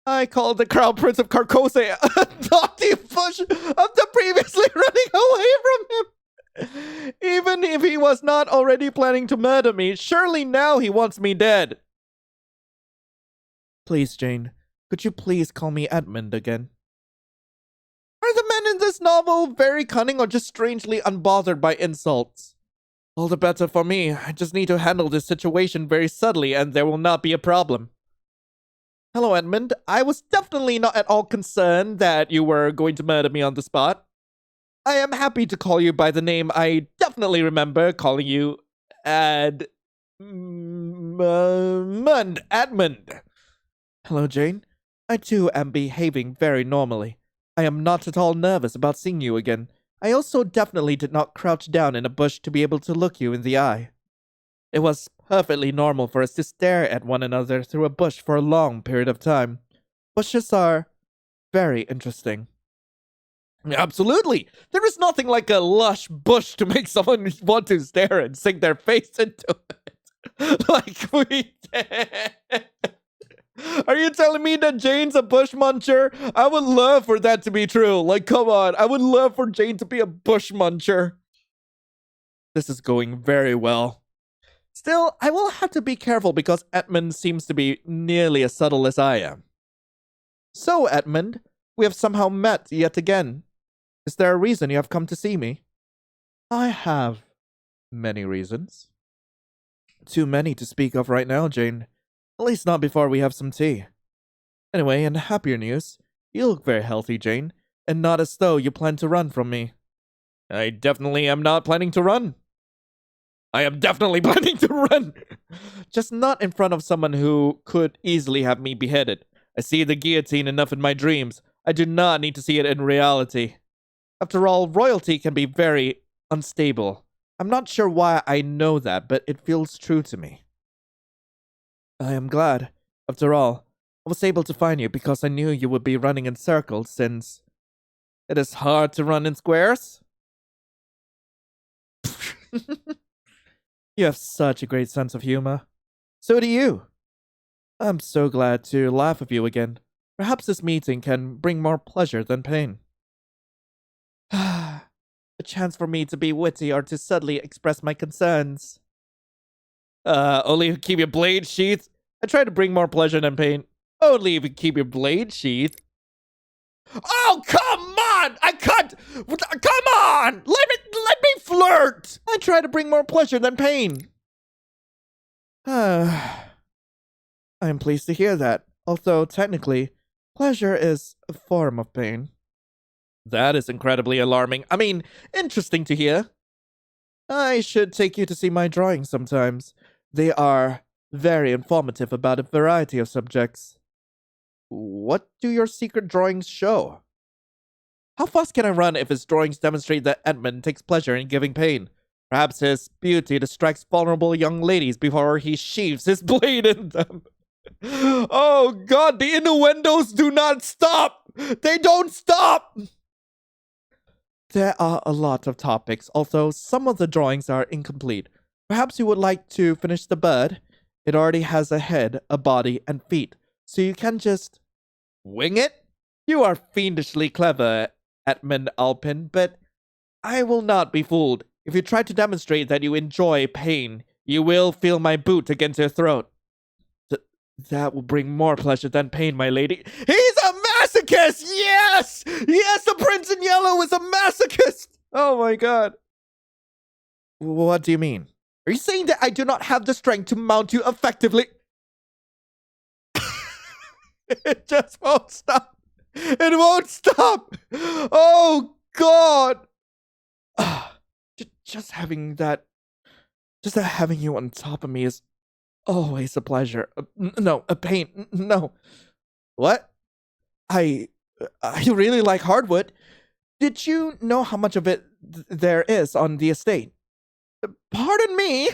I called the Crown Prince of Carcosa a naughty bush after previously running away from him. Even if he was not already planning to murder me, surely now he wants me dead. Please, Jane, could you please call me Edmund again? Are the men in this novel very cunning or just strangely unbothered by insults? All the better for me. I just need to handle this situation very subtly and there will not be a problem. Hello, Edmund. I was definitely not at all concerned that you were going to murder me on the spot. I am happy to call you by the name I definitely remember calling you Edmund. Hello, Jane. I too am behaving very normally. I am not at all nervous about seeing you again. I also definitely did not crouch down in a bush to be able to look you in the eye. It was perfectly normal for us to stare at one another through a bush for a long period of time. Bushes are very interesting. Absolutely! There is nothing like a lush bush to make someone want to stare and sink their face into it. Like we did. Are you telling me that Jane's a bush muncher? I would love for that to be true. Like, come on. I would love for Jane to be a bush muncher. This is going very well. Still, I will have to be careful because Edmund seems to be nearly as subtle as I am. So, Edmund, we have somehow met yet again. Is there a reason you have come to see me? I have many reasons. Too many to speak of right now, Jane. At least not before we have some tea. Anyway, in happier news, you look very healthy, Jane, and not as though you plan to run from me. I definitely am not planning to run. I am definitely planning to run. Just not in front of someone who could easily have me beheaded. I see the guillotine enough in my dreams. I do not need to see it in reality. After all, royalty can be very unstable. I'm not sure why I know that, but it feels true to me. I am glad. After all, I was able to find you because I knew you would be running in circles since it is hard to run in squares. You have such a great sense of humor. So do you. I'm so glad to laugh with you again. Perhaps this meeting can bring more pleasure than pain. A chance for me to be witty or to subtly express my concerns. Only keep your blade sheath. I try to bring more pleasure than pain. Only if you keep your blade sheath. Oh, come on! I can't! Come on! Let me flirt! I try to bring more pleasure than pain. I am pleased to hear that, although technically, pleasure is a form of pain. That is incredibly alarming. I mean, interesting to hear. I should take you to see my drawings sometimes. They are very informative about a variety of subjects. What do your secret drawings show? How fast can I run if his drawings demonstrate that Edmund takes pleasure in giving pain? Perhaps his beauty distracts vulnerable young ladies before he sheaves his blade in them. Oh god, the innuendos do not stop! They don't stop! There are a lot of topics, although some of the drawings are incomplete. Perhaps you would like to finish the bird? It already has a head, a body, and feet, so you can just wing it? You are fiendishly clever, Edmund Alpin, but I will not be fooled. If you try to demonstrate that you enjoy pain, you will feel my boot against your throat. That will bring more pleasure than pain, my lady. He's a masochist! Yes! Yes, the Prince in Yellow is a masochist! Oh my god. What do you mean? Are you saying that I do not have the strength to mount you effectively? It just won't stop. It won't stop. Oh god. Just having you on top of me is always a pleasure. No, a pain. No. What? I really like hardwood. Did you know how much of it there is on the estate? Pardon me?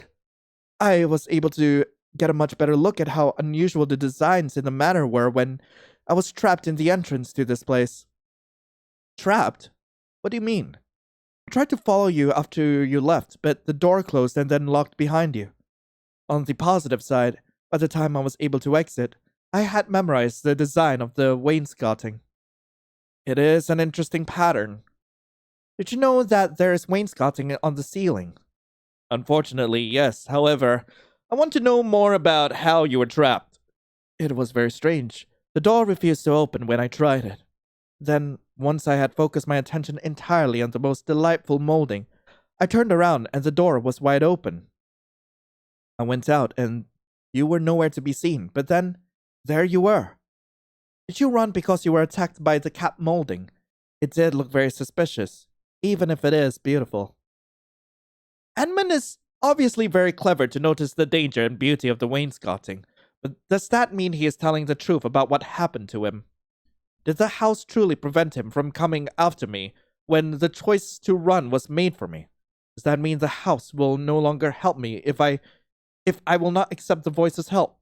I was able to get a much better look at how unusual the designs in the manor were when I was trapped in the entrance to this place. Trapped? What do you mean? I tried to follow you after you left, but the door closed and then locked behind you. On the positive side, by the time I was able to exit, I had memorized the design of the wainscoting. It is an interesting pattern. Did you know that there is wainscoting on the ceiling? Unfortunately, yes. However, I want to know more about how you were trapped. It was very strange. The door refused to open when I tried it. Then, once I had focused my attention entirely on the most delightful molding, I turned around and the door was wide open. I went out and you were nowhere to be seen, but then, there you were. Did you run because you were attacked by the cap molding? It did look very suspicious, even if it is beautiful. Edmund is obviously very clever to notice the danger and beauty of the wainscoting, but does that mean he is telling the truth about what happened to him? Did the house truly prevent him from coming after me when the choice to run was made for me? Does that mean the house will no longer help me if I will not accept the voice's help?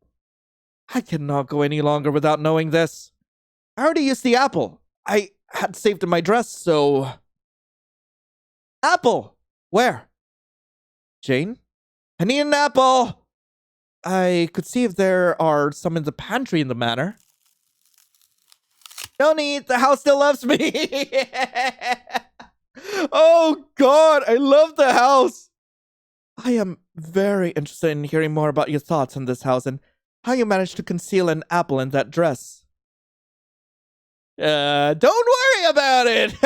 I cannot go any longer without knowing this. I already used the apple. I had saved in my dress, so... Apple! Where? Jane? I need an apple! I could see if there are some in the pantry in the manor. No need, the house still loves me! Oh god, I love the house! I am very interested in hearing more about your thoughts on this house and how you managed to conceal an apple in that dress. Don't worry about it!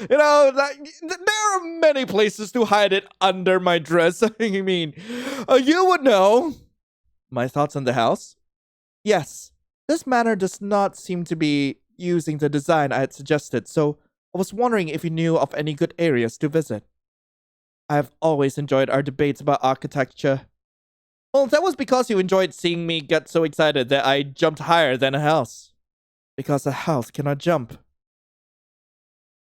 There are many places to hide it under my dress. I mean, you would know. My thoughts on the house? Yes, this manor does not seem to be using the design I had suggested, so I was wondering if you knew of any good areas to visit. I have always enjoyed our debates about architecture. Well, that was because you enjoyed seeing me get so excited that I jumped higher than a house. Because a house cannot jump.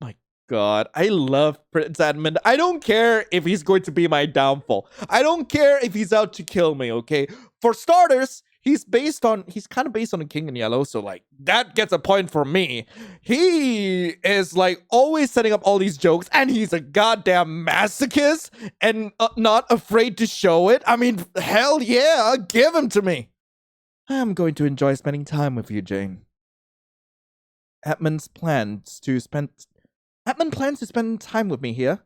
My god, I love Prince Edmund. I don't care if he's going to be my downfall. I don't care if he's out to kill me, okay? For starters, he's kind of based on the King in Yellow, so like, that gets a point for me. He is like always setting up all these jokes, and he's a goddamn masochist, and not afraid to show it. I mean, hell yeah, give him to me. I am going to enjoy spending time with you, Jane. Edmund plans to spend time with me here.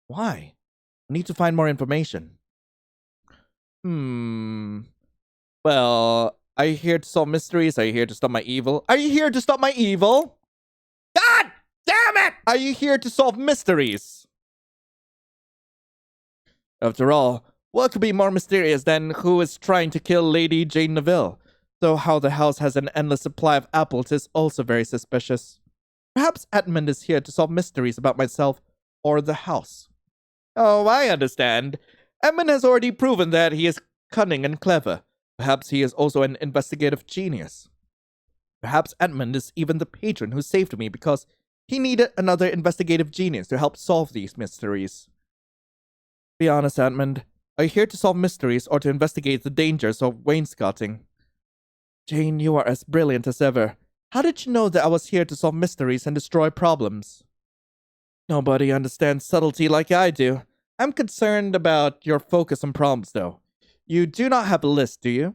Why? I need to find more information. Well, are you here to solve mysteries? Are you here to stop my evil? Are you here to stop my evil? God damn it! Are you here to solve mysteries? After all, what could be more mysterious than who is trying to kill Lady Jane Neville? Though how the house has an endless supply of apples is also very suspicious. Perhaps Edmund is here to solve mysteries about myself or the house. Oh, I understand. Edmund has already proven that he is cunning and clever. Perhaps he is also an investigative genius. Perhaps Edmund is even the patron who saved me because he needed another investigative genius to help solve these mysteries. Be honest, Edmund. Are you here to solve mysteries or to investigate the dangers of wainscoting? Jane, you are as brilliant as ever. How did you know that I was here to solve mysteries and destroy problems? Nobody understands subtlety like I do. I'm concerned about your focus on problems, though. You do not have a list, do you?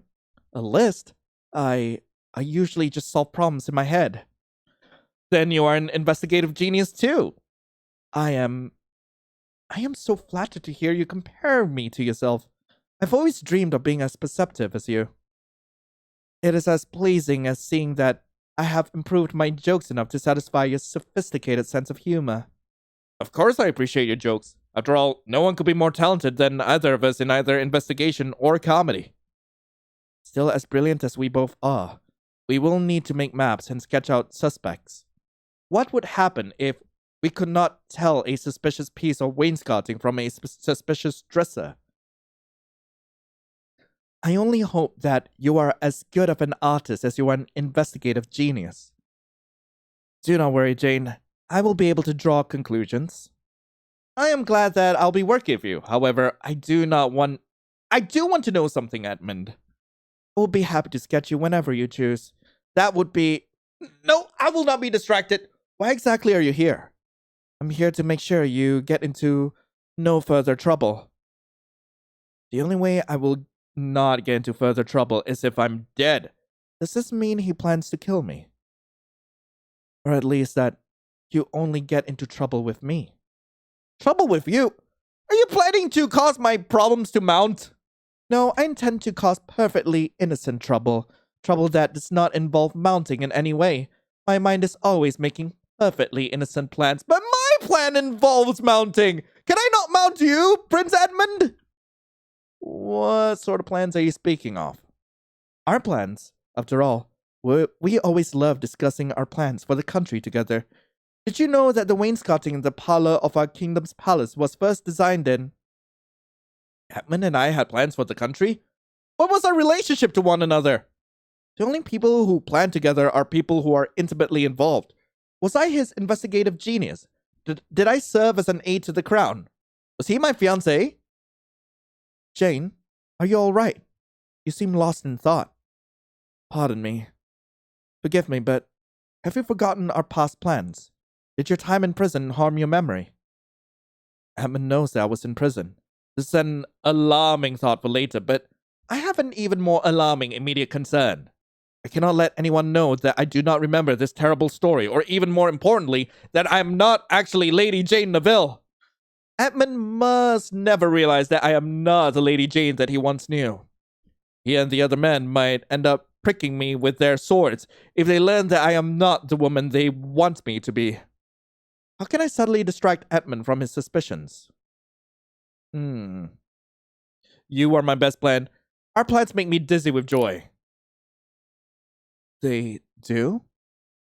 A list? I usually just solve problems in my head. Then you are an investigative genius, too. I am so flattered to hear you compare me to yourself. I've always dreamed of being as perceptive as you. It is as pleasing as seeing that I have improved my jokes enough to satisfy your sophisticated sense of humor. Of course I appreciate your jokes. After all, no one could be more talented than either of us in either investigation or comedy. Still, as brilliant as we both are, we will need to make maps and sketch out suspects. What would happen if we could not tell a suspicious piece of wainscoting from a suspicious dresser? I only hope that you are as good of an artist as you are an investigative genius. Do not worry, Jane. I will be able to draw conclusions. I am glad that I'll be working with you. However, I do want to know something, Edmund. I will be happy to sketch you whenever you choose. That would be... No, I will not be distracted. Why exactly are you here? I'm here to make sure you get into no further trouble. The only way I will not get into further trouble is if I'm dead. Does this mean he plans to kill me? Or at least that you only get into trouble with me? Trouble with you? Are you planning to cause my problems to mount? No, I intend to cause perfectly innocent trouble. Trouble that does not involve mounting in any way. My mind is always making perfectly innocent plans, but my plan involves mounting. Can I not mount you, Prince Edmund? What sort of plans are you speaking of? Our plans, after all. We always love discussing our plans for the country together. Did you know that the wainscoting in the parlor of our kingdom's palace was first designed in... Edmund and I had plans for the country? What was our relationship to one another? The only people who plan together are people who are intimately involved. Was I his investigative genius? Did I serve as an aide to the crown? Was he my fiancé? Jane, are you all right? You seem lost in thought. Pardon me. Forgive me, but have you forgotten our past plans? Did your time in prison harm your memory? Edmund knows that I was in prison. This is an alarming thought for later, but I have an even more alarming immediate concern. I cannot let anyone know that I do not remember this terrible story, or even more importantly, that I am not actually Lady Jane Neville. Edmund must never realize that I am not the Lady Jane that he once knew. He and the other men might end up pricking me with their swords if they learn that I am not the woman they want me to be. How can I subtly distract Edmund from his suspicions? You are my best plan. Our plans make me dizzy with joy. They do?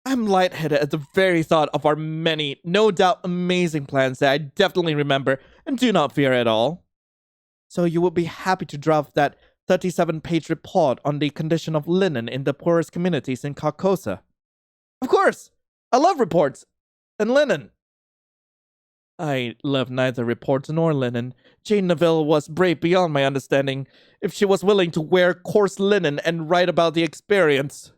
I'm lightheaded at the very thought of our many, no doubt amazing plans that I definitely remember and do not fear at all. So you would be happy to draft that 37-page report on the condition of linen in the poorest communities in Carcosa? Of course! I love reports! And linen! I love neither reports nor linen. Jane Neville was brave beyond my understanding if she was willing to wear coarse linen and write about the experience.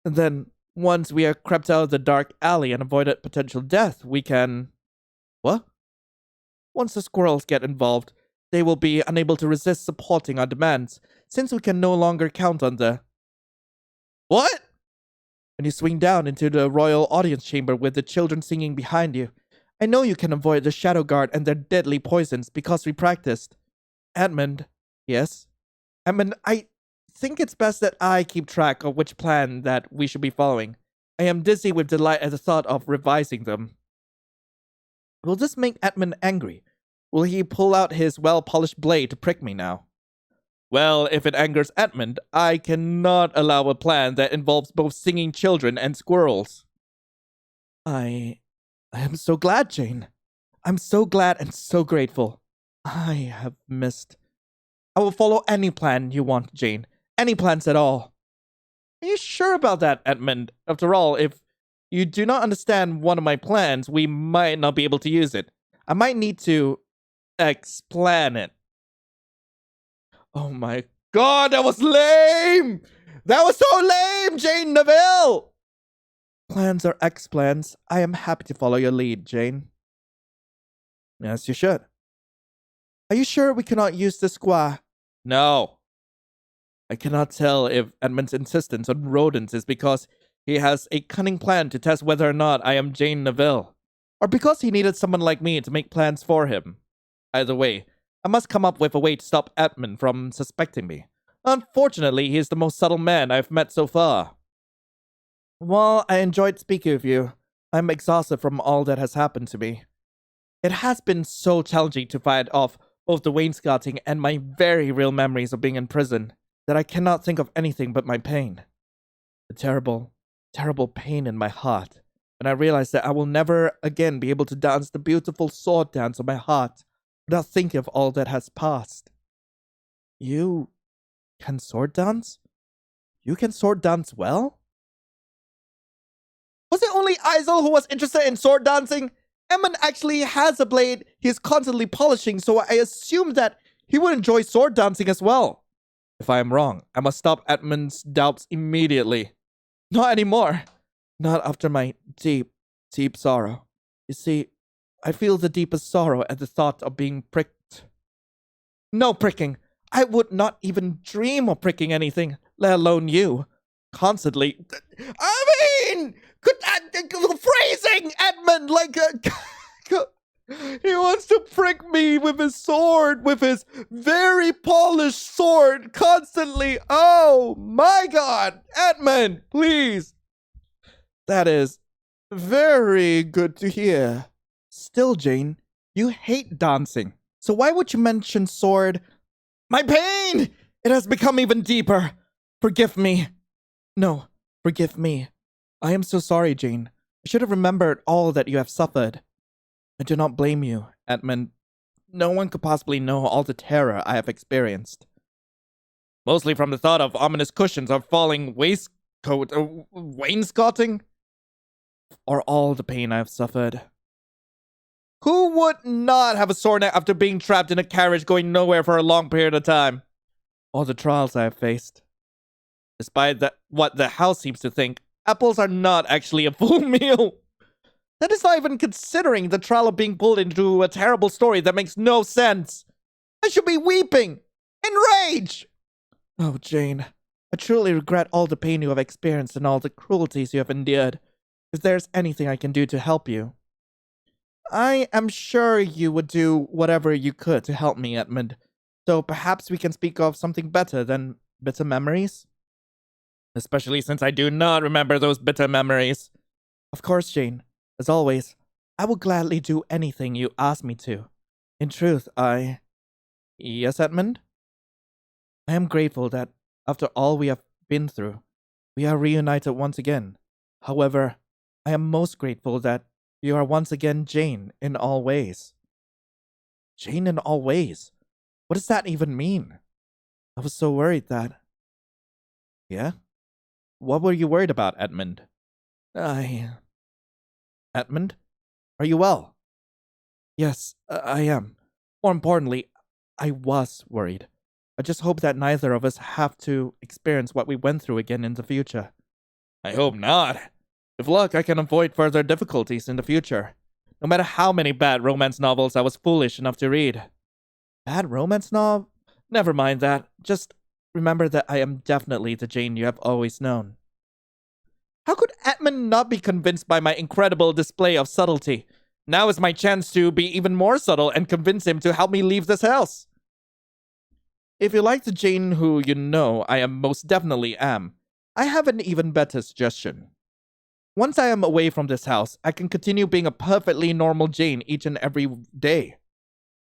And then, once we are crept out of the dark alley and avoided potential death, we can... What? Once the squirrels get involved, they will be unable to resist supporting our demands, since we can no longer count on the... What? And you swing down into the royal audience chamber with the children singing behind you. I know you can avoid the Shadow Guard and their deadly poisons because we practiced. Edmund. Yes? Edmund, I think it's best that I keep track of which plan that we should be following. I am dizzy with delight at the thought of revising them. Will this make Edmund angry? Will he pull out his well-polished blade to prick me now? Well, if it angers Edmund, I cannot allow a plan that involves both singing children and squirrels. I am so glad, Jane. I'm so glad and so grateful. I have missed I will follow any plan you want, Jane. Any plans at all. Are you sure about that, Edmund? After all, if you do not understand one of my plans, we might not be able to use it. I might need to explain it. Oh my god, that was lame! That was so lame, Jane Neville! Plans are X-plans. I am happy to follow your lead, Jane. Yes, you should. Are you sure we cannot use the squaw? No. I cannot tell if Edmund's insistence on rodents is because he has a cunning plan to test whether or not I am Jane Neville, or because he needed someone like me to make plans for him. Either way, I must come up with a way to stop Edmund from suspecting me. Unfortunately, he is the most subtle man I've met so far. Well, I enjoyed speaking with you. I'm exhausted from all that has happened to me. It has been so challenging to fight off both the wainscoting and my very real memories of being in prison that I cannot think of anything but my pain. The terrible, terrible pain in my heart when I realize that I will never again be able to dance the beautiful sword dance of my heart without thinking of all that has passed. You can sword dance? You can sword dance well? Was it only Isel who was interested in sword dancing? Edmund actually has a blade he is constantly polishing, so I assumed that he would enjoy sword dancing as well. If I am wrong, I must stop Edmund's doubts immediately. Not anymore. Not after my deep, deep sorrow. You see, I feel the deepest sorrow at the thought of being pricked. No pricking. I would not even dream of pricking anything, let alone you. Constantly. I mean, phrasing, Edmund, like he wants to prick me with his sword, with his very polished sword, constantly. Oh my god, Edmund, please. That is very good to hear. Still, Jane, you hate dancing, so why would you mention sword? My pain! It has become even deeper. Forgive me. No, forgive me. I am so sorry, Jane. I should have remembered all that you have suffered. I do not blame you, Edmund. No one could possibly know all the terror I have experienced. Mostly from the thought of ominous cushions or falling wainscoting? Or all the pain I have suffered. Who would not have a sore neck after being trapped in a carriage going nowhere for a long period of time? All the trials I have faced. Despite what the house seems to think, apples are not actually a full meal. That is not even considering the trial of being pulled into a terrible story that makes no sense. I should be weeping in rage. Oh, Jane, I truly regret all the pain you have experienced and all the cruelties you have endured. If there's anything I can do to help you, I am sure you would do whatever you could to help me, Edmund. So perhaps we can speak of something better than bitter memories? Especially since I do not remember those bitter memories. Of course, Jane. As always, I will gladly do anything you ask me to. In truth, Yes, Edmund? I am grateful that, after all we have been through, we are reunited once again. However, I am most grateful that you are once again Jane in all ways. Jane in all ways? What does that even mean? I was so worried that... Yeah? What were you worried about, Edmund? Edmund? Are you well? Yes, I am. More importantly, I was worried. I just hope that neither of us have to experience what we went through again in the future. I hope not. With luck, I can avoid further difficulties in the future. No matter how many bad romance novels I was foolish enough to read. Bad romance novel? Never mind that. Just remember that I am definitely the Jane you have always known. How could Edmund not be convinced by my incredible display of subtlety? Now is my chance to be even more subtle and convince him to help me leave this house. If you like the Jane who you know I am most definitely am, I have an even better suggestion. Once I am away from this house, I can continue being a perfectly normal Jane each and every day.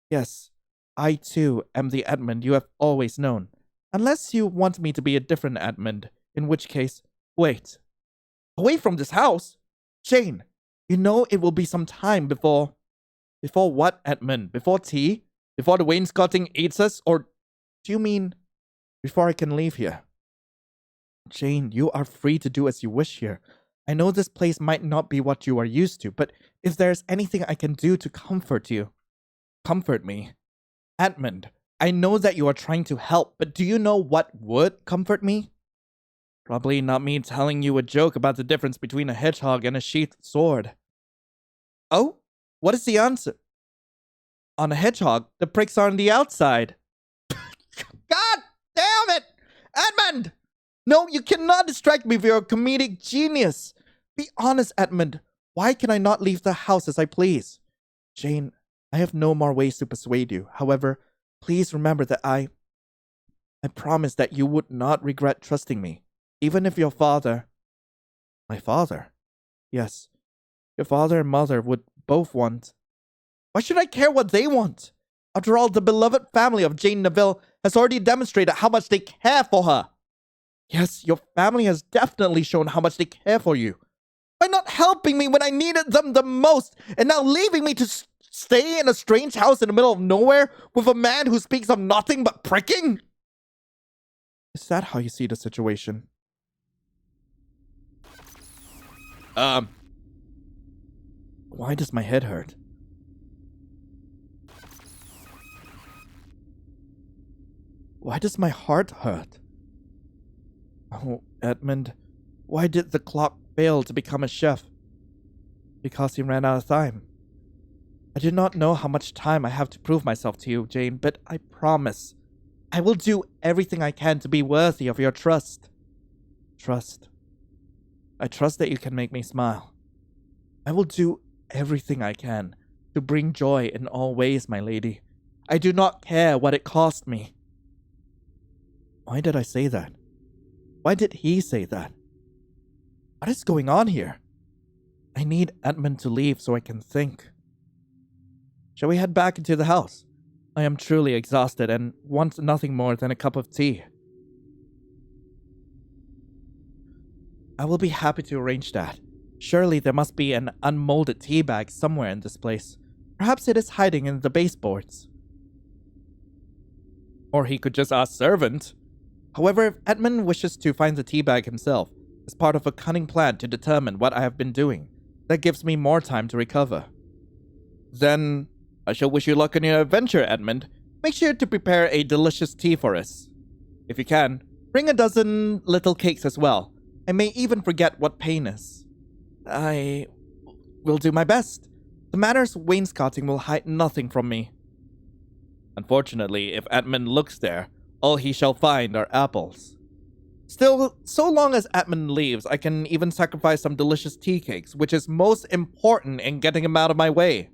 Yes, I too am the Edmund you have always known. Unless you want me to be a different Edmund, in which case, wait. Away from this house? Jane, you know it will be some time before... Before what, Edmund? Before tea? Before the wainscoting eats us? Or Do you mean before I can leave here? Jane, you are free to do as you wish here. I know this place might not be what you are used to, but if there's anything I can do to comfort you, comfort me. Edmund, I know that you are trying to help, but do you know what would comfort me? Probably not me telling you a joke about the difference between a hedgehog and a sheathed sword. Oh? What is the answer? On a hedgehog, the pricks are on the outside. God damn it! Edmund! No, you cannot distract me with your comedic genius. Be honest, Edmund. Why can I not leave the house as I please? Jane, I have no more ways to persuade you. However, please remember that I promise that you would not regret trusting me. Even if your father... My father? Yes. Your father and mother would both want... Why should I care what they want? After all, the beloved family of Jane Neville has already demonstrated how much they care for her. Yes, your family has definitely shown how much they care for you. By not helping me when I needed them the most, and now leaving me to stay in a strange house in the middle of nowhere with a man who speaks of nothing but pricking? Is that how you see the situation? Why does my head hurt? Why does my heart hurt? Oh, Edmund, why did the clock fail to become a chef? Because he ran out of time. I do not know how much time I have to prove myself to you, Jane, but I promise I will do everything I can to be worthy of your trust. Trust. I trust that you can make me smile. I will do everything I can to bring joy in all ways, my lady. I do not care what it cost me. Why did I say that? Why did he say that? What is going on here? I need Edmund to leave so I can think. Shall we head back into the house? I am truly exhausted and want nothing more than a cup of tea. I will be happy to arrange that. Surely there must be an unmolded tea bag somewhere in this place. Perhaps it is hiding in the baseboards. Or he could just ask servant. However, if Edmund wishes to find the tea bag himself, as part of a cunning plan to determine what I have been doing, that gives me more time to recover. Then, I shall wish you luck in your adventure, Edmund. Make sure to prepare a delicious tea for us. If you can, bring a dozen little cakes as well. I may even forget what pain is. I will do my best. The manor's wainscoting will hide nothing from me. Unfortunately, if Edmund looks there, all he shall find are apples. Still, so long as Edmund leaves, I can even sacrifice some delicious tea cakes, which is most important in getting him out of my way.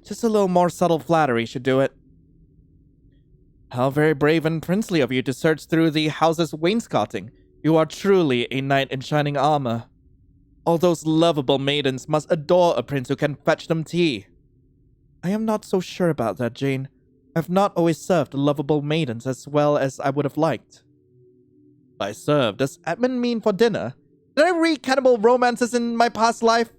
Just a little more subtle flattery should do it. How very brave and princely of you to search through the house's wainscoting. You are truly a knight in shining armor. All those lovable maidens must adore a prince who can fetch them tea. I am not so sure about that, Jane. I have not always served lovable maidens as well as I would have liked. By serve, does Edmund mean for dinner? Did I read cannibal romances in my past life?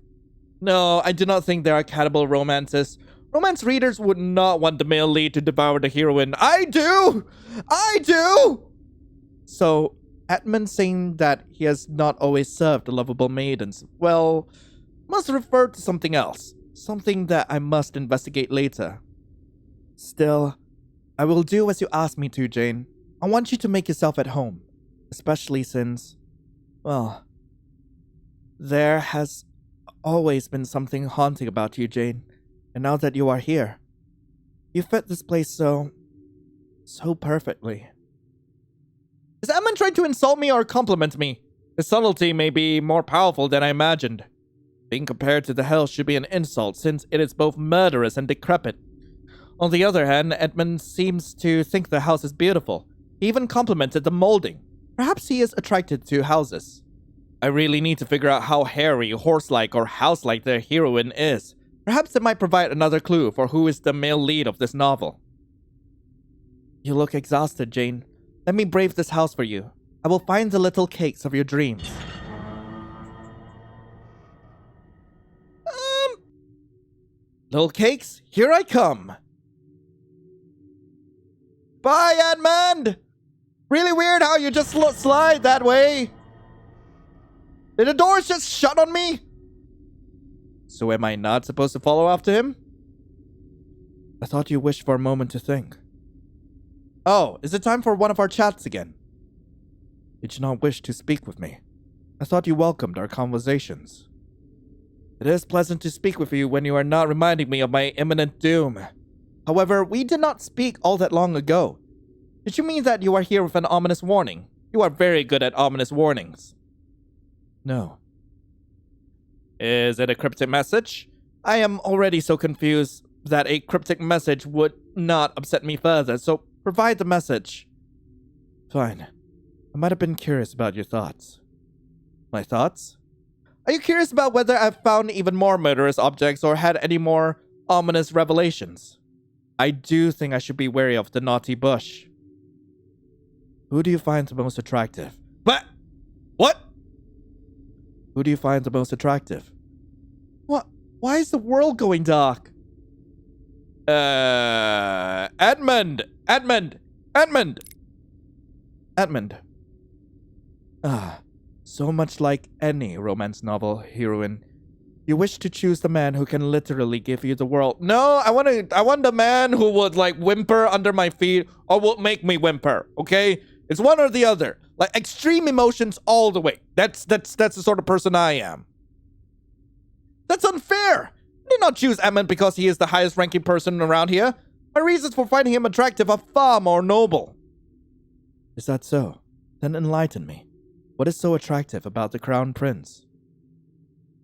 No, I do not think there are cannibal romances. Romance readers would not want the male lead to devour the heroine. I do! I do! So, Edmund saying that he has not always served the lovable maidens, well, must refer to something else. Something that I must investigate later. Still, I will do as you ask me to, Jane. I want you to make yourself at home. Especially since, well, there has always been something haunting about you, Jane. And now that you are here, you fit this place so perfectly. Is Edmund trying to insult me or compliment me? His subtlety may be more powerful than I imagined. Being compared to the hell should be an insult, since it is both murderous and decrepit. On the other hand, Edmund seems to think the house is beautiful. He even complimented the molding. Perhaps he is attracted to houses. I really need to figure out how hairy, horse-like, or house-like their heroine is. Perhaps it might provide another clue for who is the male lead of this novel. You look exhausted, Jane. Let me brave this house for you. I will find the little cakes of your dreams. Little cakes, here I come. Bye, Edmund! Really weird how you just slide that way. Did the doors just shut on me? So am I not supposed to follow after him? I thought you wished for a moment to think. Oh, is it time for one of our chats again? Did you not wish to speak with me? I thought you welcomed our conversations. It is pleasant to speak with you when you are not reminding me of my imminent doom. However, we did not speak all that long ago. Did you mean that you are here with an ominous warning? You are very good at ominous warnings. No. Is it a cryptic message? I am already so confused that a cryptic message would not upset me further, so provide the message. Fine. I might have been curious about your thoughts. My thoughts? Are you curious about whether I've found even more murderous objects or had any more ominous revelations? I do think I should be wary of the naughty bush. Who do you find the most attractive? What? Who do you find the most attractive? What? Why is the world going dark? Edmund! Ah, so much like any romance novel heroine. You wish to choose the man who can literally give you the world. No, I want the man who would like whimper under my feet or will make me whimper, okay? It's one or the other. Like extreme emotions all the way. That's the sort of person I am. That's unfair. I did not choose Edmund because he is the highest ranking person around here. My reasons for finding him attractive are far more noble. Is that so? Then enlighten me. What is so attractive about the Crown Prince?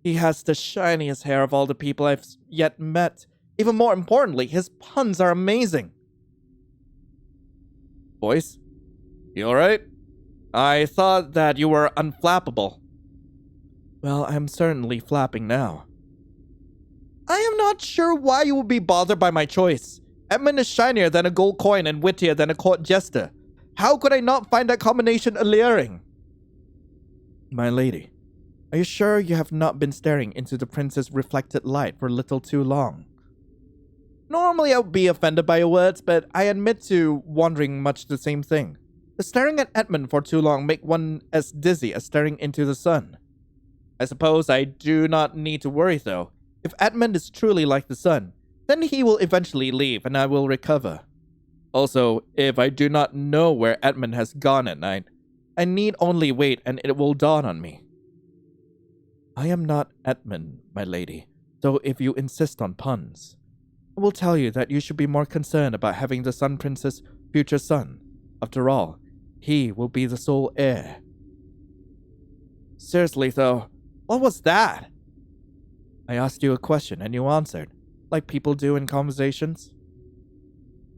He has the shiniest hair of all the people I've yet met. Even more importantly, his puns are amazing. Boys, you alright? I thought that you were unflappable. Well, I'm certainly flapping now. I am not sure why you would be bothered by my choice. Edmund is shinier than a gold coin and wittier than a court jester. How could I not find that combination alluring? My lady, are you sure you have not been staring into the prince's reflected light for a little too long? Normally I would be offended by your words, but I admit to wondering much the same thing. The staring at Edmund for too long make one as dizzy as staring into the sun. I suppose I do not need to worry though. If Edmund is truly like the sun, then he will eventually leave and I will recover. Also, if I do not know where Edmund has gone at night, I need only wait and it will dawn on me. I am not Edmund, my lady, though if you insist on puns. I will tell you that you should be more concerned about having the Sun Prince's future son. After all, he will be the sole heir. Seriously though, what was that? I asked you a question and you answered, like people do in conversations.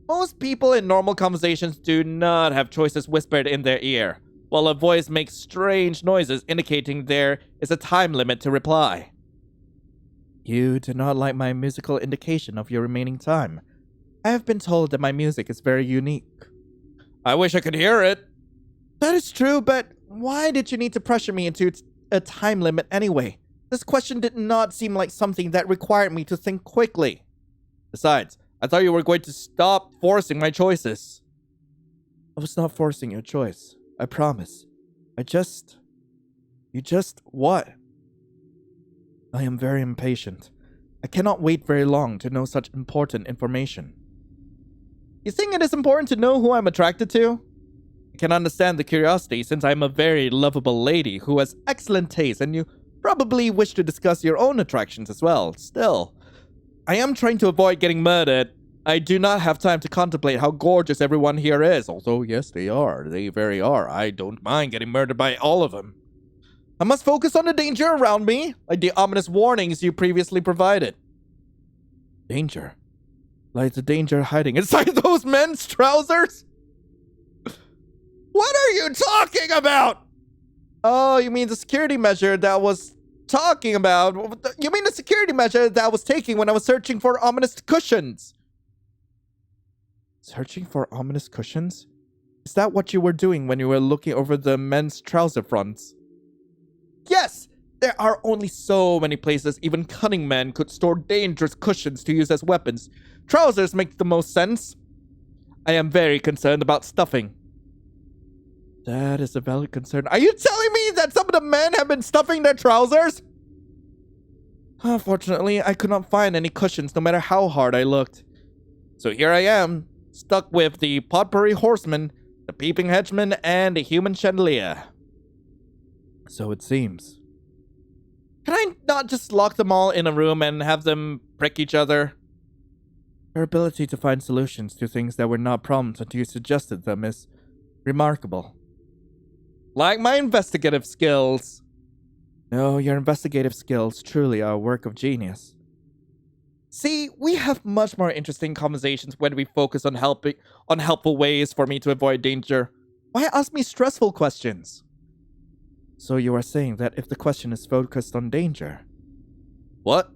Most people in normal conversations do not have choices whispered in their ear, while a voice makes strange noises indicating there is a time limit to reply. You do not like my musical indication of your remaining time. I have been told that my music is very unique. I wish I could hear it. That is true, but why did you need to pressure me into a time limit anyway? This question did not seem like something that required me to think quickly. Besides, I thought you were going to stop forcing my choices. I was not forcing your choice. I promise. What? I am very impatient. I cannot wait very long to know such important information. You think it is important to know who I'm attracted to? I can understand the curiosity since I am a very lovable lady who has excellent taste and you probably wish to discuss your own attractions as well. Still, I am trying to avoid getting murdered. I do not have time to contemplate how gorgeous everyone here is. Although, yes, they are. They very are. I don't mind getting murdered by all of them. I must focus on the danger around me, like the ominous warnings you previously provided. Danger? Like the danger hiding inside those men's trousers? What are you talking about? Oh, you mean the security measure that was talking about? You mean the security measure that I was taking when I was searching for ominous cushions? Searching for ominous cushions? Is that what you were doing when you were looking over the men's trouser fronts? Yes! There are only so many places even cunning men could store dangerous cushions to use as weapons. Trousers make the most sense. I am very concerned about stuffing. That is a valid concern. Are you telling me that some of the men have been stuffing their trousers? Unfortunately, I could not find any cushions no matter how hard I looked. So here I am, stuck with the potpourri horseman, the peeping henchman, and the human chandelier. So it seems. Can I not just lock them all in a room and have them prick each other? Your ability to find solutions to things that were not problems until you suggested them is remarkable. Like my investigative skills. No, your investigative skills truly are a work of genius. See, we have much more interesting conversations when we focus on helpful ways for me to avoid danger. Why ask me stressful questions? So you are saying that if the question is focused on danger... What?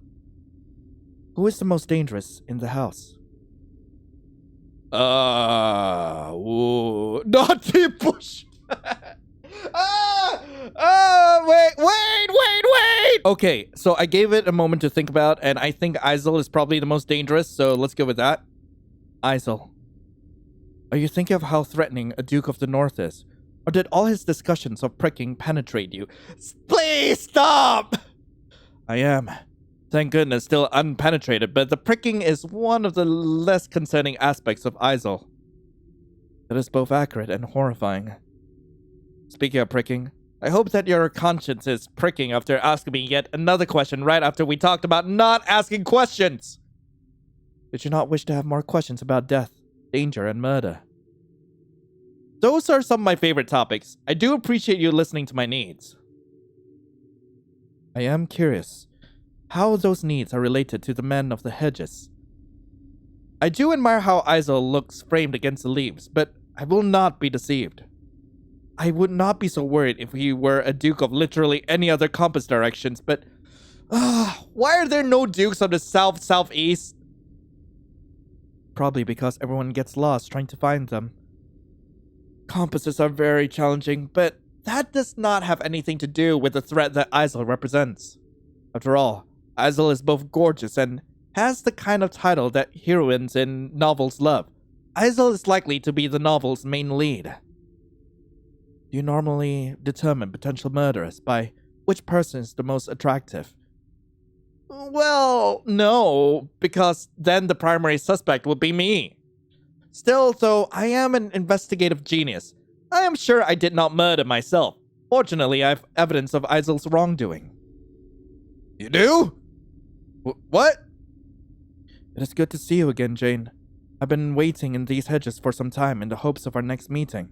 Who is the most dangerous in the house? Naughty push! Wait! Okay, so I gave it a moment to think about, and I think isekai'd is probably the most dangerous, so let's go with that. isekai'd. Are you thinking of how threatening a Duke of the North is? Or did all his discussions of pricking penetrate you? Please stop! I am. Thank goodness, still unpenetrated, but the pricking is one of the less concerning aspects of isekai'd. That is both accurate and horrifying. Speaking of pricking, I hope that your conscience is pricking after asking me yet another question right after we talked about not asking questions. Did you not wish to have more questions about death, danger, and murder? Those are some of my favorite topics. I do appreciate you listening to my needs. I am curious how those needs are related to the men of the hedges. I do admire how isekai'd looks framed against the leaves, but I will not be deceived. I would not be so worried if he were a duke of literally any other compass directions, but... why are there no dukes of the south-southeast? Probably because everyone gets lost trying to find them. Compasses are very challenging, but that does not have anything to do with the threat that isekai'd represents. After all, isekai'd is both gorgeous and has the kind of title that heroines in novels love. isekai'd is likely to be the novel's main lead. Do you normally determine potential murderers by which person is the most attractive? Well, no, because then the primary suspect would be me. Still, though, I am an investigative genius. I am sure I did not murder myself. Fortunately, I have evidence of isekai'd's wrongdoing. You do? What? It is good to see you again, Jane. I've been waiting in these hedges for some time in the hopes of our next meeting.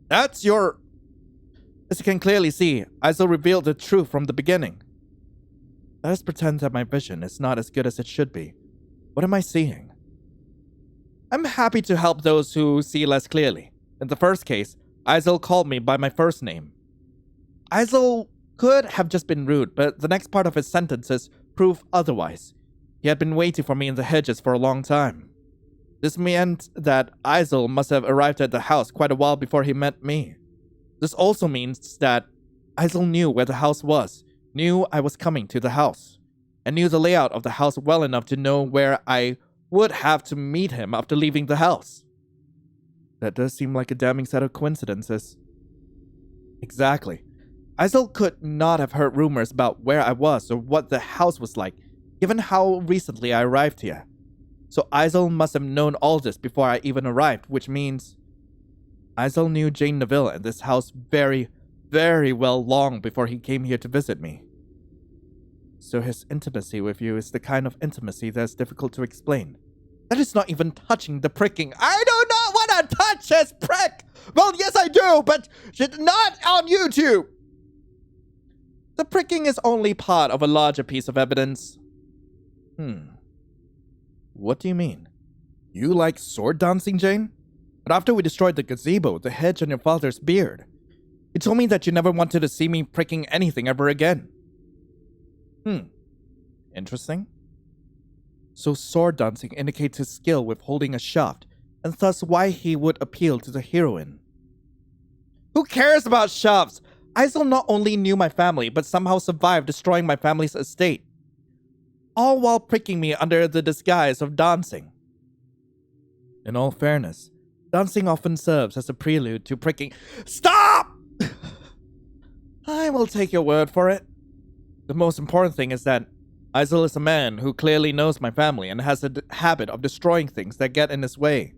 That's your... As you can clearly see, isekai'd revealed the truth from the beginning. Let us pretend that my vision is not as good as it should be. What am I seeing? I'm happy to help those who see less clearly. In the first case, isekai'd called me by my first name. isekai'd could have just been rude, but the next part of his sentences prove otherwise. He had been waiting for me in the hedges for a long time. This meant that isekai'd must have arrived at the house quite a while before he met me. This also means that isekai'd knew where the house was, knew I was coming to the house, and knew the layout of the house well enough to know where I would have to meet him after leaving the house. That does seem like a damning set of coincidences. Exactly. isekai'd could not have heard rumors about where I was or what the house was like, given how recently I arrived here. So isekai'd must have known all this before I even arrived, which means isekai'd knew Jane Neville and this house very, very well long before he came here to visit me. So his intimacy with you is the kind of intimacy that's difficult to explain. That is not even touching the pricking. I do not want to touch his prick! Well, yes I do, but not on YouTube! The pricking is only part of a larger piece of evidence. What do you mean? You like sword dancing, Jane? But after we destroyed the gazebo, the hedge, and your father's beard, you told me that you never wanted to see me pricking anything ever again. Interesting. So sword dancing indicates his skill with holding a shaft, and thus why he would appeal to the heroine. Who cares about shafts? isekai'd not only knew my family, but somehow survived destroying my family's estate. All while pricking me under the disguise of dancing. In all fairness, dancing often serves as a prelude to pricking. Stop! I will take your word for it. The most important thing is that Isel is a man who clearly knows my family and has a habit of destroying things that get in his way.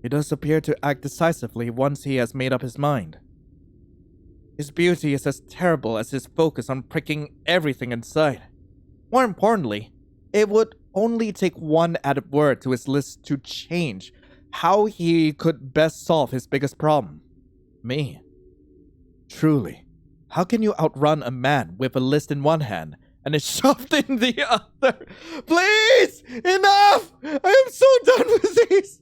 He does appear to act decisively once he has made up his mind. His beauty is as terrible as his focus on pricking everything in sight. More importantly, it would only take one added word to his list to change how he could best solve his biggest problem. Me. Truly, how can you outrun a man with a list in one hand and it's shoved in the other? Please! Enough! I am so done with these!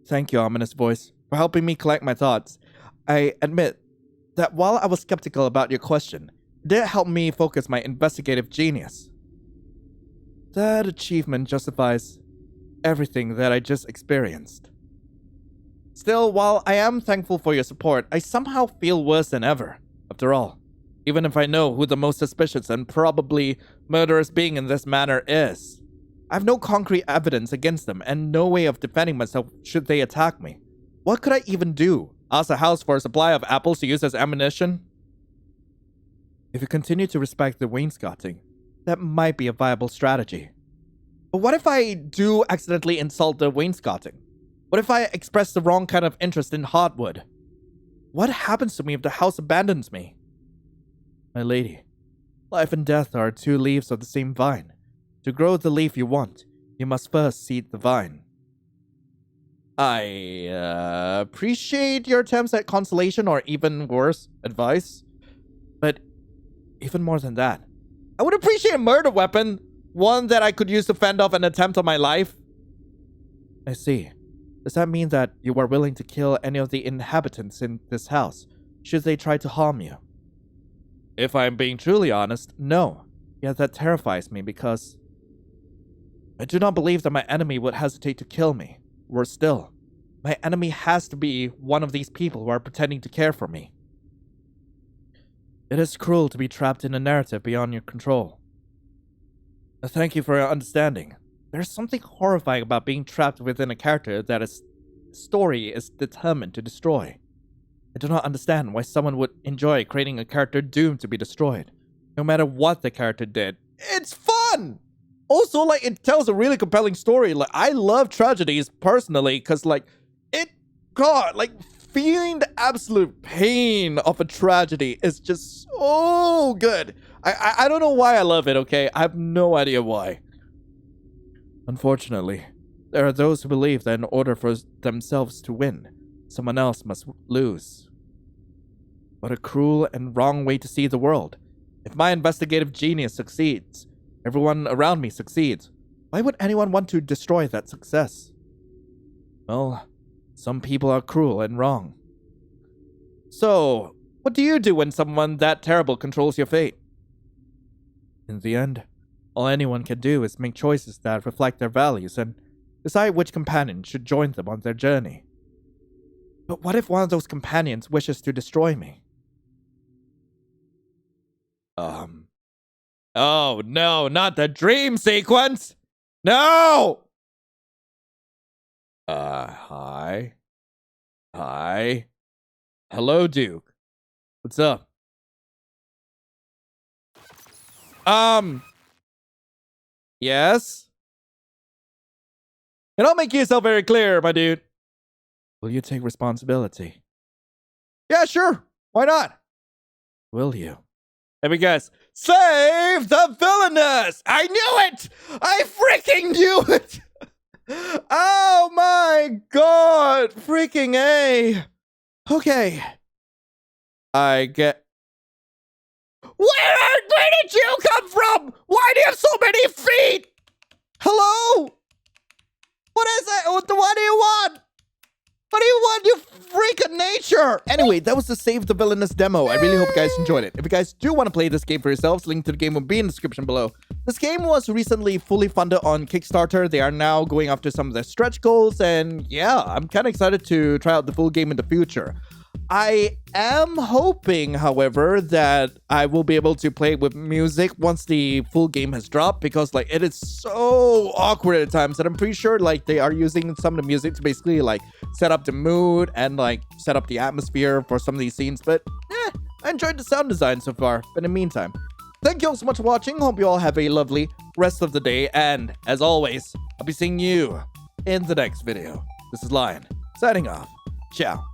Thank you, ominous voice, for helping me collect my thoughts. I admit that while I was skeptical about your question, it did help me focus my investigative genius. That achievement justifies everything that I just experienced. Still, while I am thankful for your support, I somehow feel worse than ever. After all, even if I know who the most suspicious and probably murderous being in this matter is, I have no concrete evidence against them and no way of defending myself should they attack me. What could I even do? Ask the house for a supply of apples to use as ammunition? If you continue to respect the wainscoting, that might be a viable strategy. But what if I do accidentally insult the wainscoting? What if I express the wrong kind of interest in hardwood? What happens to me if the house abandons me? My lady, life and death are two leaves of the same vine. To grow the leaf you want, you must first seed the vine. I appreciate your attempts at consolation or even worse, advice. But even more than that, I would appreciate a murder weapon. One that I could use to fend off an attempt on my life. I see. Does that mean that you are willing to kill any of the inhabitants in this house, should they try to harm you? If I am being truly honest, no. Yet that terrifies me because I do not believe that my enemy would hesitate to kill me. Worse still, my enemy has to be one of these people who are pretending to care for me. It is cruel to be trapped in a narrative beyond your control. Thank you for your understanding. There's something horrifying about being trapped within a character that its story is determined to destroy. I do not understand why someone would enjoy creating a character doomed to be destroyed, no matter what the character did. It's fun! Also, it tells a really compelling story. I love tragedies personally, because, feeling the absolute pain of a tragedy is just so good. I don't know why I love it, okay? I have no idea why. Unfortunately, there are those who believe that in order for themselves to win, someone else must lose. What a cruel and wrong way to see the world. If my investigative genius succeeds, everyone around me succeeds. Why would anyone want to destroy that success? Well, some people are cruel and wrong. So, what do you do when someone that terrible controls your fate? In the end, all anyone can do is make choices that reflect their values and decide which companion should join them on their journey. But what if one of those companions wishes to destroy me? Oh no, not the dream sequence! No! Hi? Hi? Hello, Duke. What's up? Yes? And I'll make yourself very clear, my dude. Will you take responsibility? Yeah, sure. Why not? Will you? Let me guess. Save the Villainess! I knew it! I freaking knew it! Oh my god! Freaking A! Okay. I get... Where did you come from? Why do you have so many feet? Hello? What is it? What do you want? What do you want, you freak of nature? Anyway, that was the Save the Villainous demo. I really hope you guys enjoyed it. If you guys do want to play this game for yourselves, link to the game will be in the description below. This game was recently fully funded on Kickstarter. They are now going after some of their stretch goals. And yeah, I'm kind of excited to try out the full game in the future. I am hoping, however, that I will be able to play with music once the full game has dropped, because like it is so awkward at times that I'm pretty sure like they are using some of the music to basically like set up the mood and like set up the atmosphere for some of these scenes. But I enjoyed the sound design so far. But in the meantime, thank you all so much for watching. Hope you all have a lovely rest of the day, and as always, I'll be seeing you in the next video. This is Lion signing off. Ciao.